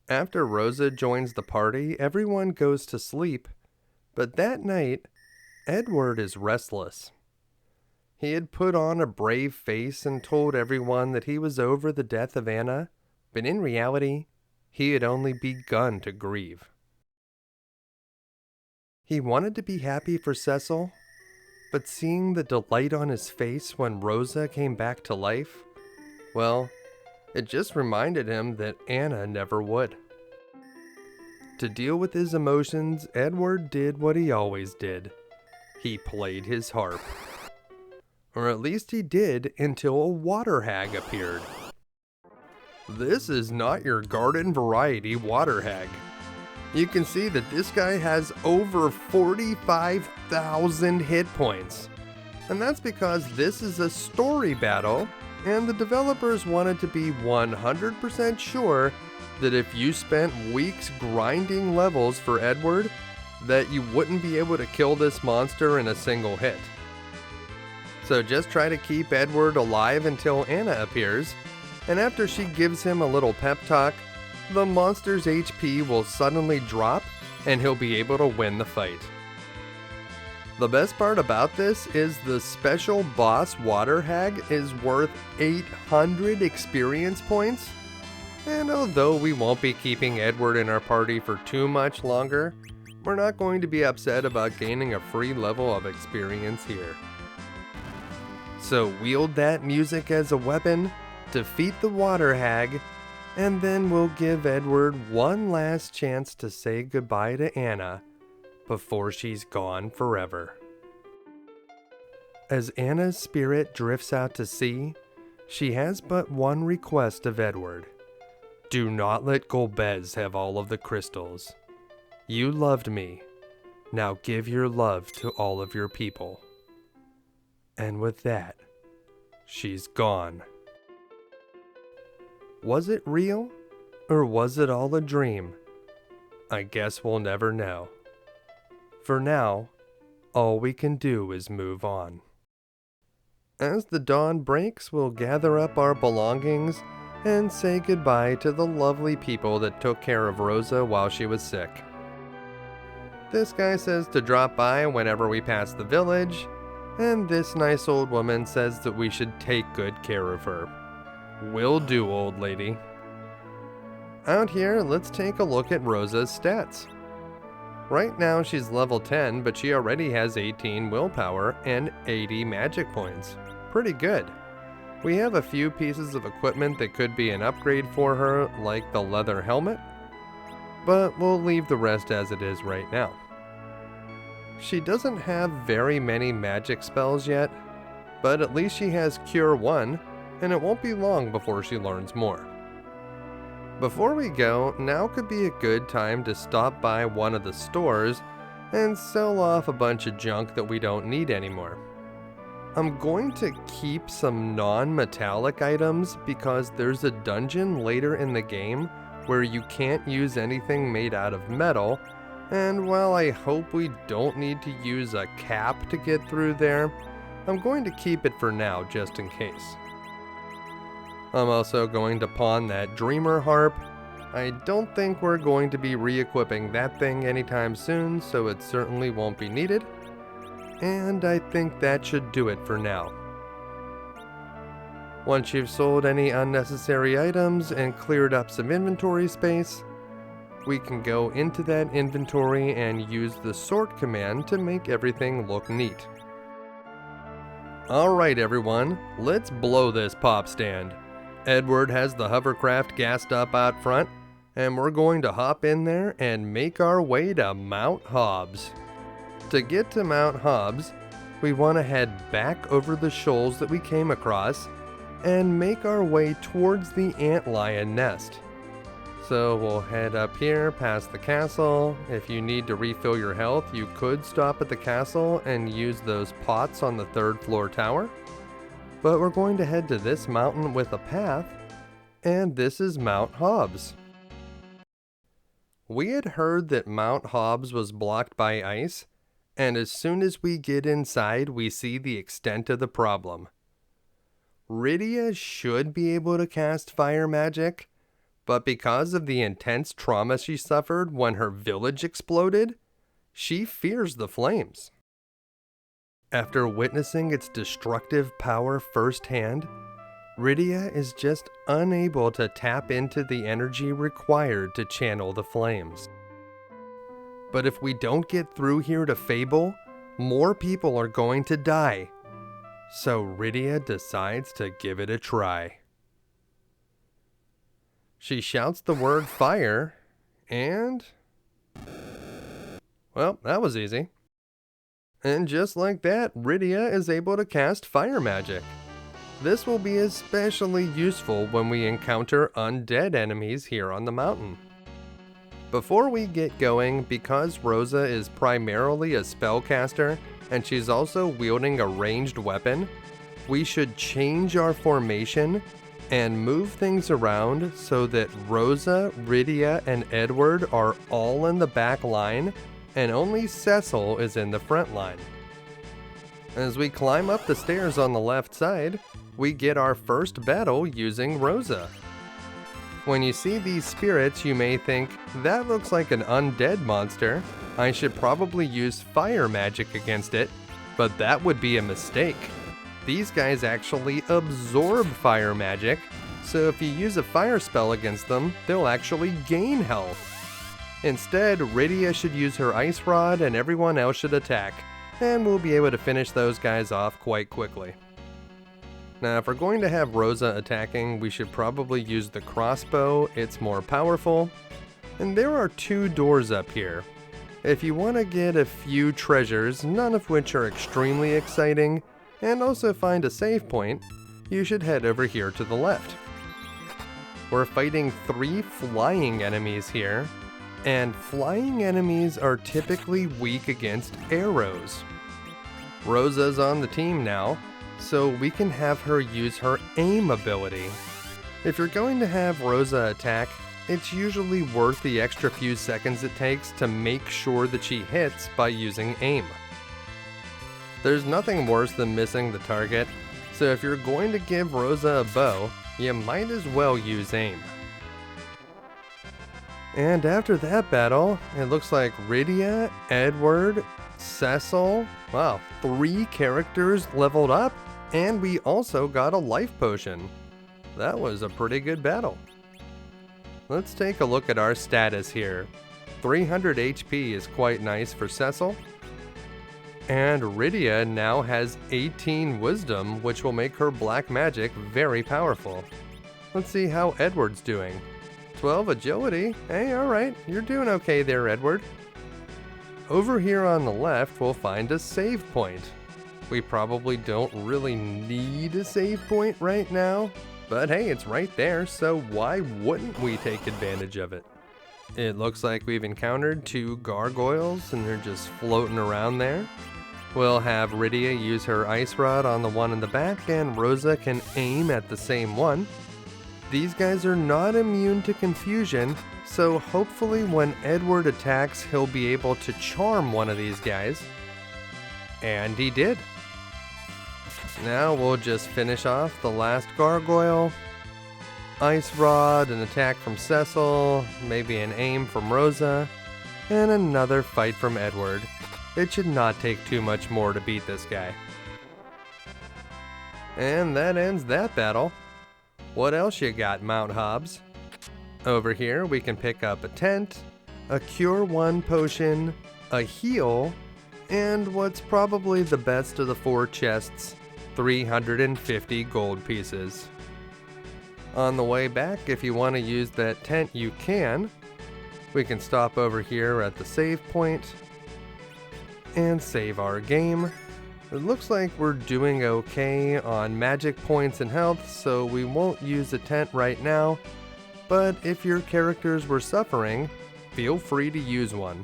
After Rosa joins the party, everyone goes to sleep, but that night, Edward is restless. He had put on a brave face and told everyone that he was over the death of Anna, but in reality, he had only begun to grieve. He wanted to be happy for Cecil, but seeing the delight on his face when Rosa came back to life, well, it just reminded him that Anna never would. To deal with his emotions, Edward did what he always did. He played his harp. Or at least he did until a water hag appeared. This is not your garden variety water hag. You can see that this guy has over 45,000 hit points. And that's because this is a story battle, and the developers wanted to be 100% sure that if you spent weeks grinding levels for Edward, that you wouldn't be able to kill this monster in a single hit. So just try to keep Edward alive until Anna appears, and after she gives him a little pep talk, the monster's HP will suddenly drop and he'll be able to win the fight. The best part about this is the special boss water hag is worth 800 experience points, and although we won't be keeping Edward in our party for too much longer, we're not going to be upset about gaining a free level of experience here. So wield that music as a weapon, defeat the water hag, and then we'll give Edward one last chance to say goodbye to Anna before she's gone forever. As Anna's spirit drifts out to sea, she has but one request of Edward. Do not let Golbez have all of the crystals. You loved me. Now give your love to all of your people. And with that, she's gone. Was it real, or was it all a dream? I guess we'll never know. For now, all we can do is move on. As the dawn breaks, we'll gather up our belongings and say goodbye to the lovely people that took care of Rosa while she was sick. This guy says to drop by whenever we pass the village, and this nice old woman says that we should take good care of her. Will do, old lady. Out here, let's take a look at Rosa's stats. Right now she's level 10, but she already has 18 willpower and 80 magic points. Pretty good. We have a few pieces of equipment that could be an upgrade for her, like the leather helmet, but we'll leave the rest as it is right now. She doesn't have very many magic spells yet, but at least she has Cure 1, and it won't be long before she learns more. Before we go, now could be a good time to stop by one of the stores and sell off a bunch of junk that we don't need anymore. I'm going to keep some non-metallic items because there's a dungeon later in the game where you can't use anything made out of metal, and while I hope we don't need to use a cap to get through there, I'm going to keep it for now just in case. I'm also going to pawn that Dreamer Harp. I don't think we're going to be re-equipping that thing anytime soon, so it certainly won't be needed. And I think that should do it for now. Once you've sold any unnecessary items and cleared up some inventory space, we can go into that inventory and use the sort command to make everything look neat. Alright everyone, let's blow this pop stand. Edward has the hovercraft gassed up out front, and we're going to hop in there and make our way to Mount Hobs. To get to Mount Hobs, we want to head back over the shoals that we came across and make our way towards the Antlion nest. So we'll head up here past the castle. If you need to refill your health, you could stop at the castle and use those pots on the 3rd floor tower. But we're going to head to this mountain with a path, and this is Mount Hobs. We had heard that Mount Hobs was blocked by ice, and as soon as we get inside, we see the extent of the problem. Rydia should be able to cast fire magic, but because of the intense trauma she suffered when her village exploded, she fears the flames. After witnessing its destructive power firsthand, Rydia is just unable to tap into the energy required to channel the flames. But if we don't get through here to Fabul, more people are going to die. So Rydia decides to give it a try. She shouts the word fire, and... well, that was easy. And just like that, Rydia is able to cast fire magic. This will be especially useful when we encounter undead enemies here on the mountain. Before we get going, because Rosa is primarily a spellcaster and she's also wielding a ranged weapon, we should change our formation and move things around so that Rosa, Rydia, and Edward are all in the back line and only Cecil is in the front line. As we climb up the stairs on the left side, we get our first battle using Rosa. When you see these spirits, you may think, that looks like an undead monster. I should probably use fire magic against it, but that would be a mistake. These guys actually absorb fire magic, so if you use a fire spell against them, they'll actually gain health. Instead, Rydia should use her ice rod and everyone else should attack, and we'll be able to finish those guys off quite quickly. Now, if we're going to have Rosa attacking, we should probably use the crossbow. It's more powerful. And there are 2 doors up here. If you want to get a few treasures, none of which are extremely exciting, and also find a save point, you should head over here to the left. We're fighting 3 flying enemies here, and flying enemies are typically weak against arrows. Rosa's on the team now, so we can have her use her aim ability. If you're going to have Rosa attack, it's usually worth the extra few seconds it takes to make sure that she hits by using aim. There's nothing worse than missing the target, so if you're going to give Rosa a bow, you might as well use aim. And after that battle, it looks like Rydia, Edward, Cecil, wow, 3 characters leveled up, and we also got a life potion. That was a pretty good battle. Let's take a look at our status here. 300 HP is quite nice for Cecil. And Rydia now has 18 wisdom, which will make her black magic very powerful. Let's see how Edward's doing. 12 agility. Hey, alright, you're doing okay there, Edward. Over here on the left, we'll find a save point. We probably don't really need a save point right now, but hey, it's right there, so why wouldn't we take advantage of it? It looks like we've encountered 2 gargoyles and they're just floating around there. We'll have Rydia use her ice rod on the one in the back, and Rosa can aim at the same one. These guys are not immune to confusion, so hopefully when Edward attacks, he'll be able to charm one of these guys. And he did. Now we'll just finish off the last gargoyle. Ice rod, an attack from Cecil, maybe an aim from Rosa, and another fight from Edward. It should not take too much more to beat this guy. And that ends that battle. What else you got, Mount Hobs? Over here we can pick up a tent, a Cure 1 potion, a heal, and what's probably the best of the 4 chests, 350 gold pieces. On the way back, if you want to use that tent, you can. We can stop over here at the save point and save our game. It looks like we're doing okay on magic points and health, so we won't use a tent right now, but if your characters were suffering, feel free to use one.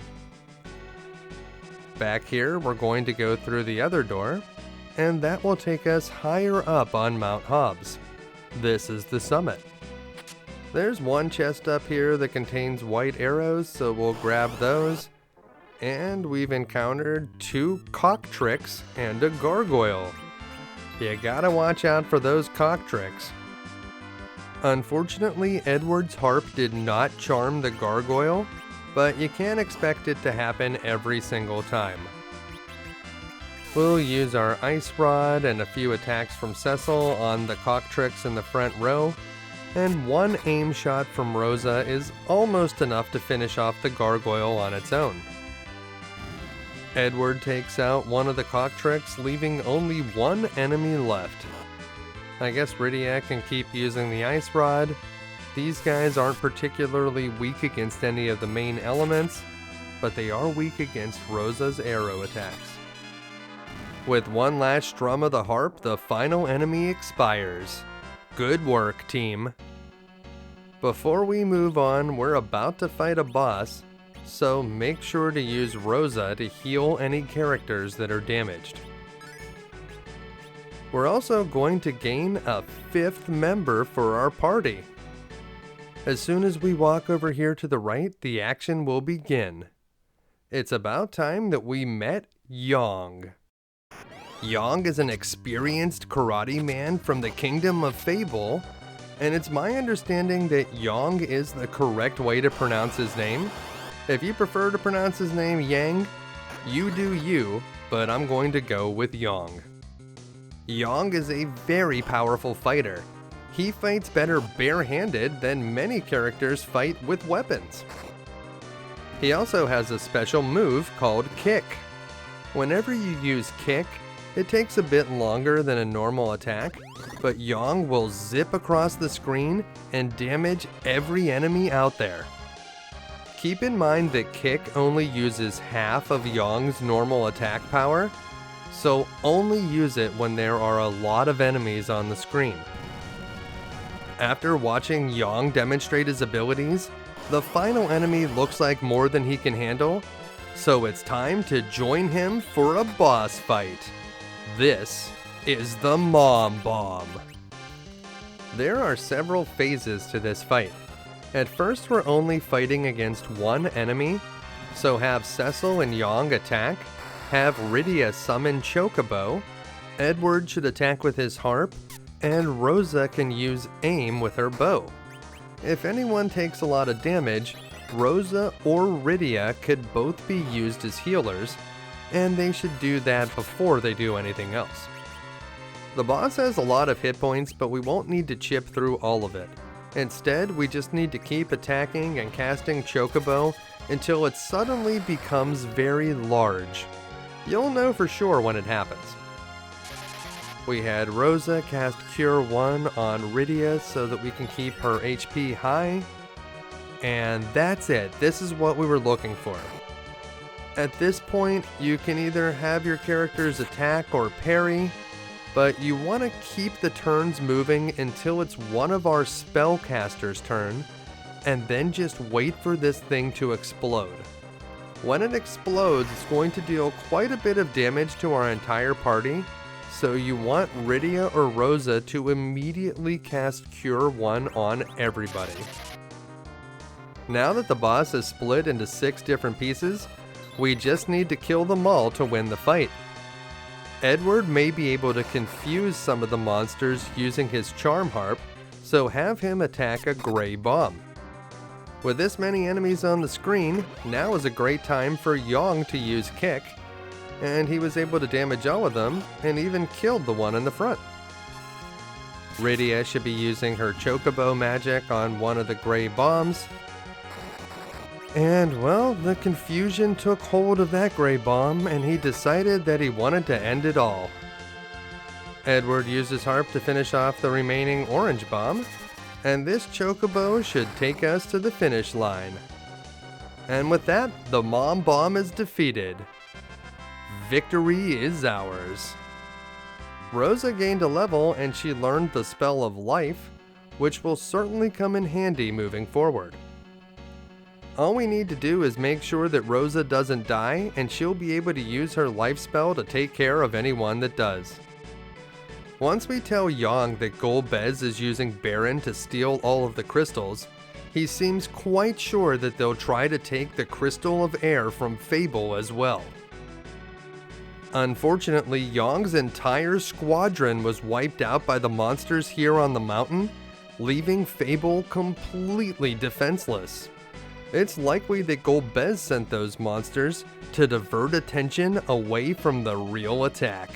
Back here, we're going to go through the other door, and that will take us higher up on Mount Hobs. This is the summit. There's one chest up here that contains white arrows, so we'll grab those. And we've encountered 2 cockatrices and a gargoyle. You gotta watch out for those cockatrices. Unfortunately, Edward's harp did not charm the gargoyle, but you can't expect it to happen every single time. We'll use our ice rod and a few attacks from Cecil on the cockatrices in the front row, and 1 aim shot from Rosa is almost enough to finish off the gargoyle on its own. Edward takes out one of the cockatrices, leaving only 1 enemy left. I guess Rydia can keep using the ice rod. These guys aren't particularly weak against any of the main elements, but they are weak against Rosa's arrow attacks. With 1 last strum of the harp, the final enemy expires. Good work, team. Before we move on, we're about to fight a boss, so make sure to use Rosa to heal any characters that are damaged. We're also going to gain a 5th member for our party. As soon as we walk over here to the right, the action will begin. It's about time that we met Yong. Yong is an experienced karate man from the kingdom of Fabul, and it's my understanding that Yong is the correct way to pronounce his name. If you prefer to pronounce his name Yang, you do you, but I'm going to go with Yong. Yong is a very powerful fighter. He fights better barehanded than many characters fight with weapons. He also has a special move called Kick. Whenever you use Kick, it takes a bit longer than a normal attack, but Yong will zip across the screen and damage every enemy out there. Keep in mind that Kick only uses half of Yong's normal attack power, so only use it when there are a lot of enemies on the screen. After watching Yong demonstrate his abilities, the final enemy looks like more than he can handle, so it's time to join him for a boss fight. This is the Mom Bomb. There are several phases to this fight. At first we're only fighting against one enemy, so have Cecil and Yang attack, have Rydia summon Chocobo, Edward should attack with his harp, and Rosa can use aim with her bow. If anyone takes a lot of damage, Rosa or Rydia could both be used as healers, and they should do that before they do anything else. The boss has a lot of hit points, but we won't need to chip through all of it. Instead, we just need to keep attacking and casting Chocobo until it suddenly becomes very large. You'll know for sure when it happens. We had Rosa cast Cure 1 on Rydia so that we can keep her HP high. And that's it. This is what we were looking for. At this point, you can either have your characters attack or parry, but you want to keep the turns moving until it's one of our spellcasters' turn, and then just wait for this thing to explode. When it explodes, it's going to deal quite a bit of damage to our entire party, so you want Rydia or Rosa to immediately cast Cure 1 on everybody. Now that the boss is split into 6 different pieces, we just need to kill them all to win the fight. Edward may be able to confuse some of the monsters using his charm harp, so have him attack a gray bomb. With this many enemies on the screen, now is a great time for Yang to use kick, and he was able to damage all of them and even killed the one in the front. Rydia should be using her Chocobo magic on one of the gray bombs. And, well, the confusion took hold of that gray bomb, and he decided that he wanted to end it all. Edward used his harp to finish off the remaining orange bomb, and this Chocobo should take us to the finish line. And with that, the mom bomb is defeated. Victory is ours. Rosa gained a level, and she learned the spell of life, which will certainly come in handy moving forward. All we need to do is make sure that Rosa doesn't die, and she'll be able to use her life spell to take care of anyone that does. Once we tell Yang that Golbez is using Baron to steal all of the crystals, he seems quite sure that they'll try to take the Crystal of Air from Fabul as well. Unfortunately, Yang's entire squadron was wiped out by the monsters here on the mountain, leaving Fabul completely defenseless. It's likely that Golbez sent those monsters to divert attention away from the real attack.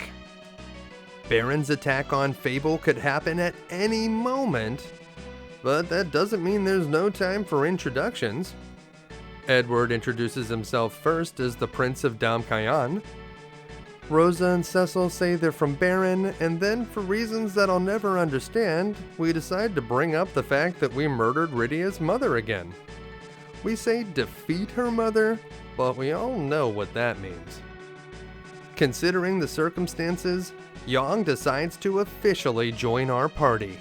Baron's attack on Fabul could happen at any moment, but that doesn't mean there's no time for introductions. Edward introduces himself first as the Prince of Damcyan. Rosa and Cecil say they're from Baron, and then for reasons that I'll never understand, we decide to bring up the fact that we murdered Rydia's mother again. We say defeat her mother, but we all know what that means. Considering the circumstances, Yang decides to officially join our party.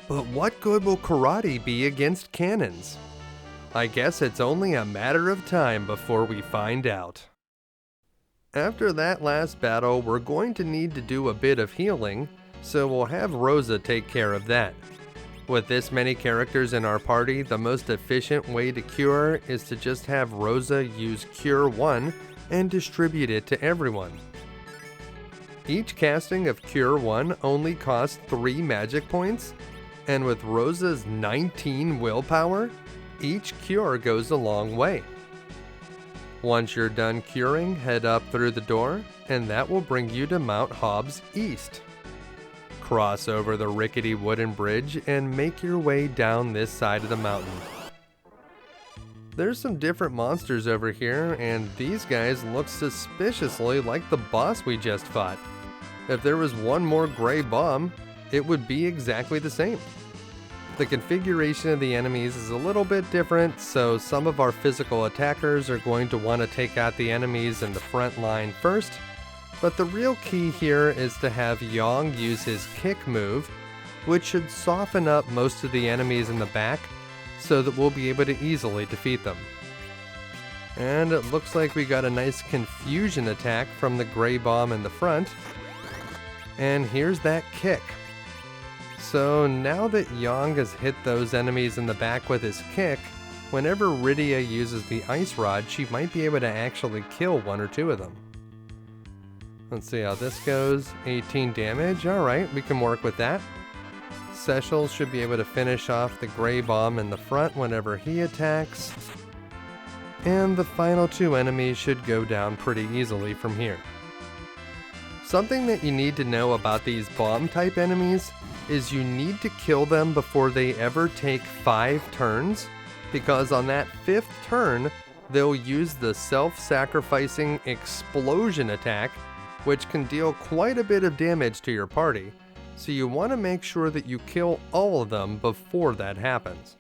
But what good will karate be against cannons? I guess it's only a matter of time before we find out. After that last battle, we're going to need to do a bit of healing, so we'll have Rosa take care of that. With this many characters in our party, the most efficient way to cure is to just have Rosa use Cure 1 and distribute it to everyone. Each casting of Cure 1 only costs 3 magic points, and with Rosa's 19 willpower, each cure goes a long way. Once you're done curing, head up through the door, and that will bring you to Mount Hobs East. Cross over the rickety wooden bridge and make your way down this side of the mountain. There's some different monsters over here, and these guys look suspiciously like the boss we just fought. If there was one more gray bomb, it would be exactly the same. The configuration of the enemies is a little bit different, so some of our physical attackers are going to want to take out the enemies in the front line first, but the real key here is to have Yang use his kick move, which should soften up most of the enemies in the back, so that we'll be able to easily defeat them. And it looks like we got a nice confusion attack from the gray bomb in the front, and here's that kick. So now that Yang has hit those enemies in the back with his kick, whenever Rydia uses the ice rod, she might be able to actually kill one or two of them. Let's see how this goes. 18 damage, alright, we can work with that. Cecil should be able to finish off the Grey Bomb in the front whenever he attacks. And the final two enemies should go down pretty easily from here. Something that you need to know about these bomb type enemies is you need to kill them before they ever take 5 turns, because on that 5th turn, they'll use the self-sacrificing explosion attack, which can deal quite a bit of damage to your party. So you want to make sure that you kill all of them before that happens.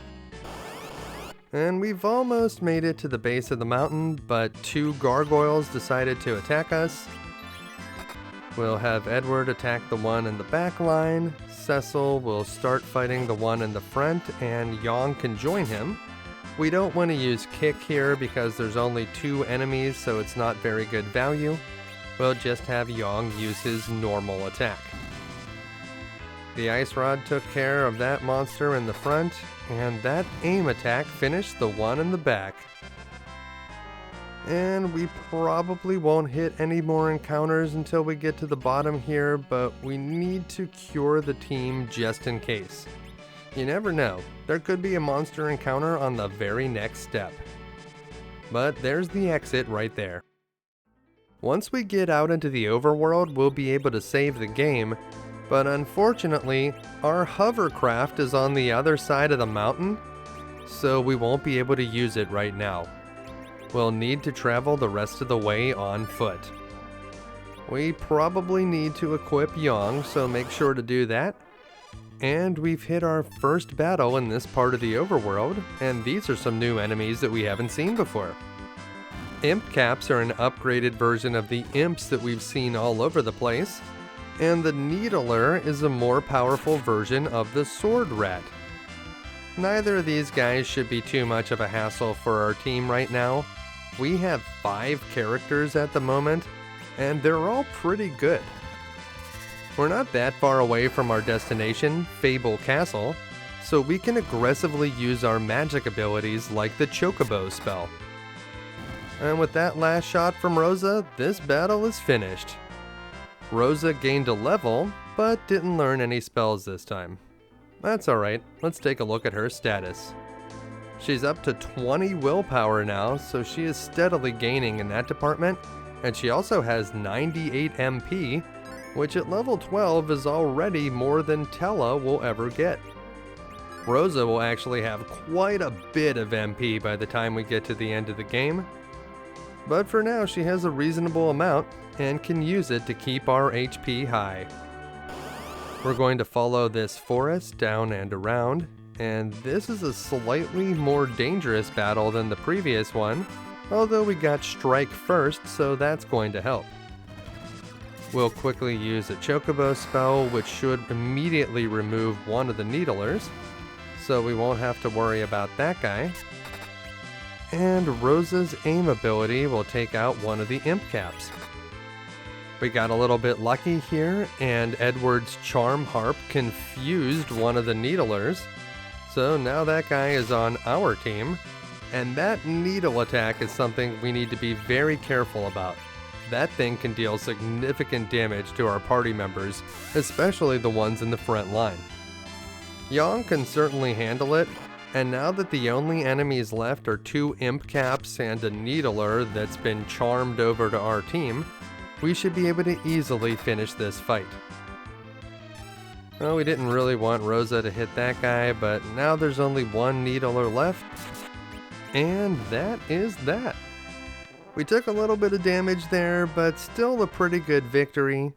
And we've almost made it to the base of the mountain, but 2 gargoyles decided to attack us. We'll have Edward attack the one in the back line. Cecil will start fighting the one in the front, and Yang can join him. We don't want to use kick here because there's only 2 enemies, so it's not very good value. We'll just have Yang use his normal attack. The ice rod took care of that monster in the front, and that aim attack finished the one in the back. And we probably won't hit any more encounters until we get to the bottom here, but we need to cure the team just in case. You never know, there could be a monster encounter on the very next step. But there's the exit right there. Once we get out into the overworld, we'll be able to save the game, but unfortunately, our hovercraft is on the other side of the mountain, so we won't be able to use it right now. We'll need to travel the rest of the way on foot. We probably need to equip Yang, so make sure to do that. And we've hit our first battle in this part of the overworld, and these are some new enemies that we haven't seen before. Imp caps are an upgraded version of the imps that we've seen all over the place, and the Needler is a more powerful version of the sword rat. Neither of these guys should be too much of a hassle for our team right now. We have 5 characters at the moment, and they're all pretty good. We're not that far away from our destination, Fabul Castle, so we can aggressively use our magic abilities like the Chocobo spell. And with that last shot from Rosa, this battle is finished. Rosa gained a level, but didn't learn any spells this time. That's alright, let's take a look at her status. She's up to 20 willpower now, so she is steadily gaining in that department, and she also has 98 MP, which at level 12 is already more than Tella will ever get. Rosa will actually have quite a bit of MP by the time we get to the end of the game, but for now she has a reasonable amount and can use it to keep our HP high. We're going to follow this forest down and around, and this is a slightly more dangerous battle than the previous one, although we got Strike first, so that's going to help. We'll quickly use a Chocobo spell, which should immediately remove one of the Needlers, so we won't have to worry about that guy. And Rosa's aim ability will take out one of the imp caps. We got a little bit lucky here, and Edward's Charm Harp confused one of the Needlers, so now that guy is on our team, and that needle attack is something we need to be very careful about. That thing can deal significant damage to our party members, especially the ones in the front line. Yang can certainly handle it, and now that the only enemies left are 2 imp caps and a Needler that's been charmed over to our team, we should be able to easily finish this fight. Well, we didn't really want Rosa to hit that guy, but now there's only 1 Needler left, and that is that. We took a little bit of damage there, but still a pretty good victory.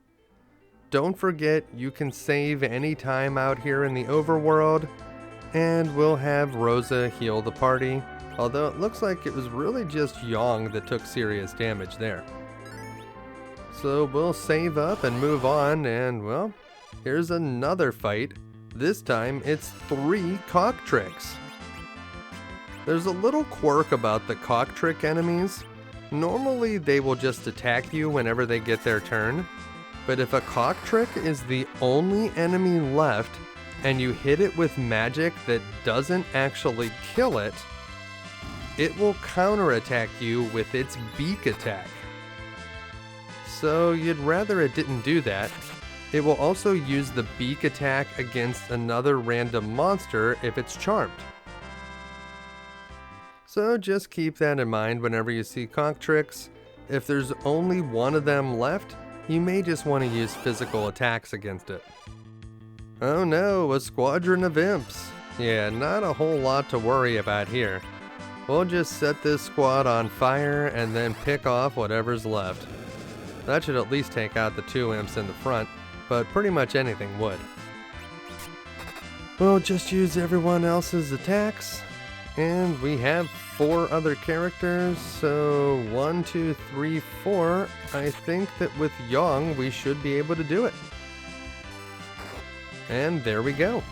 Don't forget, you can save any time out here in the overworld, and we'll have Rosa heal the party, although it looks like it was really just Yang that took serious damage there. So we'll save up and move on, and well, here's another fight. This time it's 3 Cockatricks. There's a little quirk about the Cockatrick enemies. Normally they will just attack you whenever they get their turn, but if a Cockatrick is the only enemy left and you hit it with magic that doesn't actually kill it, it will counterattack you with its beak attack. So you'd rather it didn't do that. It will also use the beak attack against another random monster if it's charmed. So just keep that in mind whenever you see Cockatrix. If there's only one of them left, you may just want to use physical attacks against it. Oh no, a squadron of imps. Yeah, not a whole lot to worry about here. We'll just set this squad on fire and then pick off whatever's left. That should at least take out the 2 imps in the front, but pretty much anything would. We'll just use everyone else's attacks, and we have 4 other characters, so 1, 2, 3, 4. I think that with Yang we should be able to do it. And there we go.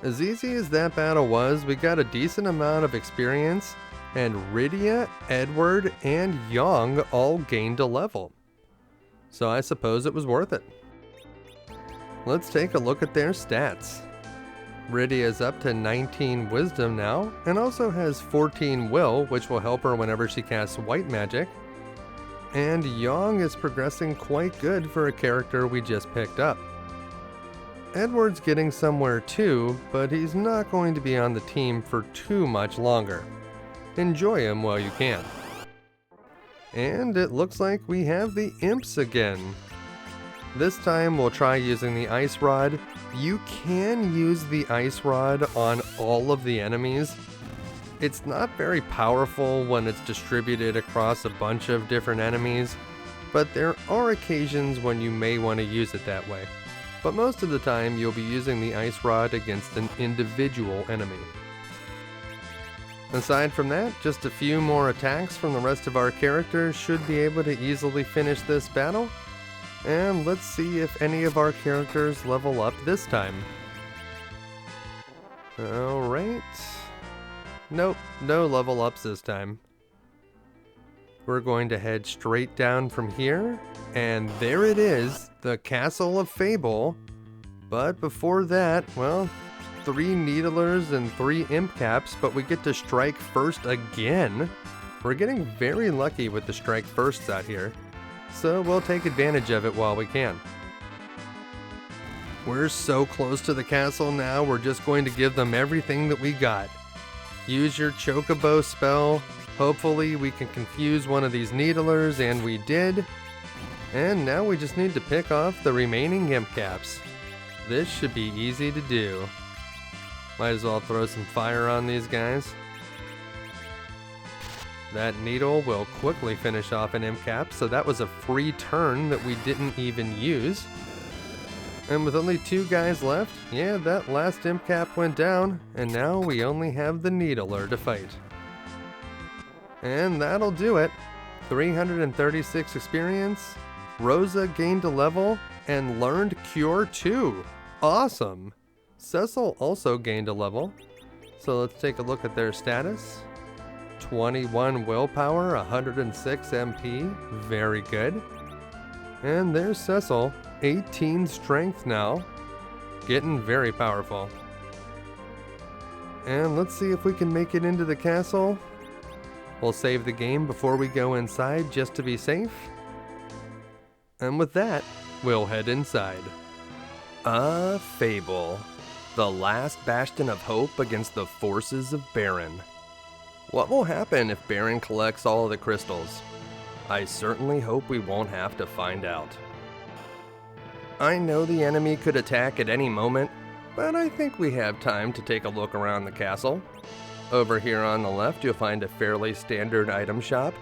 As easy as that battle was, we got a decent amount of experience, and Rydia, Edward, and Yang all gained a level. So I suppose it was worth it. Let's take a look at their stats. Rydia is up to 19 wisdom now, and also has 14 will, which will help her whenever she casts white magic. And Yang is progressing quite good for a character we just picked up. Edward's getting somewhere too, but he's not going to be on the team for too much longer. Enjoy him while you can. And it looks like we have the imps again. This time we'll try using the ice rod. You can use the ice rod on all of the enemies. It's not very powerful when it's distributed across a bunch of different enemies, but there are occasions when you may want to use it that way. But most of the time you'll be using the ice rod against an individual enemy. Aside from that, just a few more attacks from the rest of our characters should be able to easily finish this battle. And let's see if any of our characters level up this time. Alright. Nope, no level ups this time. We're going to head straight down from here, and there it is, the Castle of Fabul. But before that, well, 3 Needlers and 3 Imp Caps, but we get to strike first again. We're getting very lucky with the strike firsts out here, so we'll take advantage of it while we can. We're so close to the castle now, we're just going to give them everything that we got. Use your Chocobo spell. Hopefully we can confuse one of these Needlers, and we did. And now we just need to pick off the remaining Imp Caps. This should be easy to do. Might as well throw some fire on these guys. That needle will quickly finish off an Imp Cap, so that was a free turn that we didn't even use. And with only 2 guys left, yeah, that last Imp Cap went down, and now we only have the Needler to fight. And that'll do it. 336 experience, Rosa gained a level, and learned Cure 2. Awesome! Cecil also gained a level, so let's take a look at their status. 21 willpower, 106 MP, very good. And there's Cecil, 18 strength now, getting very powerful. And let's see if we can make it into the castle. We'll save the game before we go inside just to be safe. And with that, we'll head inside. Fabul, the last bastion of hope against the forces of Baron. What will happen if Baron collects all of the crystals? I certainly hope we won't have to find out. I know the enemy could attack at any moment, but I think we have time to take a look around the castle. Over here on the left you'll find a fairly standard item shop,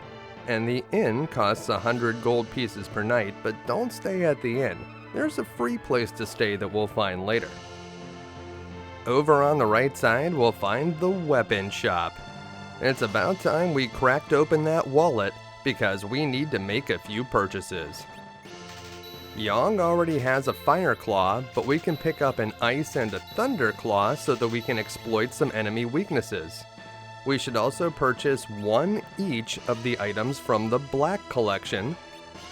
and the inn costs 100 gold pieces per night, but don't stay at the inn. There's a free place to stay that we'll find later. Over on the right side we'll find the weapon shop. It's about time we cracked open that wallet because we need to make a few purchases. Yang already has a fire claw, but we can pick up an ice and a thunder claw so that we can exploit some enemy weaknesses. We should also purchase 1 each of the items from the black collection,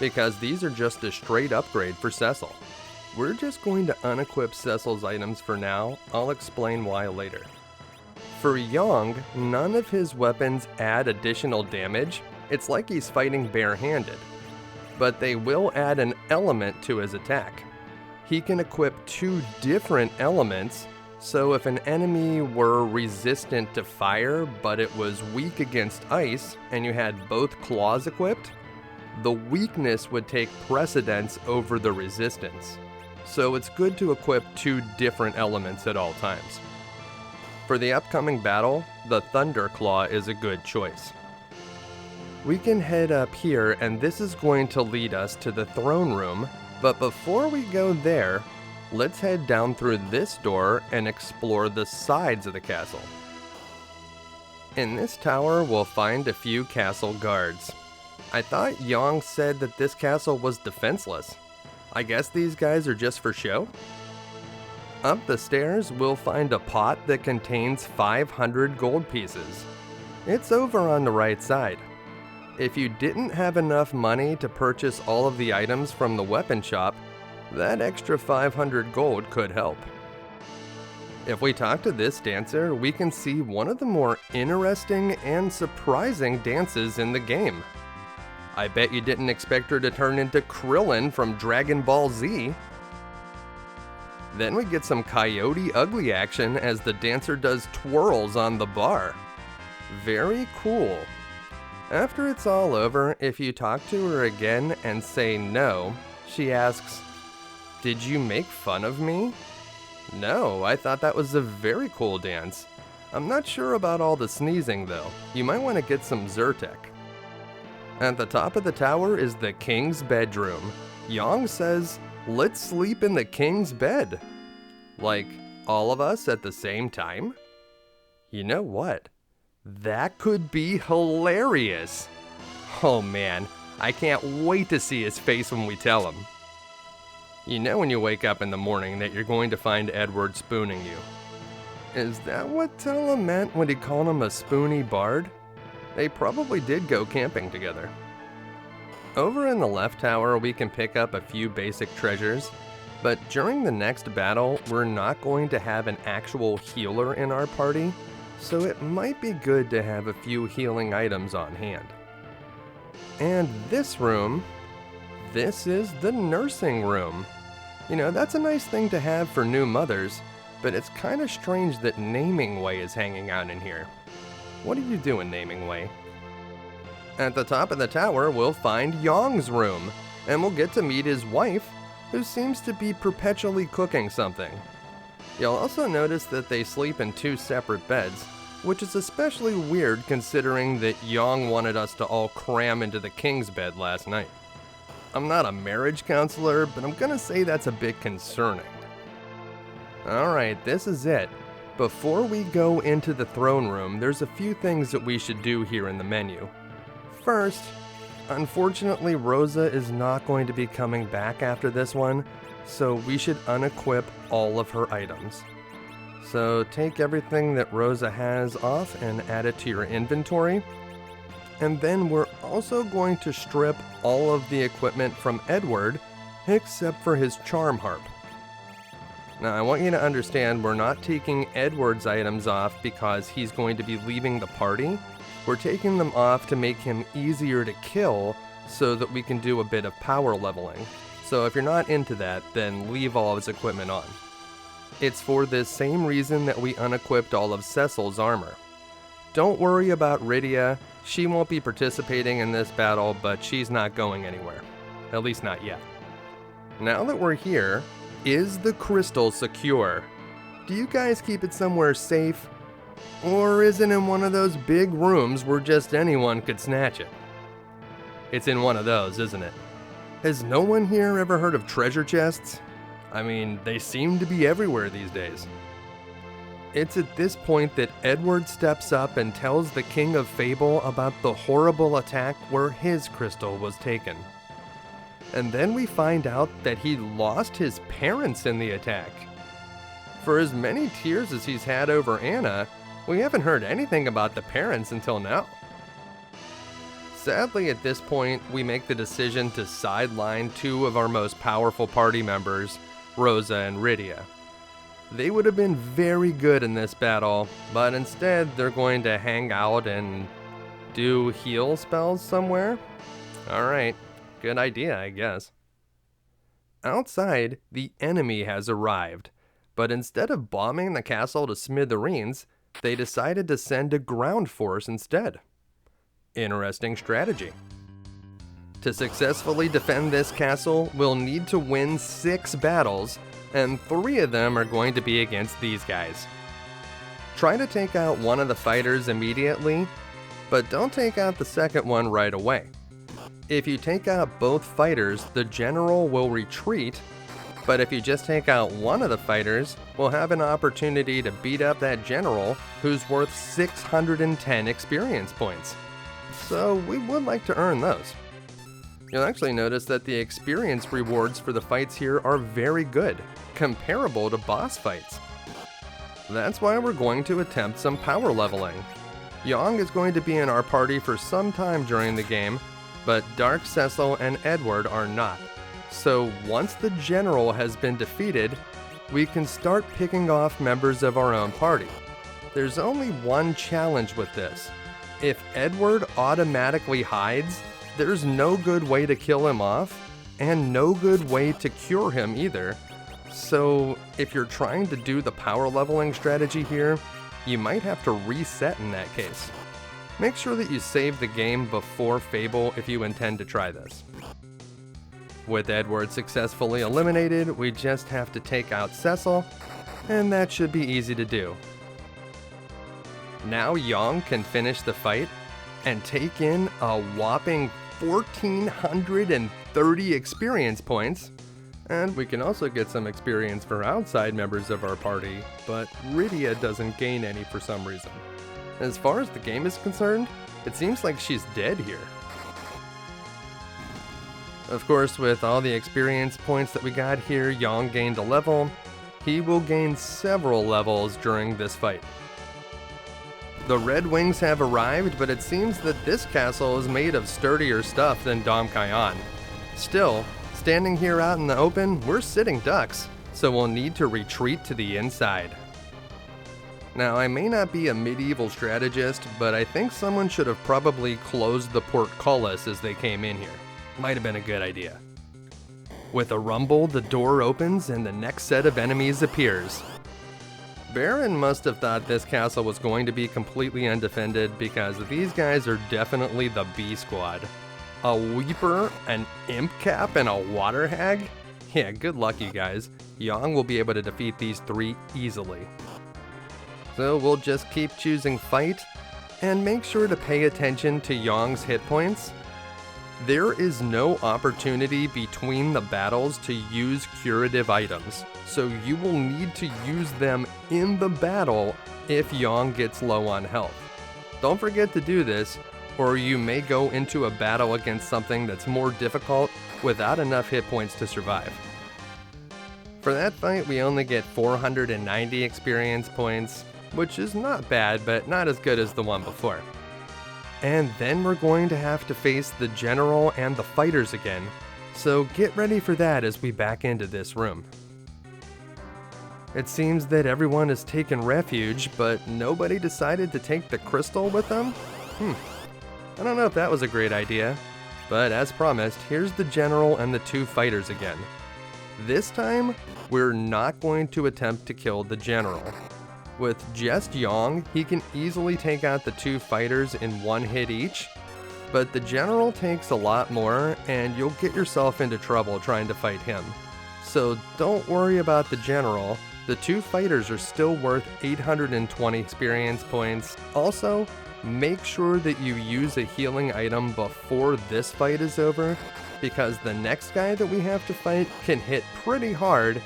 because these are just a straight upgrade for Cecil. We're just going to unequip Cecil's items for now. I'll explain why later. For Yong, none of his weapons add additional damage. It's like he's fighting barehanded. But they will add an element to his attack. He can equip 2 different elements, so if an enemy were resistant to fire but it was weak against ice and you had both claws equipped, the weakness would take precedence over the resistance. So it's good to equip 2 different elements at all times. For the upcoming battle, the Thunder Claw is a good choice. We can head up here, and this is going to lead us to the throne room, but before we go there, let's head down through this door and explore the sides of the castle. In this tower, we'll find a few castle guards. I thought Yong said that this castle was defenseless. I guess these guys are just for show? Up the stairs, we'll find a pot that contains 500 gold pieces. It's over on the right side. If you didn't have enough money to purchase all of the items from the weapon shop, that extra 500 gold could help. If we talk to this dancer, we can see one of the more interesting and surprising dances in the game. I bet you didn't expect her to turn into Krillin from Dragon Ball Z. Then we get some Coyote Ugly action as the dancer does twirls on the bar. Very cool. After it's all over, if you talk to her again and say no, she asks, "Did you make fun of me?" "No, I thought that was a very cool dance. I'm not sure about all the sneezing though. You might want to get some Zyrtec." At the top of the tower is the king's bedroom. Yong says, "Let's sleep in the king's bed." Like, all of us at the same time? You know what? That could be hilarious. Oh man, I can't wait to see his face when we tell him. You know when you wake up in the morning that you're going to find Edward spooning you. Is that what Tella meant when he called him a spoony bard? They probably did go camping together. Over in the left tower, we can pick up a few basic treasures, but during the next battle, we're not going to have an actual healer in our party, so it might be good to have a few healing items on hand. And this room, this is the nursing room. You know, that's a nice thing to have for new mothers, but it's kind of strange that Naming Way is hanging out in here. What are you doing, Naming Way? At the top of the tower, we'll find Yong's room, and we'll get to meet his wife, who seems to be perpetually cooking something. You'll also notice that they sleep in 2 separate beds, which is especially weird considering that Yong wanted us to all cram into the king's bed last night. I'm not a marriage counselor, but I'm gonna say that's a bit concerning. Alright, this is it. Before we go into the throne room, there's a few things that we should do here in the menu. First, unfortunately Rosa is not going to be coming back after this one, so we should unequip all of her items. So take everything that Rosa has off and add it to your inventory. And then we're also going to strip all of the equipment from Edward, except for his charm harp. Now I want you to understand we're not taking Edward's items off because he's going to be leaving the party. We're taking them off to make him easier to kill so that we can do a bit of power leveling. So if you're not into that, then leave all of his equipment on. It's for this same reason that we unequipped all of Cecil's armor. Don't worry about Rydia, she won't be participating in this battle, but she's not going anywhere. At least not yet. Now that we're here, is the crystal secure? Do you guys keep it somewhere safe? Or is it in one of those big rooms where just anyone could snatch it? It's in one of those, isn't it? Has no one here ever heard of treasure chests? I mean, they seem to be everywhere these days. It's at this point that Edward steps up and tells the King of Fabul about the horrible attack where his crystal was taken. And then we find out that he lost his parents in the attack. For as many tears as he's had over Anna, we haven't heard anything about the parents until now. Sadly, at this point, we make the decision to sideline 2 of our most powerful party members Rosa and Rydia. They would have been very good in this battle, but instead they're going to hang out and do heal spells somewhere? Alright, good idea, I guess. Outside, the enemy has arrived, but instead of bombing the castle to smithereens, they decided to send a ground force instead. Interesting strategy. To successfully defend this castle, we'll need to win 6 battles, and 3 of them are going to be against these guys. Try to take out one of the fighters immediately, but don't take out the second one right away. If you take out both fighters, the general will retreat, but if you just take out one of the fighters, we'll have an opportunity to beat up that general who's worth 610 experience points. So we would like to earn those. You'll actually notice that the experience rewards for the fights here are very good, comparable to boss fights. That's why we're going to attempt some power leveling. Yong is going to be in our party for some time during the game, but Dark, Cecil, and Edward are not. So once the general has been defeated, we can start picking off members of our own party. There's only one challenge with this. If Edward automatically hides, there's no good way to kill him off, and no good way to cure him either. So if you're trying to do the power leveling strategy here, you might have to reset in that case. Make sure that you save the game before Fabul if you intend to try this. With Edward successfully eliminated, we just have to take out Cecil, and that should be easy to do. Now Yong can finish the fight and take in a whopping 1,430 experience points, and we can also get some experience for outside members of our party, but Rydia doesn't gain any for some reason. As far as the game is concerned, it seems like she's dead here. Of course, with all the experience points that we got here, Yong gained a level. He will gain several levels during this fight. The Red Wings have arrived, but it seems that this castle is made of sturdier stuff than Damcyan. Still, standing here out in the open, we're sitting ducks, so we'll need to retreat to the inside. Now, I may not be a medieval strategist, but I think someone should have probably closed the portcullis as they came in here. Might have been a good idea. With a rumble, the door opens and the next set of enemies appears. Baron must have thought this castle was going to be completely undefended because these guys are definitely the B squad. A Weeper, an Imp Cap, and a Water Hag? Yeah, good luck you guys. Yong will be able to defeat these 3 easily. So we'll just keep choosing fight, and make sure to pay attention to Yong's hit points. There is no opportunity between the battles to use curative items, so you will need to use them in the battle if Yong gets low on health. Don't forget to do this, or you may go into a battle against something that's more difficult without enough hit points to survive. For that fight, we only get 490 experience points, which is not bad, but not as good as the one before. And then we're going to have to face the general and the fighters again, so get ready for that as we back into this room. It seems that everyone has taken refuge, but nobody decided to take the crystal with them? I don't know if that was a great idea, but as promised, here's the general and the 2 fighters again. This time, we're not going to attempt to kill the general. With just Yong, he can easily take out the 2 fighters in 1 hit each, but the general takes a lot more and you'll get yourself into trouble trying to fight him. So don't worry about the general, the 2 fighters are still worth 820 experience points. Also, make sure that you use a healing item before this fight is over, because the next guy that we have to fight can hit pretty hard,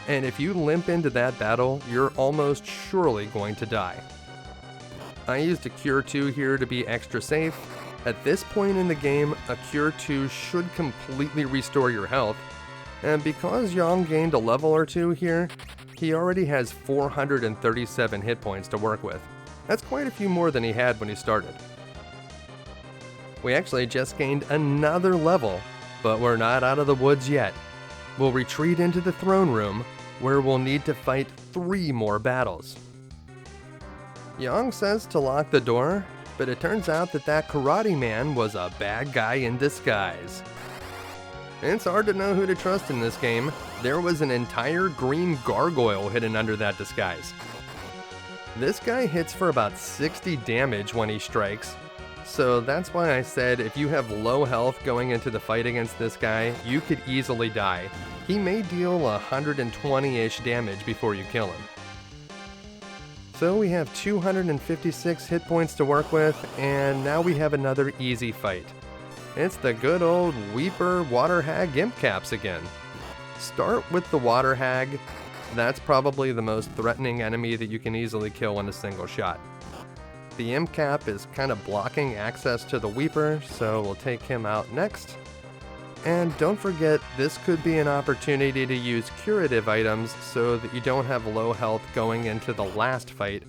and if you limp into that battle, you're almost surely going to die. I used a Cure 2 here to be extra safe. At this point in the game, a Cure 2 should completely restore your health, and because Yong gained a level or 2 here, he already has 437 hit points to work with. That's quite a few more than he had when he started. We actually just gained another level, but we're not out of the woods yet. We'll retreat into the throne room, where we'll need to fight 3 more battles. Yang says to lock the door, but it turns out that karate man was a bad guy in disguise. It's hard to know who to trust in this game. There was an entire green gargoyle hidden under that disguise. This guy hits for about 60 damage when he strikes, so that's why I said if you have low health going into the fight against this guy, you could easily die. He may deal 120-ish damage before you kill him. So we have 256 hit points to work with, and now we have another easy fight. It's the good old Weeper Water Hag Imp Caps again. Start with the Water Hag. That's probably the most threatening enemy that you can easily kill in a single shot. The Imp Cap is kind of blocking access to the Weeper, so we'll take him out next. And don't forget, this could be an opportunity to use curative items so that you don't have low health going into the last fight,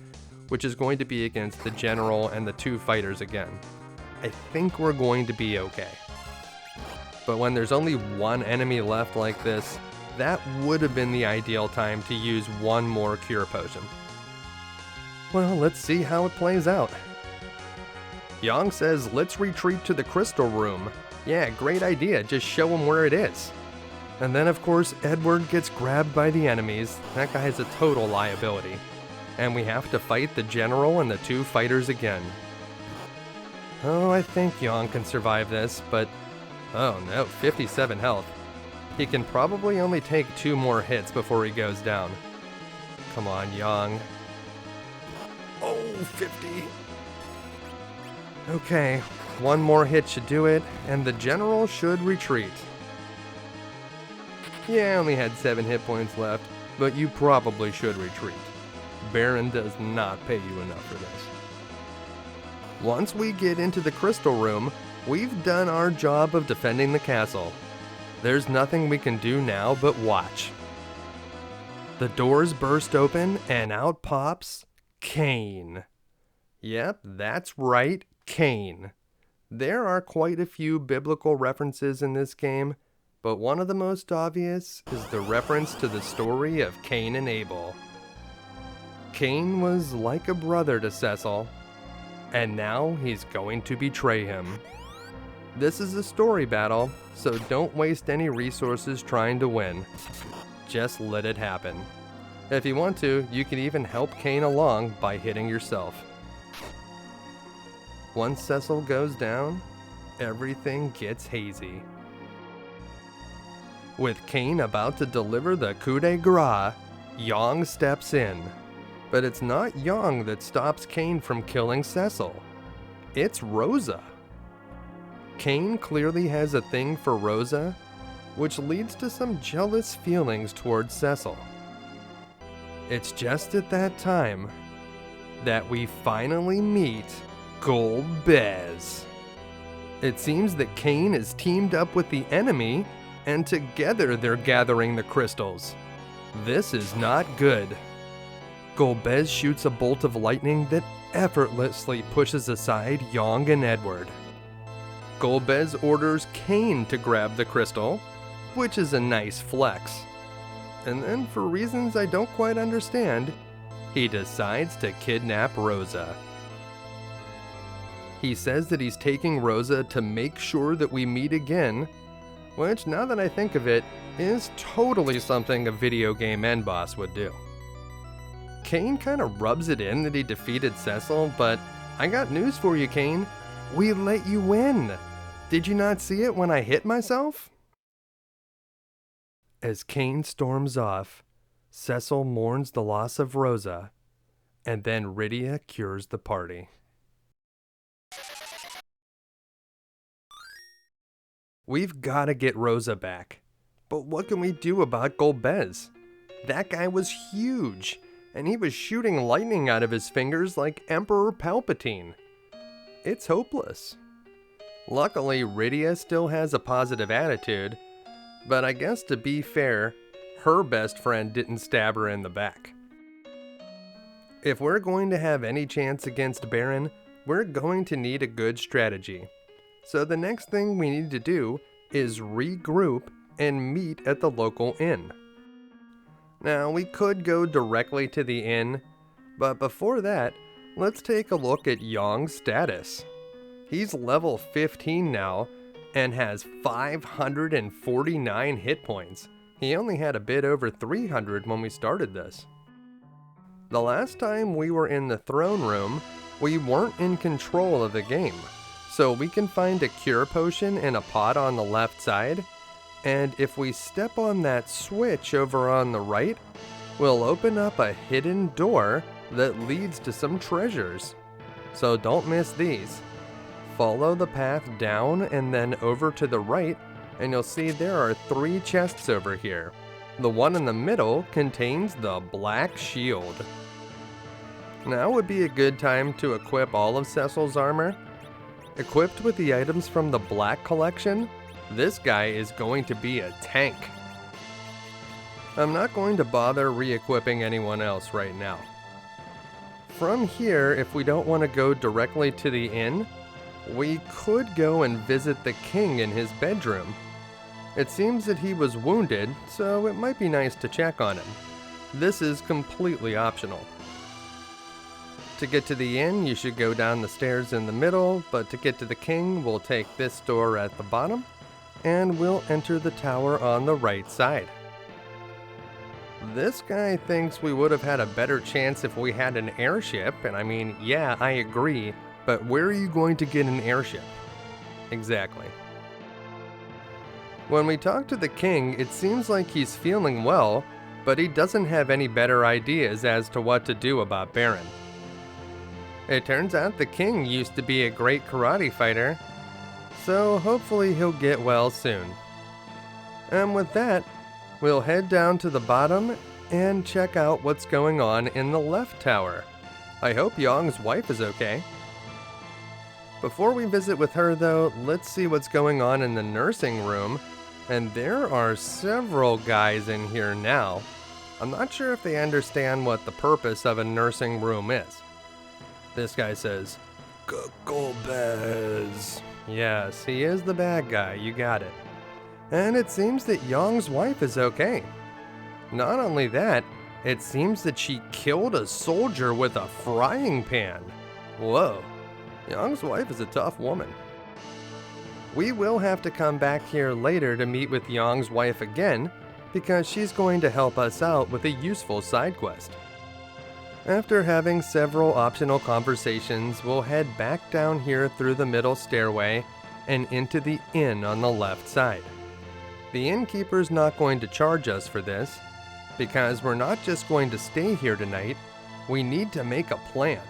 which is going to be against the general and the 2 fighters again. I think we're going to be okay. But when there's only 1 enemy left like this, that would have been the ideal time to use 1 more cure potion. Well, let's see how it plays out. Yang says, let's retreat to the crystal room. Yeah, great idea, just show him where it is. And then of course, Edward gets grabbed by the enemies. That guy's a total liability. And we have to fight the general and the 2 fighters again. Oh, I think Yang can survive this, but oh no, 57 health. He can probably only take 2 more hits before he goes down. Come on, Yang. Oh, 50. Okay, 1 more hit should do it, and the general should retreat. Yeah, I only had 7 hit points left, but you probably should retreat. Baron does not pay you enough for this. Once we get into the crystal room, we've done our job of defending the castle. There's nothing we can do now but watch. The doors burst open and out pops Cain. Yep, that's right, Cain. There are quite a few biblical references in this game, but one of the most obvious is the reference to the story of Cain and Abel. Cain was like a brother to Cecil, and now he's going to betray him. This is a story battle, so don't waste any resources trying to win. Just let it happen. If you want to, you can even help Cain along by hitting yourself. Once Cecil goes down, everything gets hazy. With Cain about to deliver the coup de grace, Yang steps in. But it's not Yang that stops Cain from killing Cecil. It's Rosa. Cain clearly has a thing for Rosa, which leads to some jealous feelings towards Cecil. It's just at that time that we finally meet Golbez. It seems that Cain is teamed up with the enemy, and together they're gathering the crystals. This is not good. Golbez shoots a bolt of lightning that effortlessly pushes aside Yang and Edward. Golbez orders Cain to grab the crystal, which is a nice flex. And then, for reasons I don't quite understand, he decides to kidnap Rosa. He says that he's taking Rosa to make sure that we meet again, which, now that I think of it, is totally something a video game end boss would do. Cain kind of rubs it in that he defeated Cecil, but I got news for you, Cain. We let you win. Did you not see it when I hit myself? As Cain storms off, Cecil mourns the loss of Rosa, and then Rydia cures the party. We've got to get Rosa back. But what can we do about Golbez? That guy was huge, and he was shooting lightning out of his fingers like Emperor Palpatine. It's hopeless. Luckily, Rydia still has a positive attitude, but I guess to be fair, her best friend didn't stab her in the back. If we're going to have any chance against Baron, we're going to need a good strategy. So the next thing we need to do is regroup and meet at the local inn. Now, we could go directly to the inn, but before that, let's take a look at Yong's status. He's level 15 now and has 549 hit points. He only had a bit over 300 when we started this. The last time we were in the throne room, we weren't in control of the game, so we can find a cure potion in a pot on the left side, and if we step on that switch over on the right, we'll open up a hidden door that leads to some treasures. So don't miss these. Follow the path down and then over to the right, and you'll see there are 3 chests over here. The one in the middle contains the Black Shield. Now would be a good time to equip all of Cecil's armor. Equipped with the items from the Black Collection, this guy is going to be a tank. I'm not going to bother re-equipping anyone else right now. From here, if we don't want to go directly to the inn, we could go and visit the king in his bedroom. It seems that he was wounded, so it might be nice to check on him. This is completely optional. To get to the inn, you should go down the stairs in the middle, but to get to the king, we'll take this door at the bottom, and we'll enter the tower on the right side. This guy thinks we would have had a better chance if we had an airship, and I mean, yeah, I agree, but where are you going to get an airship? Exactly. When we talk to the king, it seems like he's feeling well, but he doesn't have any better ideas as to what to do about Baron. It turns out the king used to be a great karate fighter, so hopefully he'll get well soon. And with that, we'll head down to the bottom and check out what's going on in the left tower. I hope Yong's wife is okay. Before we visit with her though, let's see what's going on in the nursing room. And there are several guys in here now. I'm not sure if they understand what the purpose of a nursing room is. This guy says, Golbez. Yes, he is the bad guy, you got it. And it seems that Yong's wife is okay. Not only that, it seems that she killed a soldier with a frying pan. Whoa, Yong's wife is a tough woman. We will have to come back here later to meet with Yong's wife again, because she's going to help us out with a useful side quest. After having several optional conversations, we'll head back down here through the middle stairway and into the inn on the left side. The innkeeper's not going to charge us for this, because we're not just going to stay here tonight, we need to make a plan.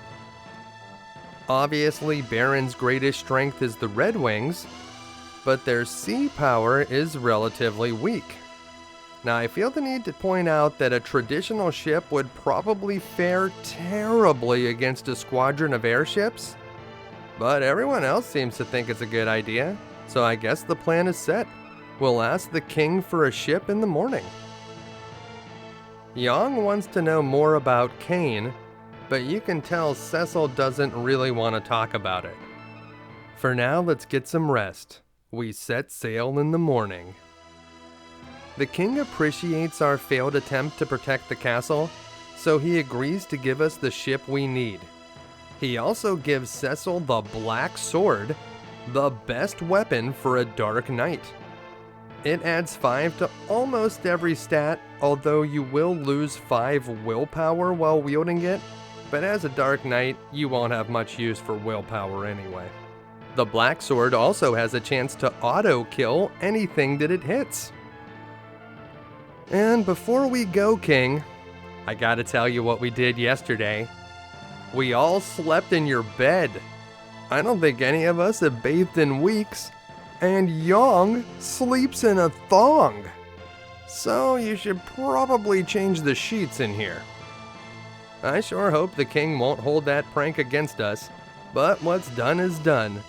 Obviously, Baron's greatest strength is the Red Wings, but their sea power is relatively weak. Now, I feel the need to point out that a traditional ship would probably fare terribly against a squadron of airships, but everyone else seems to think it's a good idea, so I guess the plan is set. We'll ask the king for a ship in the morning. Yong wants to know more about Cain, but you can tell Cecil doesn't really want to talk about it. For now, let's get some rest. We set sail in the morning. The king appreciates our failed attempt to protect the castle, so he agrees to give us the ship we need. He also gives Cecil the Black Sword, the best weapon for a Dark Knight. It adds 5 to almost every stat, although you will lose 5 willpower while wielding it, but as a Dark Knight, you won't have much use for willpower anyway. The Black Sword also has a chance to auto-kill anything that it hits. And before we go, King, I gotta tell you what we did yesterday. We all slept in your bed. I don't think any of us have bathed in weeks, and Yong sleeps in a thong. So you should probably change the sheets in here. I sure hope the king won't hold that prank against us, but what's done is done.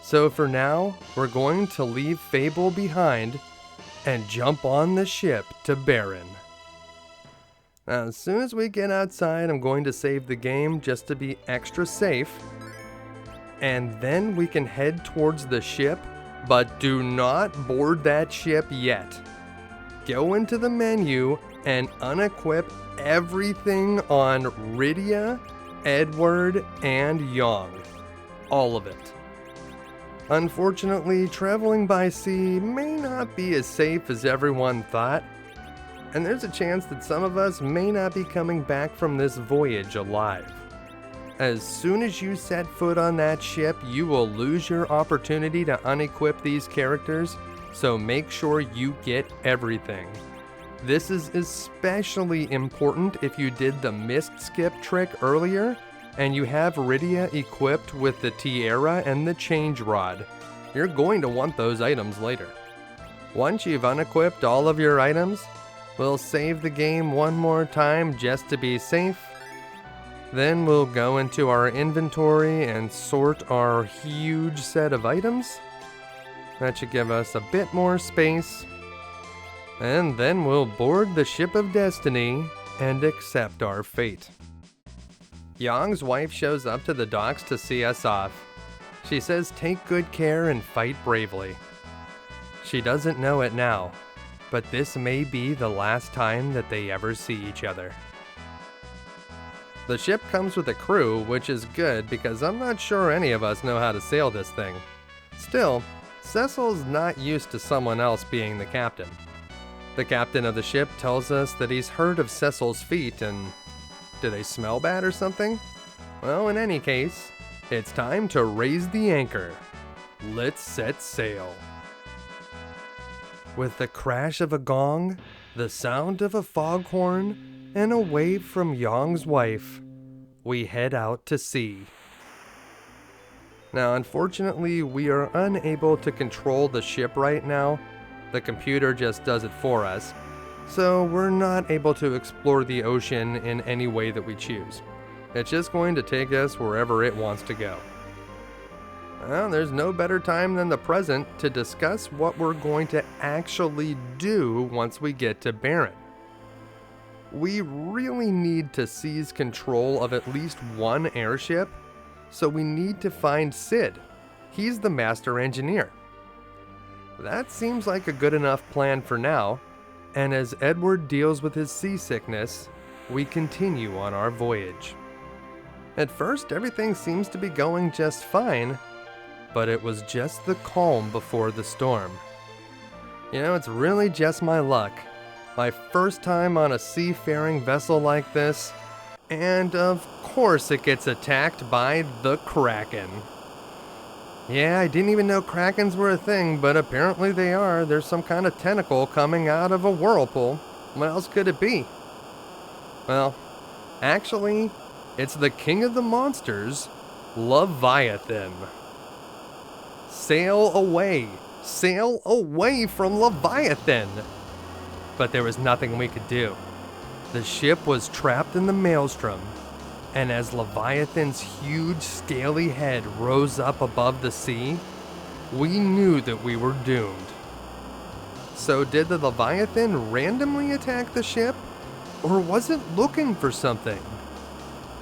So for now, we're going to leave Fabul behind and jump on the ship to Baron. Now, as soon as we get outside, I'm going to save the game just to be extra safe. And then we can head towards the ship, but do not board that ship yet. go into the menu and unequip everything on Rydia, Edward, and Yong. All of it. Unfortunately, traveling by sea may not be as safe as everyone thought, and there's a chance that some of us may not be coming back from this voyage alive. As soon as you set foot on that ship, you will lose your opportunity to unequip these characters, so make sure you get everything. This is especially important if you did the mist skip trick earlier, and you have Rydia equipped with the tiara and the change rod. You're going to want those items later. Once you've unequipped all of your items, we'll save the game one more time just to be safe. Then we'll go into our inventory and sort our huge set of items. That should give us a bit more space. And then we'll board the ship of destiny and accept our fate. Yong's wife shows up to the docks to see us off. She says take good care and fight bravely. She doesn't know it now, but this may be the last time that they ever see each other. The ship comes with a crew, which is good because I'm not sure any of us know how to sail this thing. Still, Cecil's not used to someone else being the captain. The captain of the ship tells us that he's heard of Cecil's feet and... do they smell bad or something? Well, in any case, it's time to raise the anchor. Let's set sail. With the crash of a gong, the sound of a foghorn, and a wave from Yong's wife, we head out to sea. Now, unfortunately, we are unable to control the ship right now. The computer just does it for us, so we're not able to explore the ocean in any way that we choose. It's just going to take us wherever it wants to go. Well, there's no better time than the present to discuss what we're going to actually do once we get to Baron. We really need to seize control of at least one airship, so we need to find Sid. He's the master engineer. That seems like a good enough plan for now, and as Edward deals with his seasickness, we continue on our voyage. At first, everything seems to be going just fine, but it was just the calm before the storm. You know, it's really just my luck. My first time on a seafaring vessel like this, and of course it gets attacked by the Kraken. Yeah, I didn't even know Krakens were a thing, but apparently they are. There's some kind of tentacle coming out of a whirlpool. What else could it be? Well, actually, it's the king of the monsters, Leviathan. Sail away! Sail away from Leviathan! But there was nothing we could do. The ship was trapped in the maelstrom, and as Leviathan's huge scaly head rose up above the sea, we knew that we were doomed. So did the Leviathan randomly attack the ship, or was it looking for something?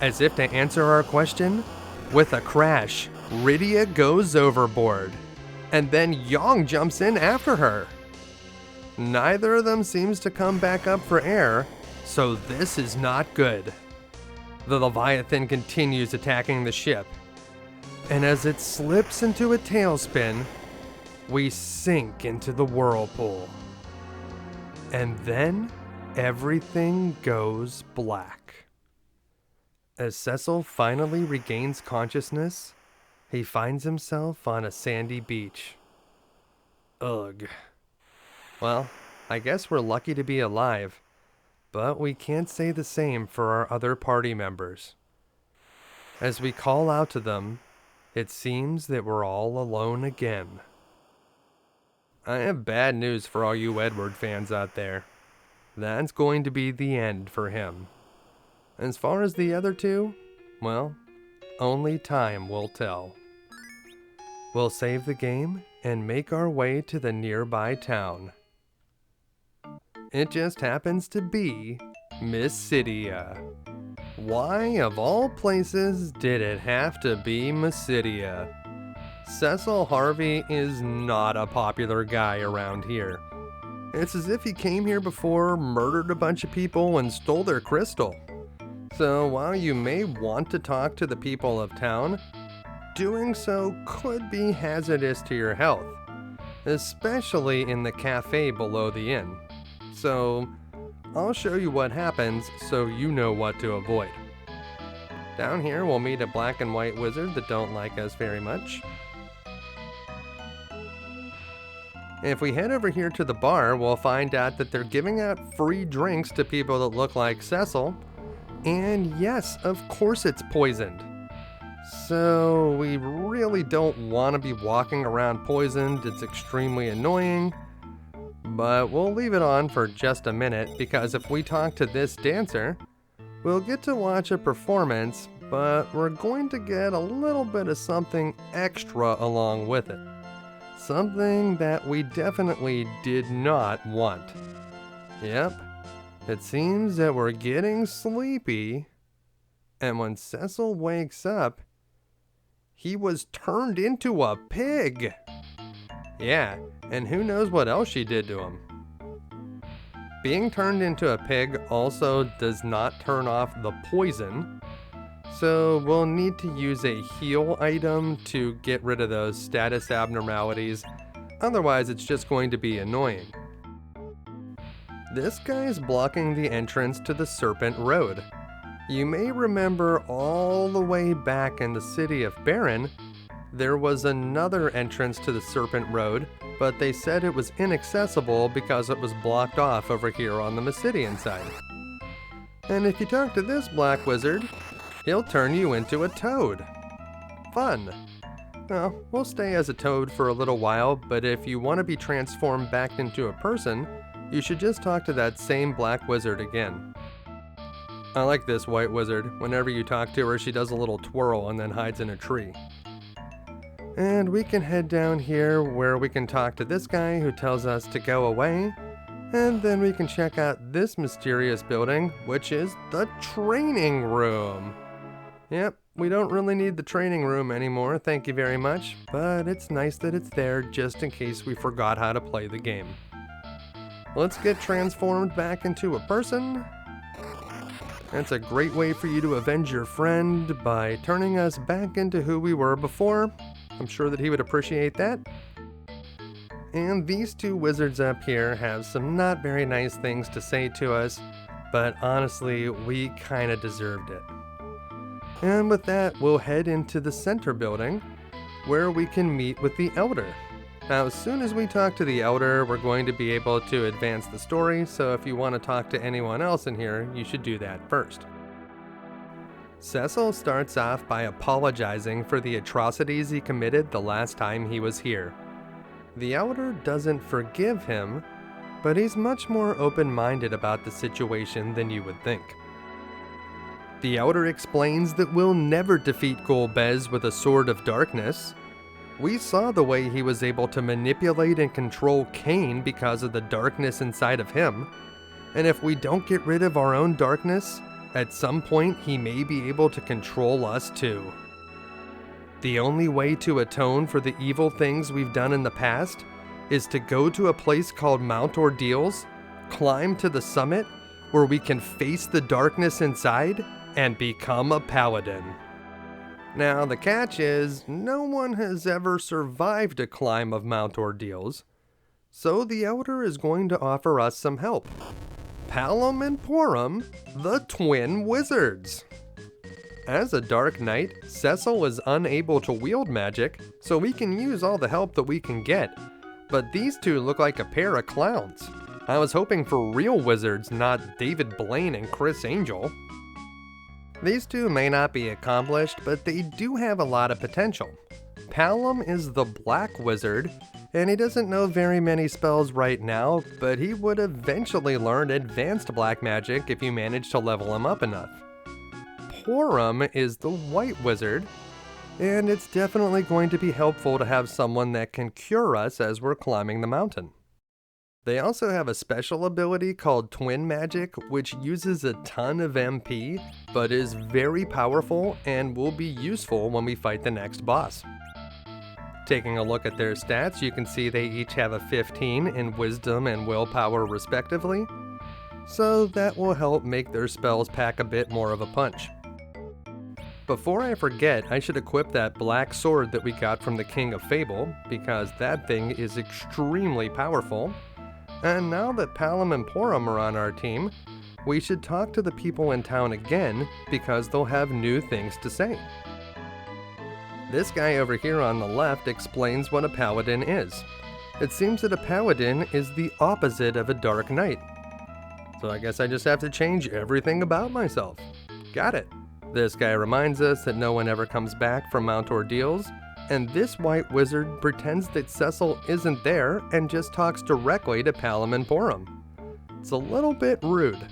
As if to answer our question, with a crash, Rydia goes overboard, and then Yong jumps in after her. Neither of them seems to come back up for air, so this is not good. The Leviathan continues attacking the ship, and as it slips into a tailspin, we sink into the whirlpool. And then everything goes black. As Cecil finally regains consciousness, he finds himself on a sandy beach. Ugh. Well, I guess we're lucky to be alive, but we can't say the same for our other party members. As we call out to them, it seems that we're all alone again. I have bad news for all you Edward fans out there. That's going to be the end for him. As far as the other two, well, only time will tell. We'll save the game and make our way to the nearby town. It just happens to be Mysidia. Why, of all places, did it have to be Mysidia? Cecil Harvey is not a popular guy around here. It's as if he came here before, murdered a bunch of people, and stole their crystal. So while you may want to talk to the people of town, doing so could be hazardous to your health, especially in the cafe below the inn. So I'll show you what happens so you know what to avoid. Down here we'll meet a black and white wizard that don't like us very much. If we head over here to the bar, we'll find out that they're giving out free drinks to people that look like Cecil. And yes, of course it's poisoned. So we really don't want to be walking around poisoned. It's extremely annoying. But we'll leave it on for just a minute, because if we talk to this dancer, we'll get to watch a performance, but we're going to get a little bit of something extra along with it. Something that we definitely did not want. Yep, it seems that we're getting sleepy, and when Cecil wakes up, he was turned into a pig. Yeah, and who knows what else she did to him. Being turned into a pig also does not turn off the poison, so we'll need to use a heal item to get rid of those status abnormalities, otherwise it's just going to be annoying. This guy's blocking the entrance to the Serpent Road. You may remember all the way back in the city of Baron, there was another entrance to the Serpent Road, but they said it was inaccessible because it was blocked off over here on the Mysidian side. And if you talk to this black wizard, he'll turn you into a toad. Fun. Well, we'll stay as a toad for a little while, but if you want to be transformed back into a person, you should just talk to that same black wizard again. I like this white wizard. Whenever you talk to her, she does a little twirl and then hides in a tree. And we can head down here where we can talk to this guy who tells us to go away. And then we can check out this mysterious building, which is the training room. Yep, we don't really need the training room anymore, thank you very much, but it's nice that it's there just in case we forgot how to play the game. Let's get transformed back into a person. That's a great way for you to avenge your friend by turning us back into who we were before. I'm sure that he would appreciate that. And these two wizards up here have some not very nice things to say to us, but honestly, we kinda deserved it. And with that, we'll head into the center building, where we can meet with the Elder. Now, as soon as we talk to the Elder, we're going to be able to advance the story, so if you want to talk to anyone else in here, you should do that first. Cecil starts off by apologizing for the atrocities he committed the last time he was here. The Elder doesn't forgive him, but he's much more open-minded about the situation than you would think. The Elder explains that we'll never defeat Golbez with a sword of darkness. We saw the way he was able to manipulate and control Cain because of the darkness inside of him, and if we don't get rid of our own darkness, at some point he may be able to control us too. The only way to atone for the evil things we've done in the past is to go to a place called Mount Ordeals, climb to the summit, where we can face the darkness inside, and become a paladin. Now, the catch is, no one has ever survived a climb of Mount Ordeals, so the Elder is going to offer us some help. Palom and Porum, the twin wizards. As a Dark Knight, Cecil is unable to wield magic, so we can use all the help that we can get. But these two look like a pair of clowns. I was hoping for real wizards, not David Blaine and Chris Angel. These two may not be accomplished, but they do have a lot of potential. Palom is the black wizard, and he doesn't know very many spells right now, but he would eventually learn advanced black magic if you manage to level him up enough. Porum is the white wizard, and it's definitely going to be helpful to have someone that can cure us as we're climbing the mountain. They also have a special ability called Twin Magic, which uses a ton of MP, but is very powerful and will be useful when we fight the next boss. Taking a look at their stats, you can see they each have a 15 in Wisdom and Willpower respectively, so that will help make their spells pack a bit more of a punch. Before I forget, I should equip that black sword that we got from the King of Fabul, because that thing is extremely powerful. And now that Palom and Porom are on our team, we should talk to the people in town again, because they'll have new things to say. This guy over here on the left explains what a paladin is. It seems that a paladin is the opposite of a dark knight. So I guess I just have to change everything about myself. Got it. This guy reminds us that no one ever comes back from Mount Ordeals, and this white wizard pretends that Cecil isn't there and just talks directly to Palom and Porom. It's a little bit rude.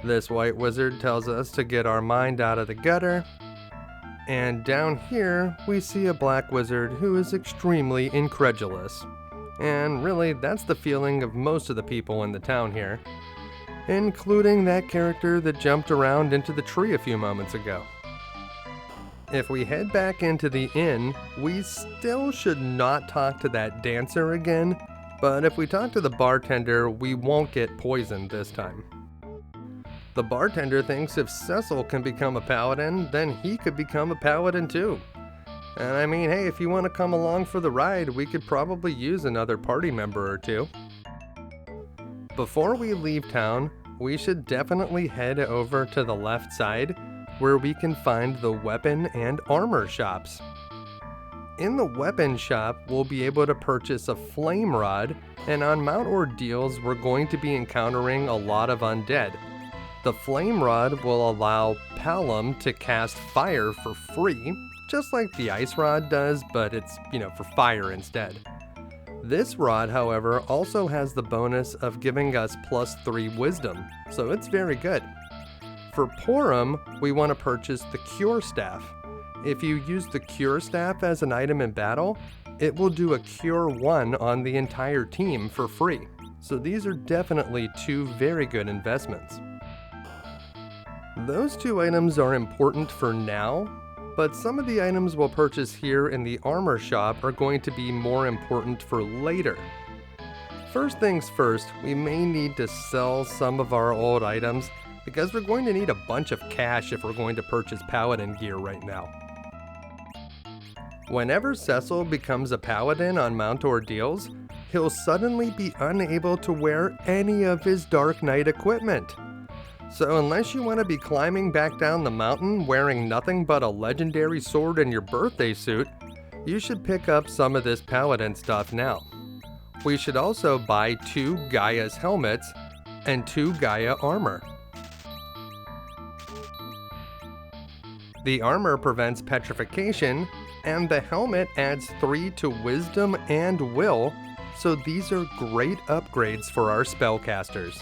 This white wizard tells us to get our mind out of the gutter, and down here we see a black wizard who is extremely incredulous. And really, that's the feeling of most of the people in the town here, including that character that jumped around into the tree a few moments ago. If we head back into the inn, we still should not talk to that dancer again, but if we talk to the bartender, we won't get poisoned this time. The bartender thinks if Cecil can become a paladin, then he could become a paladin too. And I mean, hey, if you want to come along for the ride, we could probably use another party member or two. Before we leave town, we should definitely head over to the left side, where we can find the weapon and armor shops. In the weapon shop, we'll be able to purchase a flame rod, and on Mount Ordeals, we're going to be encountering a lot of undead. The flame rod will allow Palom to cast fire for free, just like the ice rod does, but it's, for fire instead. This rod, however, also has the bonus of giving us +3 wisdom, so it's very good. For Porom, we want to purchase the Cure Staff. If you use the Cure Staff as an item in battle, it will do a Cure 1 on the entire team for free. So these are definitely two very good investments. Those two items are important for now, but some of the items we'll purchase here in the armor shop are going to be more important for later. First things first, we may need to sell some of our old items because we're going to need a bunch of cash if we're going to purchase paladin gear right now. Whenever Cecil becomes a paladin on Mount Ordeals, he'll suddenly be unable to wear any of his Dark Knight equipment. So unless you want to be climbing back down the mountain wearing nothing but a legendary sword in your birthday suit, you should pick up some of this paladin stuff now. We should also buy 2 Gaia's helmets and 2 Gaia armor. The armor prevents petrification, and the helmet adds 3 to wisdom and will, so these are great upgrades for our spellcasters.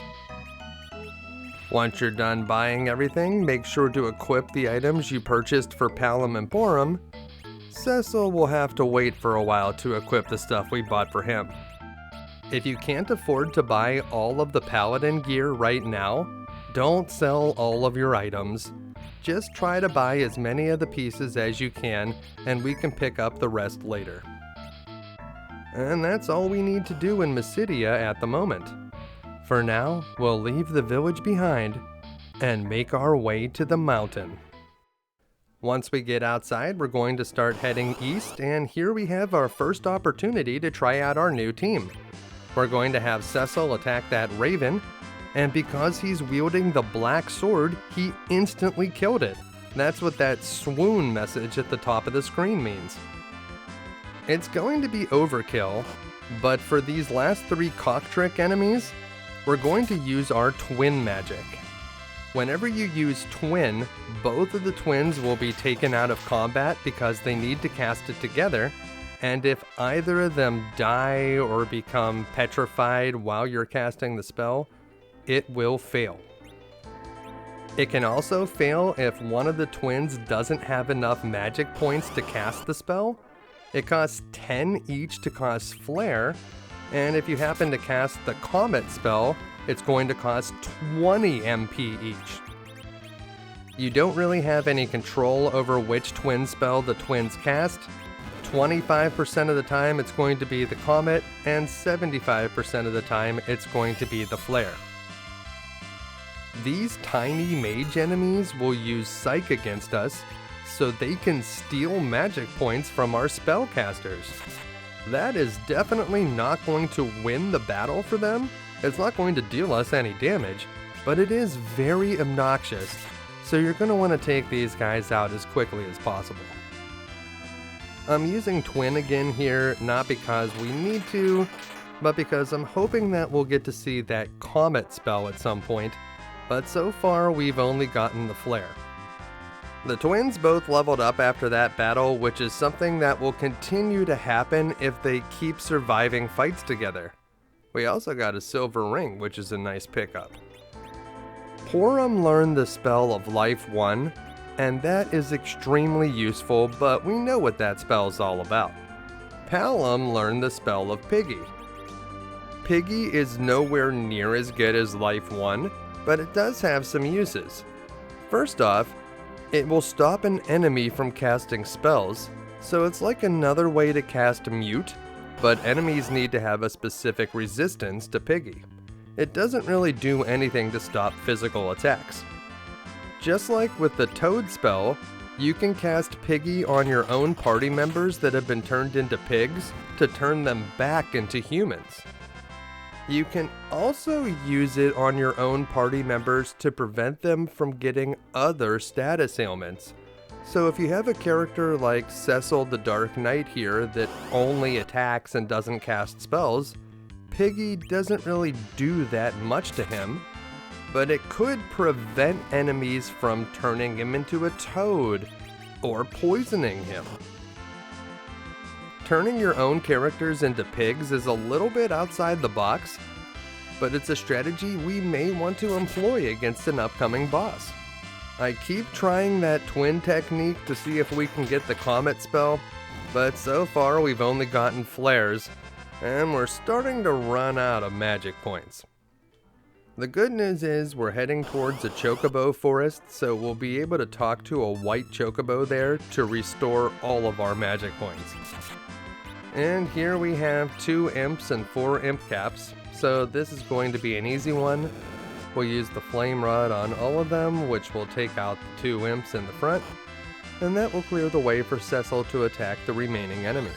Once you're done buying everything, make sure to equip the items you purchased for Palom and Porom. Cecil will have to wait for a while to equip the stuff we bought for him. If you can't afford to buy all of the paladin gear right now, don't sell all of your items. Just try to buy as many of the pieces as you can, and we can pick up the rest later. And that's all we need to do in Mysidia at the moment. For now, we'll leave the village behind and make our way to the mountain. Once we get outside, we're going to start heading east, and here we have our first opportunity to try out our new team. We're going to have Cecil attack that raven, and because he's wielding the black sword, he instantly killed it. That's what that swoon message at the top of the screen means. It's going to be overkill, but for these last 3 cock-trick enemies, we're going to use our twin magic. Whenever you use twin, both of the twins will be taken out of combat because they need to cast it together, and if either of them die or become petrified while you're casting the spell, it will fail. It can also fail if one of the twins doesn't have enough magic points to cast the spell. It costs 10 each to cast Flare, and if you happen to cast the Comet spell, it's going to cost 20 MP each. You don't really have any control over which twin spell the twins cast. 25% of the time it's going to be the Comet, and 75% of the time it's going to be the Flare. These tiny mage enemies will use Psych against us, so they can steal magic points from our spellcasters. That is definitely not going to win the battle for them. It's not going to deal us any damage, but it is very obnoxious, so you're going to want to take these guys out as quickly as possible. I'm using Twin again here, not because we need to, but because I'm hoping that we'll get to see that Comet spell at some point, but so far we've only gotten the Flare. The twins both leveled up after that battle, which is something that will continue to happen if they keep surviving fights together. We also got a silver ring, which is a nice pickup. Porum learned the spell of Life 1, and that is extremely useful, but we know what that spell is all about. Palom learned the spell of Piggy. Piggy is nowhere near as good as Life 1, but it does have some uses. First off, it will stop an enemy from casting spells, so it's like another way to cast Mute, but enemies need to have a specific resistance to Piggy. It doesn't really do anything to stop physical attacks. Just like with the Toad spell, you can cast Piggy on your own party members that have been turned into pigs to turn them back into humans. You can also use it on your own party members to prevent them from getting other status ailments. So if you have a character like Cecil the Dark Knight here that only attacks and doesn't cast spells, Piggy doesn't really do that much to him, but it could prevent enemies from turning him into a toad or poisoning him. Turning your own characters into pigs is a little bit outside the box, but it's a strategy we may want to employ against an upcoming boss. I keep trying that twin technique to see if we can get the Comet spell, but so far we've only gotten flares, and we're starting to run out of magic points. The good news is we're heading towards a Chocobo Forest, so we'll be able to talk to a white Chocobo there to restore all of our magic points. And here we have 2 imps and 4 imp caps, so this is going to be an easy one. We'll use the flame rod on all of them, which will take out the 2 imps in the front, and that will clear the way for Cecil to attack the remaining enemies.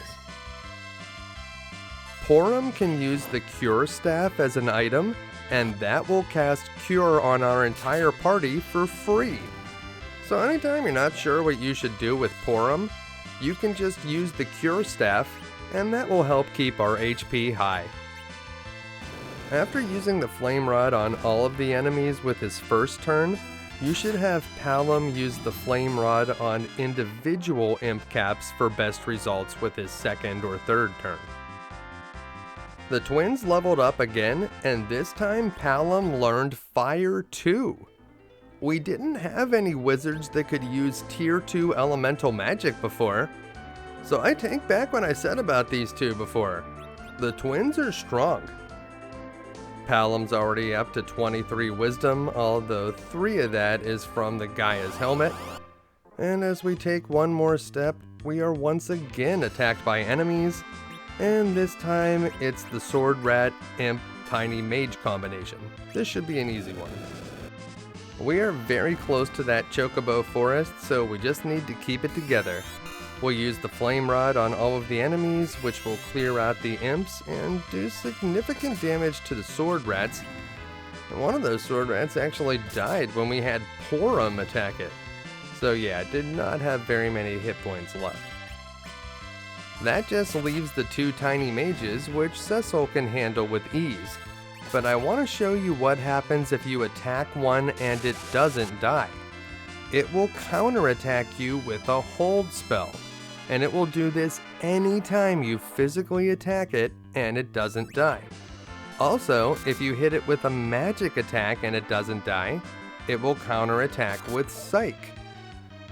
Porum can use the Cure Staff as an item, and that will cast Cure on our entire party for free. So anytime you're not sure what you should do with Porum, you can just use the Cure Staff, and that will help keep our HP high. After using the Flame Rod on all of the enemies with his first turn, you should have Palom use the Flame Rod on individual imp caps for best results with his second or third turn. The twins leveled up again, and this time Palom learned Fire 2. We didn't have any wizards that could use Tier 2 elemental magic before, so I take back what I said about these two before. The twins are strong. Palom's already up to 23 wisdom, although 3 of that is from the Gaia's helmet. And as we take one more step, we are once again attacked by enemies, and this time it's the Sword Rat Imp Tiny Mage combination. This should be an easy one. We are very close to that Chocobo Forest, so we just need to keep it together. We'll use the Flame Rod on all of the enemies, which will clear out the imps and do significant damage to the Sword Rats. And one of those Sword Rats actually died when we had Porum attack it. So yeah, it did not have very many hit points left. That just leaves the 2 tiny mages, which Cecil can handle with ease. But I want to show you what happens if you attack one and it doesn't die. It will counterattack you with a hold spell, and it will do this anytime you physically attack it and it doesn't die. Also, if you hit it with a magic attack and it doesn't die, it will counterattack with Psych.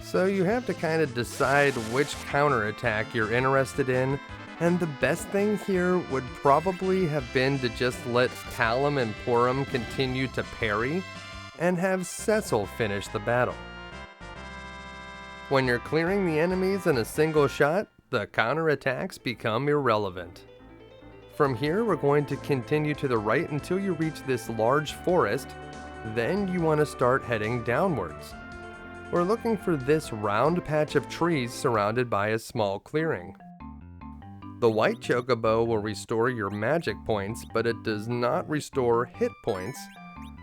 So you have to kind of decide which counterattack you're interested in, and the best thing here would probably have been to just let Palom and Porum continue to parry and have Cecil finish the battle. When you're clearing the enemies in a single shot, the counterattacks become irrelevant. From here, we're going to continue to the right until you reach this large forest, then you want to start heading downwards. We're looking for this round patch of trees surrounded by a small clearing. The white chocobo will restore your magic points, but it does not restore hit points,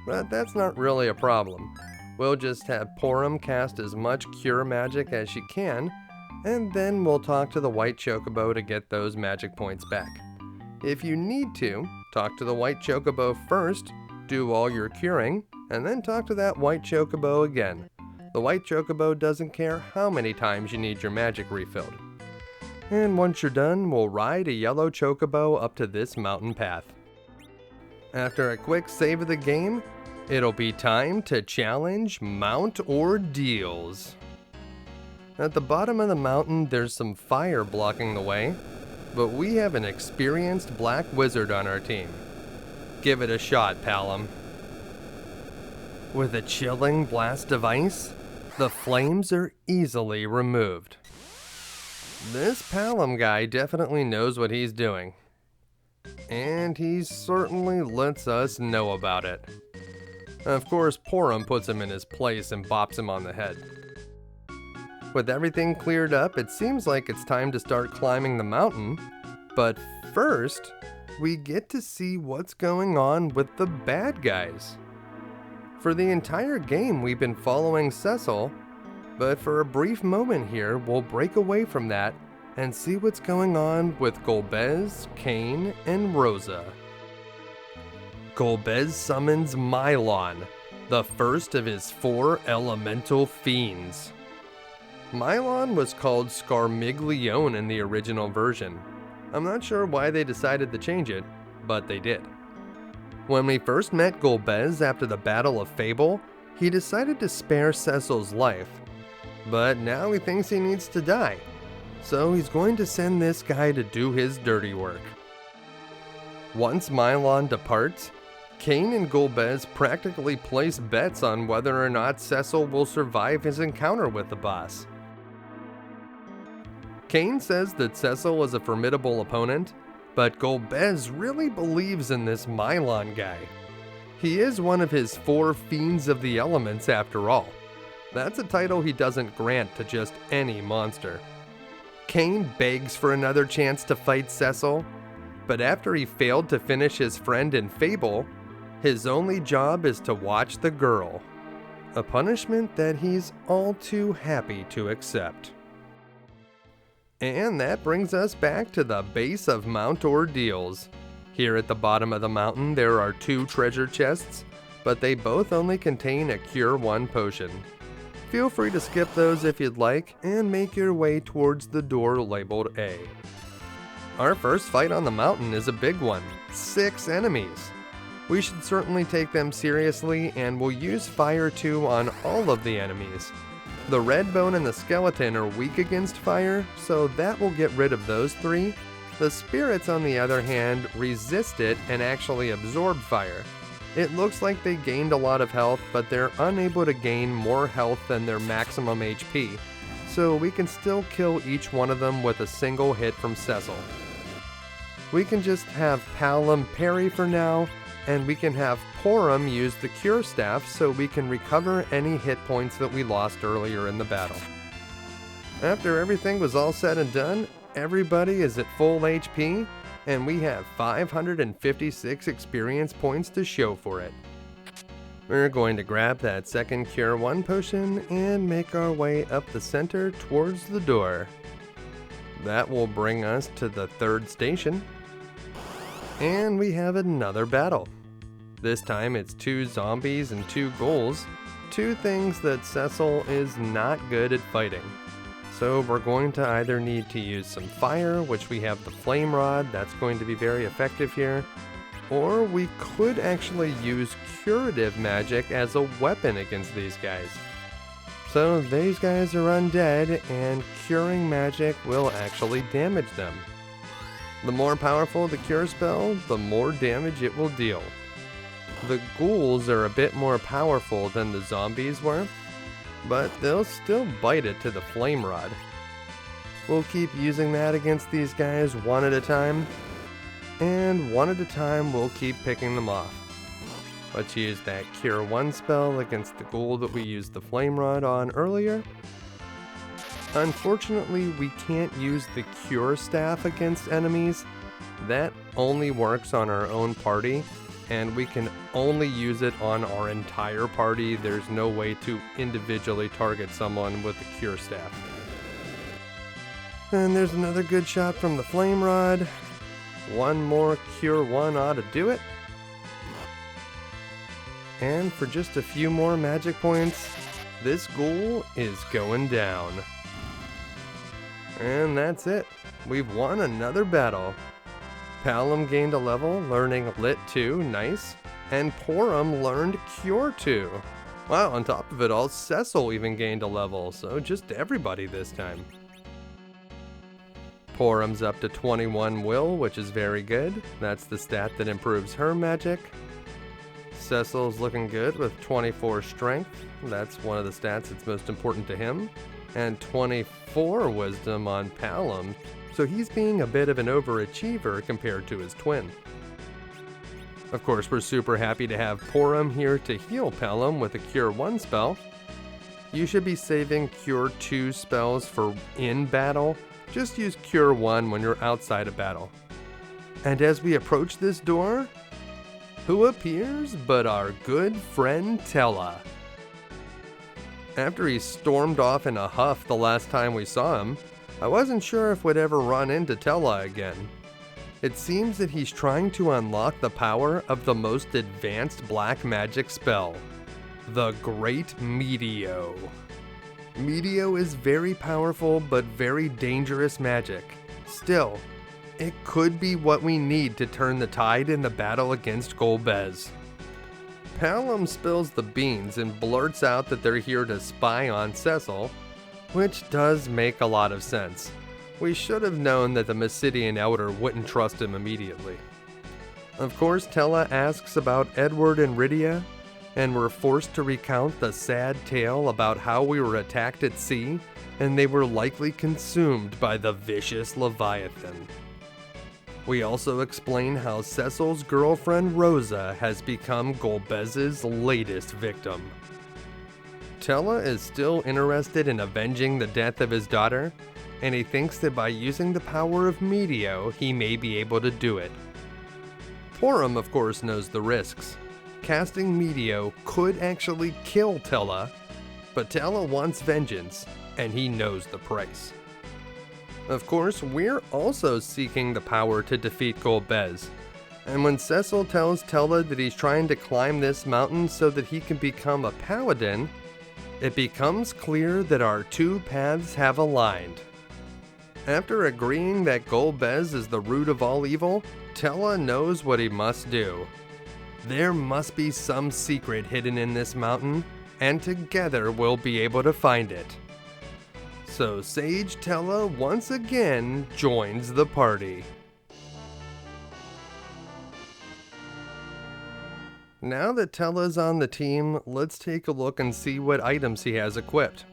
but that's not really a problem. We'll just have Porum cast as much cure magic as she can, and then we'll talk to the white chocobo to get those magic points back. If you need to, talk to the white chocobo first, do all your curing, and then talk to that white chocobo again. The white chocobo doesn't care how many times you need your magic refilled. And once you're done, we'll ride a yellow chocobo up to this mountain path. After a quick save of the game, it'll be time to challenge Mount Ordeals. At the bottom of the mountain, there's some fire blocking the way, but we have an experienced black wizard on our team. Give it a shot, Palom. With a chilling blast of ice, the flames are easily removed. This Palom guy definitely knows what he's doing. And he certainly lets us know about it. Of course, Porum puts him in his place and bops him on the head. With everything cleared up, it seems like it's time to start climbing the mountain. But first, we get to see what's going on with the bad guys. For the entire game, we've been following Cecil, but for a brief moment here, we'll break away from that and see what's going on with Golbez, Cain, and Rosa. Golbez summons Milon, the first of his 4 elemental fiends. Milon was called Scarmiglione in the original version. I'm not sure why they decided to change it, but they did. When we first met Golbez after the Battle of Fabul, he decided to spare Cecil's life, but now he thinks he needs to die, so he's going to send this guy to do his dirty work. Once Milon departs, Cain and Golbez practically place bets on whether or not Cecil will survive his encounter with the boss. Cain says that Cecil is a formidable opponent, but Golbez really believes in this Milon guy. He is one of his 4 fiends of the elements after all. That's a title he doesn't grant to just any monster. Cain begs for another chance to fight Cecil, but after he failed to finish his friend in Fabul, his only job is to watch the girl, a punishment that he's all too happy to accept. And that brings us back to the base of Mount Ordeals. Here at the bottom of the mountain there are 2 treasure chests, but they both only contain a Cure 1 potion. Feel free to skip those if you'd like, and make your way towards the door labeled A. Our first fight on the mountain is a big one, 6 enemies. We should certainly take them seriously, and we'll use Fire 2 on all of the enemies. The red bone and the skeleton are weak against fire, so that will get rid of those 3. The spirits, on the other hand, resist it and actually absorb fire. It looks like they gained a lot of health, but they're unable to gain more health than their maximum HP, so we can still kill each one of them with a single hit from Cecil. We can just have Palom parry for now, and we can have Porum use the Cure Staff so we can recover any hit points that we lost earlier in the battle. After everything was all said and done, everybody is at full HP, and we have 556 experience points to show for it. We're going to grab that second Cure 1 potion and make our way up the center towards the door. That will bring us to the 3rd station. And we have another battle. This time it's 2 zombies and 2 ghouls, 2 things that Cecil is not good at fighting. So we're going to either need to use some fire, which we have the flame rod, that's going to be very effective here, or we could actually use curative magic as a weapon against these guys. So these guys are undead, and curing magic will actually damage them. The more powerful the cure spell, the more damage it will deal. The ghouls are a bit more powerful than the zombies were, but they'll still bite it to the flame rod. We'll keep using that against these guys one at a time, and one at a time we'll keep picking them off. Let's use that Cure 1 spell against the ghoul that we used the Flame Rod on earlier. Unfortunately, we can't use the Cure Staff against enemies. That only works on our own party, and we can only use it on our entire party. There's no way to individually target someone with the Cure Staff. And there's another good shot from the Flame Rod. One more Cure 1 ought to do it. And for just a few more magic points, this ghoul is going down. And that's it. We've won another battle. Palom gained a level, learning Lit 2, nice. And Porum learned Cure 2. Wow, on top of it all, Cecil even gained a level, so just everybody this time. Porum's up to 21 will, which is very good. That's the stat that improves her magic. Cecil's looking good with 24 strength. That's one of the stats that's most important to him. And 24 wisdom on Palom, so he's being a bit of an overachiever compared to his twin. Of course, we're super happy to have Porum here to heal Palom with a Cure 1 spell. You should be saving Cure 2 spells for in battle. Just use Cure 1 when you're outside of battle. And as we approach this door, who appears but our good friend Tella. After he stormed off in a huff the last time we saw him, I wasn't sure if we'd ever run into Tella again. It seems that he's trying to unlock the power of the most advanced black magic spell, the Great Meteo. Meteo is very powerful but very dangerous magic. Still, it could be what we need to turn the tide in the battle against Golbez. Palom spills the beans and blurts out that they're here to spy on Cecil, which does make a lot of sense. We should have known that the Mysidian Elder wouldn't trust him immediately. Of course, Tella asks about Edward and Rydia, and we're forced to recount the sad tale about how we were attacked at sea, and they were likely consumed by the vicious Leviathan. We also explain how Cecil's girlfriend Rosa has become Golbez's latest victim. Tella is still interested in avenging the death of his daughter, and he thinks that by using the power of Meteo, he may be able to do it. Porum, of course, knows the risks. Casting Meteo could actually kill Tella, but Tella wants vengeance, and he knows the price. Of course, we're also seeking the power to defeat Golbez, and when Cecil tells Tella that he's trying to climb this mountain so that he can become a paladin, it becomes clear that our two paths have aligned. After agreeing that Golbez is the root of all evil, Tella knows what he must do. There must be some secret hidden in this mountain, and together we'll be able to find it. So Sage Tella once again joins the party. Now that Tella's on the team, let's take a look and see what items he has equipped.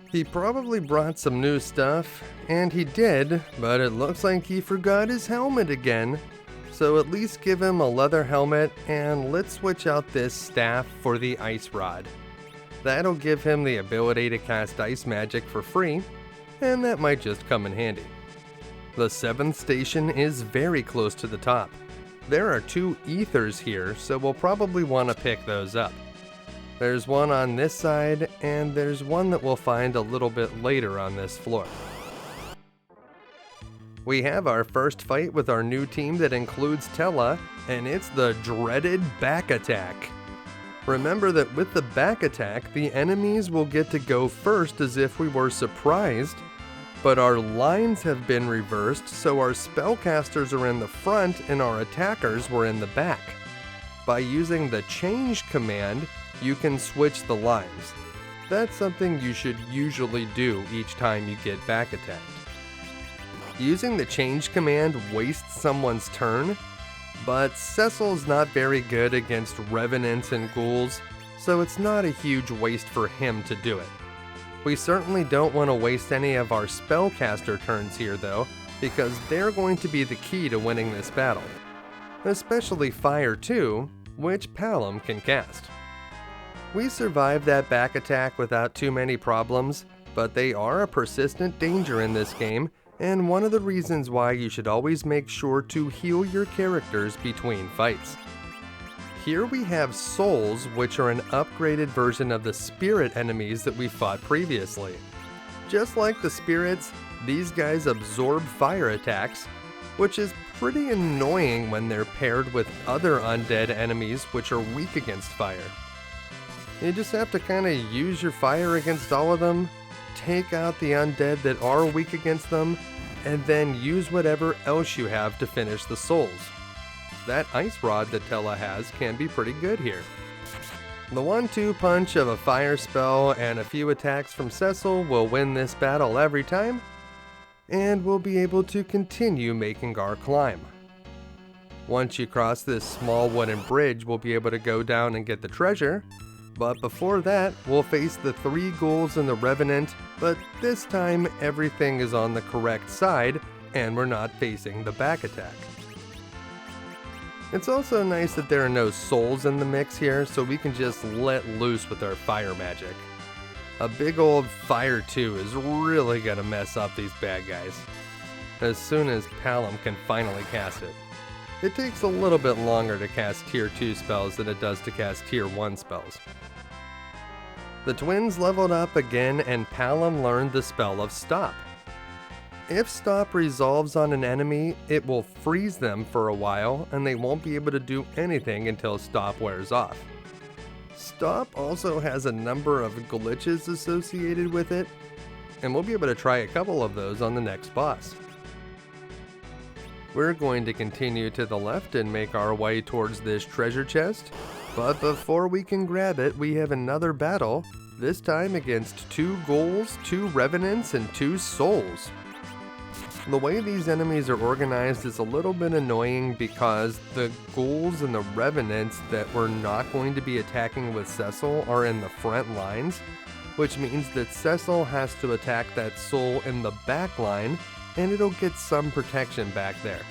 He probably brought some new stuff, and he did, but it looks like he forgot his helmet again. So at least give him a leather helmet, and let's switch out this staff for the ice rod. That'll give him the ability to cast ice magic for free, and that might just come in handy. The 7th station is very close to the top. There are 2 ethers here, so we'll probably want to pick those up. There's one on this side, and there's one that we'll find a little bit later on this floor. We have our first fight with our new team that includes Tella, and it's the dreaded back attack. Remember that with the back attack, the enemies will get to go first as if we were surprised, but our lines have been reversed, so our spellcasters are in the front and our attackers were in the back. By using the change command, you can switch the lines. That's something you should usually do each time you get back attacked. Using the change command wastes someone's turn, but Cecil's not very good against revenants and ghouls, so it's not a huge waste for him to do it. We certainly don't want to waste any of our spellcaster turns here though, because they're going to be the key to winning this battle. Especially Fire 2, which Palom can cast. We survived that back attack without too many problems, but they are a persistent danger in this game, and one of the reasons why you should always make sure to heal your characters between fights. Here we have Souls, which are an upgraded version of the spirit enemies that we fought previously. Just like the spirits, these guys absorb fire attacks, which is pretty annoying when they're paired with other undead enemies which are weak against fire. You just have to kind of use your fire against all of them, take out the undead that are weak against them, and then use whatever else you have to finish the souls. That ice rod that Tella has can be pretty good here. The 1-2 punch of a fire spell and a few attacks from Cecil will win this battle every time, and we'll be able to continue making our climb. Once you cross this small wooden bridge, we'll be able to go down and get the treasure, but before that, we'll face the 3 ghouls and the Revenant, but this time everything is on the correct side, and we're not facing the back attack. It's also nice that there are no souls in the mix here, so we can just let loose with our fire magic. A big old Fire 2 is really gonna mess up these bad guys, as soon as Palom can finally cast it. It takes a little bit longer to cast tier 2 spells than it does to cast tier 1 spells. The twins leveled up again and Palom learned the spell of Stop. If Stop resolves on an enemy, it will freeze them for a while and they won't be able to do anything until Stop wears off. Stop also has a number of glitches associated with it, and we'll be able to try a couple of those on the next boss. We're going to continue to the left and make our way towards this treasure chest, but before we can grab it, we have another battle, this time against 2 ghouls, 2 revenants, and 2 souls. The way these enemies are organized is a little bit annoying because the ghouls and the revenants that we're not going to be attacking with Cecil are in the front lines, which means that Cecil has to attack that soul in the back line, and it'll get some protection back there.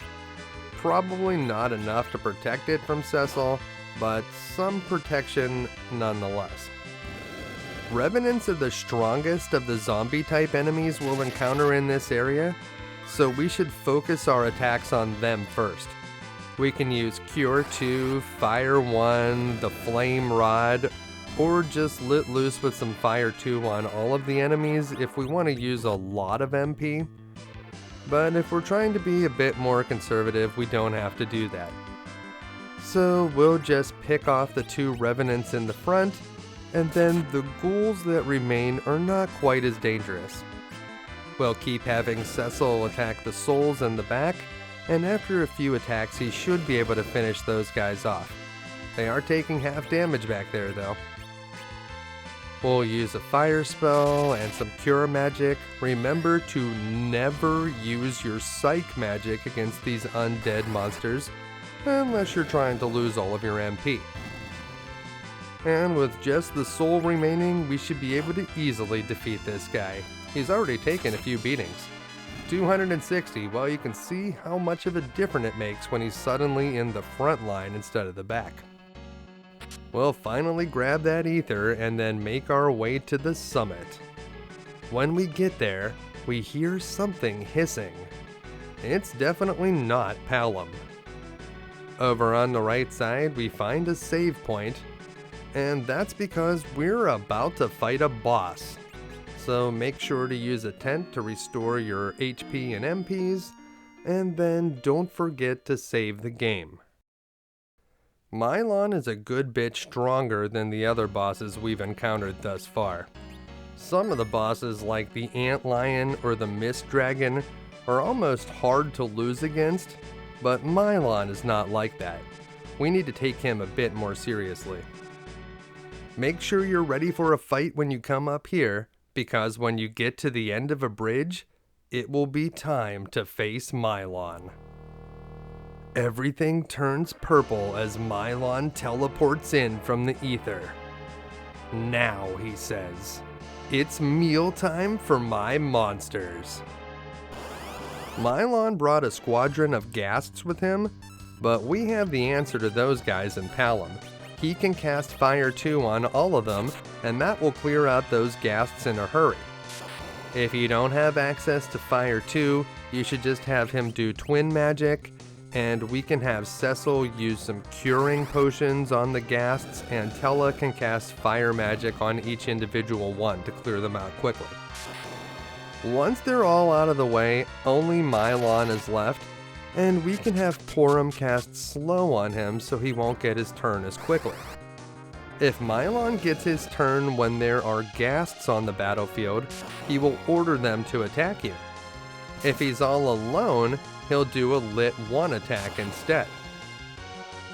Probably not enough to protect it from Cecil, but some protection nonetheless. Revenants are the strongest of the zombie type enemies we'll encounter in this area, so we should focus our attacks on them first. We can use Cure 2, Fire 1, the Flame Rod, or just let loose with some Fire 2 on all of the enemies if we want to use a lot of MP. But if we're trying to be a bit more conservative, we don't have to do that. So we'll just pick off the 2 revenants in the front, and then the ghouls that remain are not quite as dangerous. We'll keep having Cecil attack the souls in the back, and after a few attacks he should be able to finish those guys off. They are taking half damage back there though. We'll use a fire spell and some cure magic. Remember to never use your psych magic against these undead monsters, unless you're trying to lose all of your MP. And with just the soul remaining, we should be able to easily defeat this guy. He's already taken a few beatings. 260, well, you can see how much of a difference it makes when he's suddenly in the front line instead of the back. We'll finally grab that ether and then make our way to the summit. When we get there, we hear something hissing. It's definitely not Palom. Over on the right side, we find a save point, and that's because we're about to fight a boss. So make sure to use a tent to restore your HP and MPs, and then don't forget to save the game. Milon is a good bit stronger than the other bosses we've encountered thus far. Some of the bosses like the Antlion or the Mist Dragon are almost hard to lose against, but Milon is not like that. We need to take him a bit more seriously. Make sure you're ready for a fight when you come up here, because when you get to the end of a bridge, it will be time to face Milon. Everything turns purple as Milon teleports in from the ether. Now, he says. It's mealtime for my monsters. Milon brought a squadron of ghasts with him, but we have the answer to those guys in Palom. He can cast Fire 2 on all of them, and that will clear out those ghasts in a hurry. If you don't have access to Fire 2, you should just have him do Twin Magic, and we can have Cecil use some curing potions on the ghasts, and Tella can cast Fire Magic on each individual one to clear them out quickly. Once they're all out of the way, only Milon is left, and we can have Porum cast Slow on him so he won't get his turn as quickly. If Milon gets his turn when there are ghasts on the battlefield, he will order them to attack you. If he's all alone, he'll do a Lit 1 attack instead.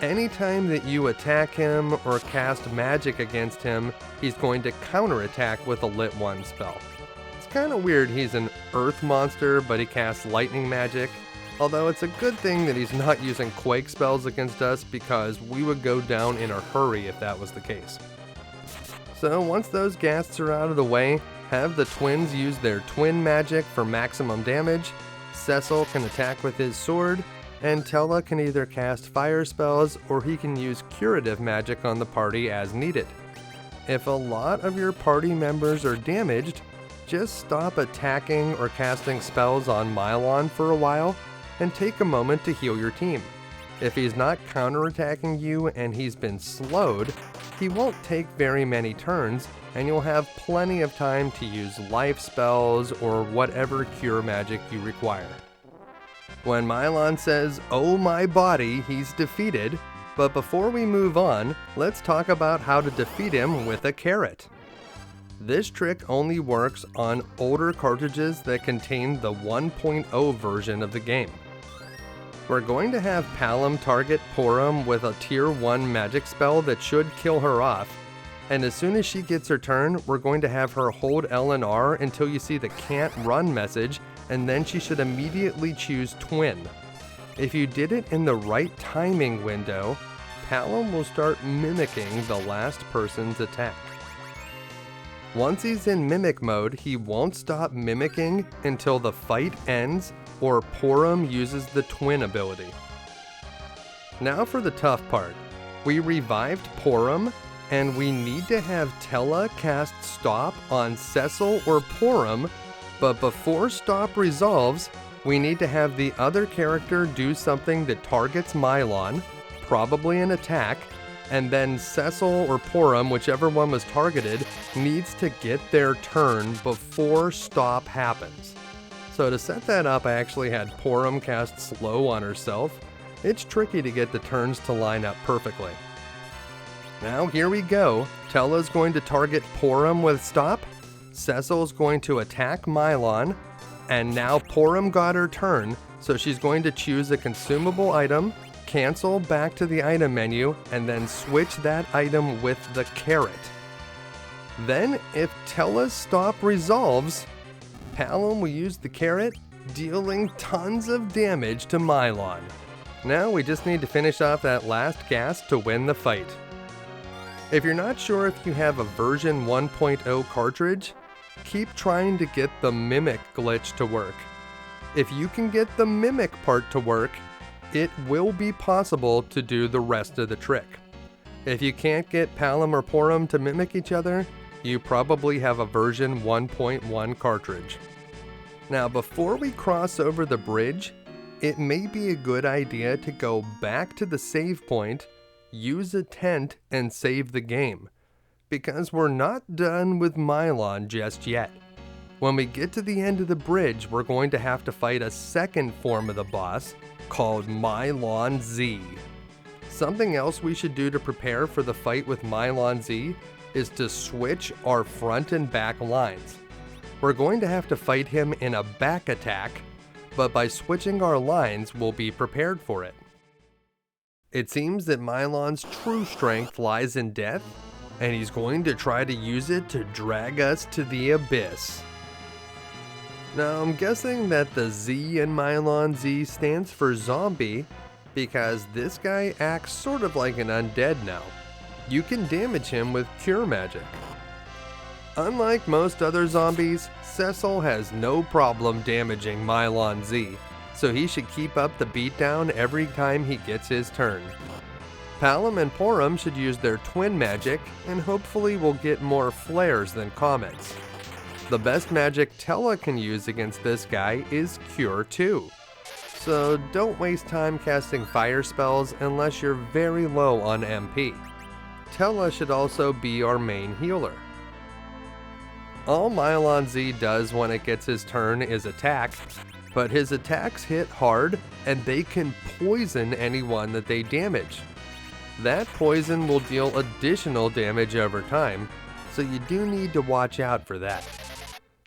Anytime that you attack him or cast magic against him, he's going to counterattack with a Lit 1 spell. It's kind of weird he's an earth monster, but he casts lightning magic, although it's a good thing that he's not using quake spells against us because we would go down in a hurry if that was the case. So once those ghasts are out of the way, have the twins use their twin magic for maximum damage, Cecil can attack with his sword, and Tella can either cast fire spells or he can use curative magic on the party as needed. If a lot of your party members are damaged, just stop attacking or casting spells on Milon for a while and take a moment to heal your team. If he's not counterattacking you and he's been slowed, he won't take very many turns and you'll have plenty of time to use life spells or whatever cure magic you require. When Milon says, "Oh my body," he's defeated, but before we move on, let's talk about how to defeat him with a carrot. This trick only works on older cartridges that contain the 1.0 version of the game. We're going to have Palom target Porum with a tier 1 magic spell that should kill her off, and as soon as she gets her turn, we're going to have her hold L and R until you see the can't run message, and then she should immediately choose Twin. If you did it in the right timing window, Palom will start mimicking the last person's attack. Once he's in mimic mode, he won't stop mimicking until the fight ends or Porum uses the Twin ability. Now for the tough part. We revived Porum, and we need to have Tella cast Stop on Cecil or Porum, but before Stop resolves, we need to have the other character do something that targets Milon, probably an attack, and then Cecil or Porum, whichever one was targeted, needs to get their turn before Stop happens. So to set that up, I actually had Porum cast Slow on herself. It's tricky to get the turns to line up perfectly. Now here we go. Tella's going to target Porum with Stop, Cecil's going to attack Milon, and now Porum got her turn, so she's going to choose a consumable item, cancel back to the item menu, and then switch that item with the carrot. Then, if Tella's Stop resolves, Palom will use the carrot, dealing tons of damage to Milon. Now we just need to finish off that last ghast to win the fight. If you're not sure if you have a version 1.0 cartridge, keep trying to get the Mimic glitch to work. If you can get the Mimic part to work, it will be possible to do the rest of the trick. If you can't get Palom or Porum to mimic each other, you probably have a version 1.1 cartridge. Now before we cross over the bridge, it may be a good idea to go back to the save point, use a tent, and save the game, because we're not done with Milon just yet. When we get to the end of the bridge, we're going to have to fight a second form of the boss called Milon-Z. Something else we should do to prepare for the fight with Milon-Z is to switch our front and back lines. We're going to have to fight him in a back attack, but by switching our lines, we'll be prepared for it. It seems that Milon's true strength lies in death, and he's going to try to use it to drag us to the abyss. Now I'm guessing that the Z in Milon-Z stands for zombie, because this guy acts sort of like an undead now. You can damage him with cure magic. Unlike most other zombies, Cecil has no problem damaging Milon-Z, so he should keep up the beatdown every time he gets his turn. Palom and Porum should use their twin magic, and hopefully will get more flares than comets. The best magic Tella can use against this guy is Cure 2. So don't waste time casting fire spells unless you're very low on MP. Tella should also be our main healer. All Milon-Z does when it gets his turn is attack, but his attacks hit hard and they can poison anyone that they damage. That poison will deal additional damage over time, so you do need to watch out for that.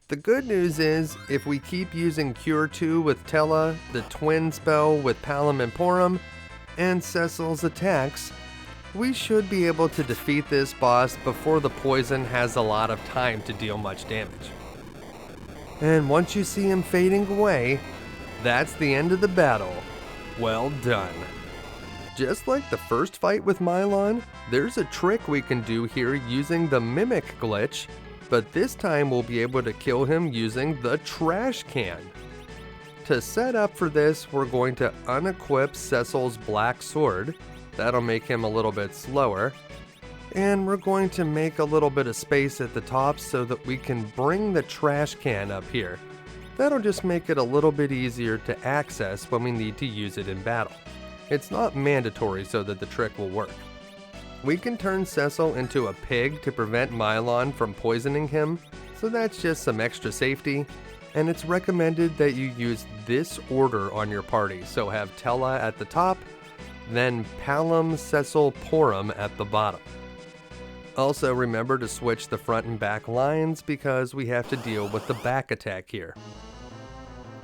The good news is, if we keep using Cure 2 with Tella, the twin spell with Palom and Porum, and Cecil's attacks, we should be able to defeat this boss before the poison has a lot of time to deal much damage. And once you see him fading away, that's the end of the battle. Well done. Just like the first fight with Milon, there's a trick we can do here using the Mimic glitch, but this time we'll be able to kill him using the TrashCan. To set up for this, we're going to unequip Cecil's black sword. That'll make him a little bit slower. And we're going to make a little bit of space at the top so that we can bring the TrashCan up here. That'll just make it a little bit easier to access when we need to use it in battle. It's not mandatory so that the trick will work. We can turn Cecil into a pig to prevent Milon from poisoning him, so that's just some extra safety. And it's recommended that you use this order on your party, so have Tella at the top, then Palom, Cecil, Porum at the bottom. Also remember to switch the front and back lines because we have to deal with the back attack here.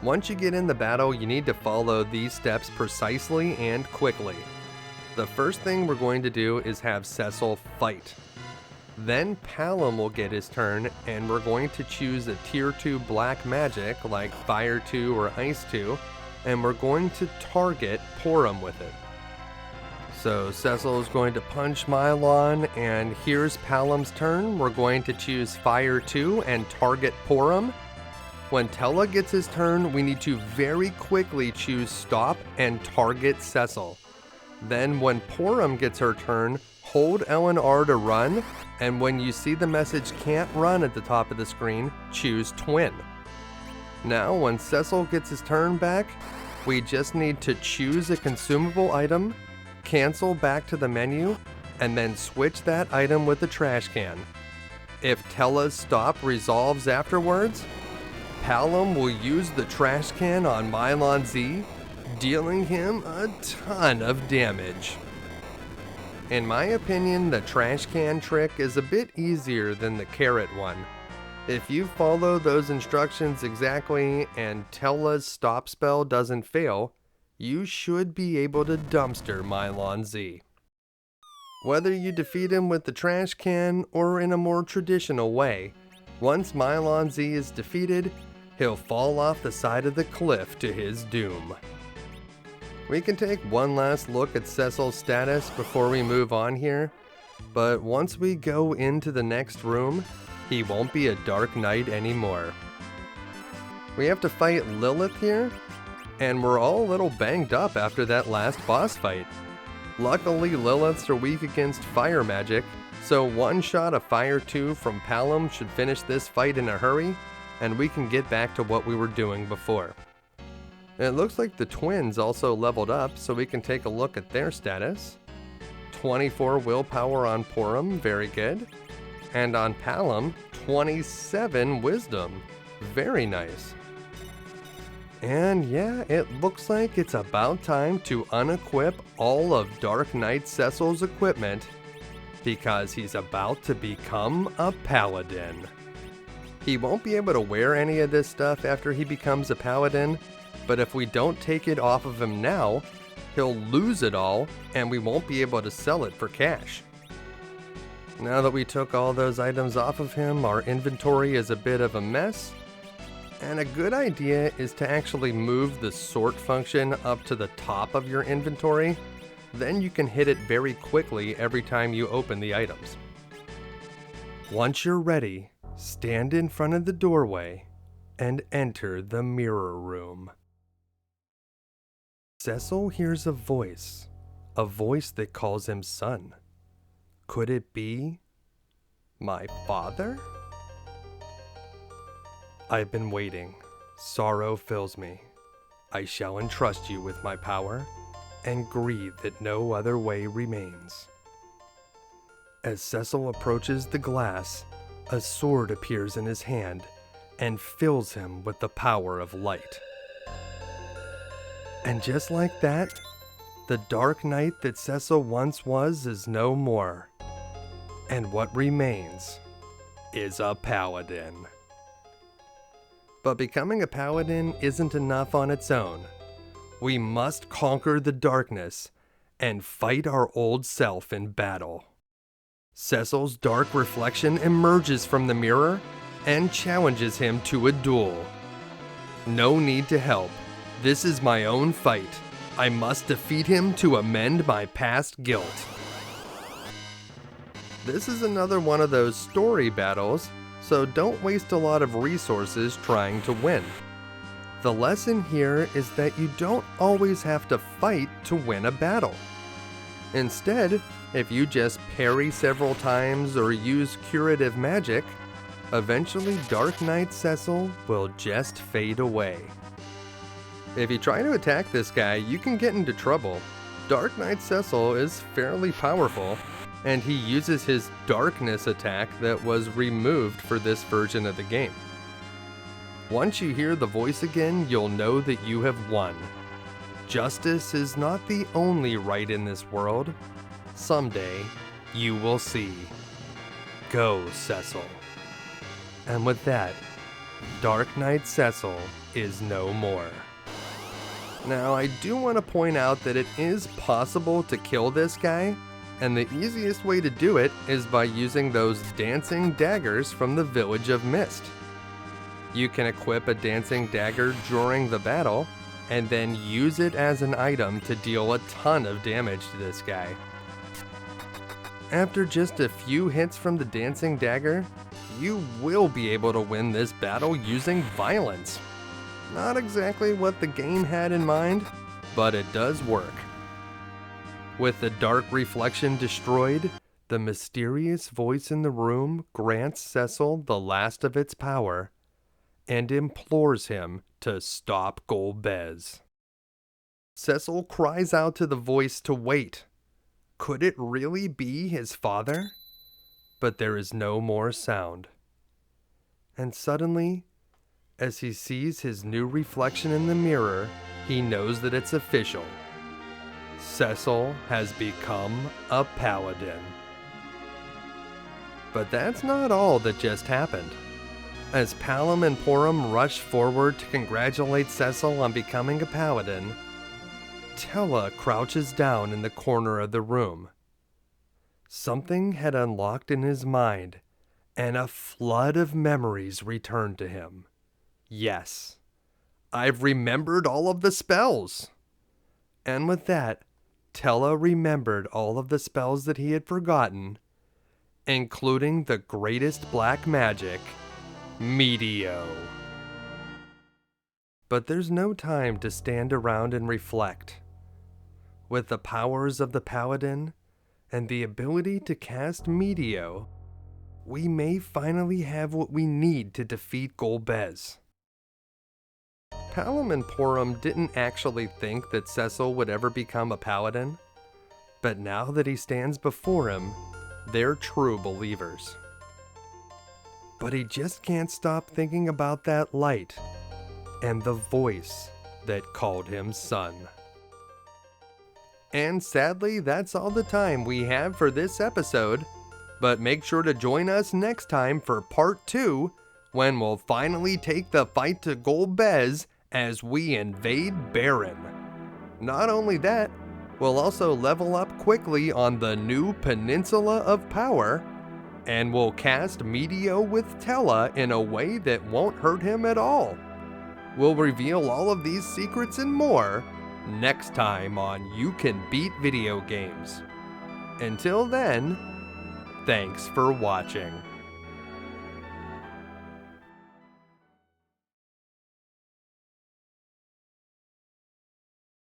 Once you get in the battle, you need to follow these steps precisely and quickly. The first thing we're going to do is have Cecil fight. Then Palom will get his turn, and we're going to choose a tier 2 black magic like Fire 2 or Ice 2, and we're going to target Porum with it. So Cecil is going to punch Milon, and here's Palom's turn. We're going to choose Fire 2 and target Porum. When Tella gets his turn, we need to very quickly choose Stop and target Cecil. Then when Porum gets her turn, hold L and R to run, and when you see the message Can't Run at the top of the screen, choose Twin. Now when Cecil gets his turn back, we just need to choose a consumable item, cancel back to the menu, and then switch that item with the TrashCan. If Tella's stop resolves afterwards, Palom will use the TrashCan on Milon-Z, dealing him a ton of damage. In my opinion, the TrashCan trick is a bit easier than the carrot one. If you follow those instructions exactly and Tella's stop spell doesn't fail, you should be able to dumpster Milon-Z. Whether you defeat him with the TrashCan or in a more traditional way, once Milon-Z is defeated, he'll fall off the side of the cliff to his doom. We can take one last look at Cecil's status before we move on here, but once we go into the next room, he won't be a Dark Knight anymore. We have to fight Lilith here, and we're all a little banged up after that last boss fight. Luckily, Liliths are weak against fire magic, so one shot of Fire 2 from Palom should finish this fight in a hurry, and we can get back to what we were doing before. It looks like the twins also leveled up, so we can take a look at their status. 24 willpower on Porum, very good. And on Palom, 27 wisdom, very nice. And yeah, it looks like it's about time to unequip all of Dark Knight Cecil's equipment, because he's about to become a Paladin. He won't be able to wear any of this stuff after he becomes a Paladin, but if we don't take it off of him now, he'll lose it all, and we won't be able to sell it for cash. Now that we took all those items off of him, our inventory is a bit of a mess, and a good idea is to actually move the sort function up to the top of your inventory. Then you can hit it very quickly every time you open the items. Once you're ready, stand in front of the doorway and enter the mirror room. Cecil hears a voice that calls him son. Could it be my father? I've been waiting. Sorrow fills me. I shall entrust you with my power and grieve that no other way remains. As Cecil approaches the glass, a sword appears in his hand and fills him with the power of light. And just like that, the dark knight that Cecil once was is no more. And what remains is a paladin. But becoming a paladin isn't enough on its own. We must conquer the darkness and fight our old self in battle. Cecil's dark reflection emerges from the mirror and challenges him to a duel. No need to help. This is my own fight. I must defeat him to amend my past guilt. This is another one of those story battles, so don't waste a lot of resources trying to win. The lesson here is that you don't always have to fight to win a battle. Instead, if you just parry several times or use curative magic, eventually Dark Knight Cecil will just fade away. If you try to attack this guy, you can get into trouble. Dark Knight Cecil is fairly powerful, and he uses his darkness attack that was removed for this version of the game. Once you hear the voice again, you'll know that you have won. Justice is not the only right in this world. Someday, you will see. Go, Cecil. And with that, Dark Knight Cecil is no more. Now, I do want to point out that it is possible to kill this guy, and the easiest way to do it is by using those dancing daggers from the Village of Mist. You can equip a dancing dagger during the battle, and then use it as an item to deal a ton of damage to this guy. After just a few hits from the dancing dagger, you will be able to win this battle using violence. Not exactly what the game had in mind, but it does work. With the dark reflection destroyed, the mysterious voice in the room grants Cecil the last of its power and implores him to stop Golbez. Cecil cries out to the voice to wait. Could it really be his father? But there is no more sound. And suddenly, as he sees his new reflection in the mirror, he knows that it's official. Cecil has become a paladin. But that's not all that just happened. As Palom and Porum rush forward to congratulate Cecil on becoming a paladin, Tella crouches down in the corner of the room. Something had unlocked in his mind, and a flood of memories returned to him. Yes, I've remembered all of the spells. And with that, Tella remembered all of the spells that he had forgotten, including the greatest black magic, Meteo. But there's no time to stand around and reflect. With the powers of the Paladin and the ability to cast Meteo, we may finally have what we need to defeat Golbez. Palom and Porum didn't actually think that Cecil would ever become a paladin, but now that he stands before him, they're true believers. But he just can't stop thinking about that light and the voice that called him son. And sadly, that's all the time we have for this episode, but make sure to join us next time for part 2, when we'll finally take the fight to Golbez as we invade Baron. Not only that, we'll also level up quickly on the new Peninsula of Power, and we'll cast Meteo with Tella in a way that won't hurt him at all. We'll reveal all of these secrets and more next time on You Can Beat Video Games. Until then, thanks for watching.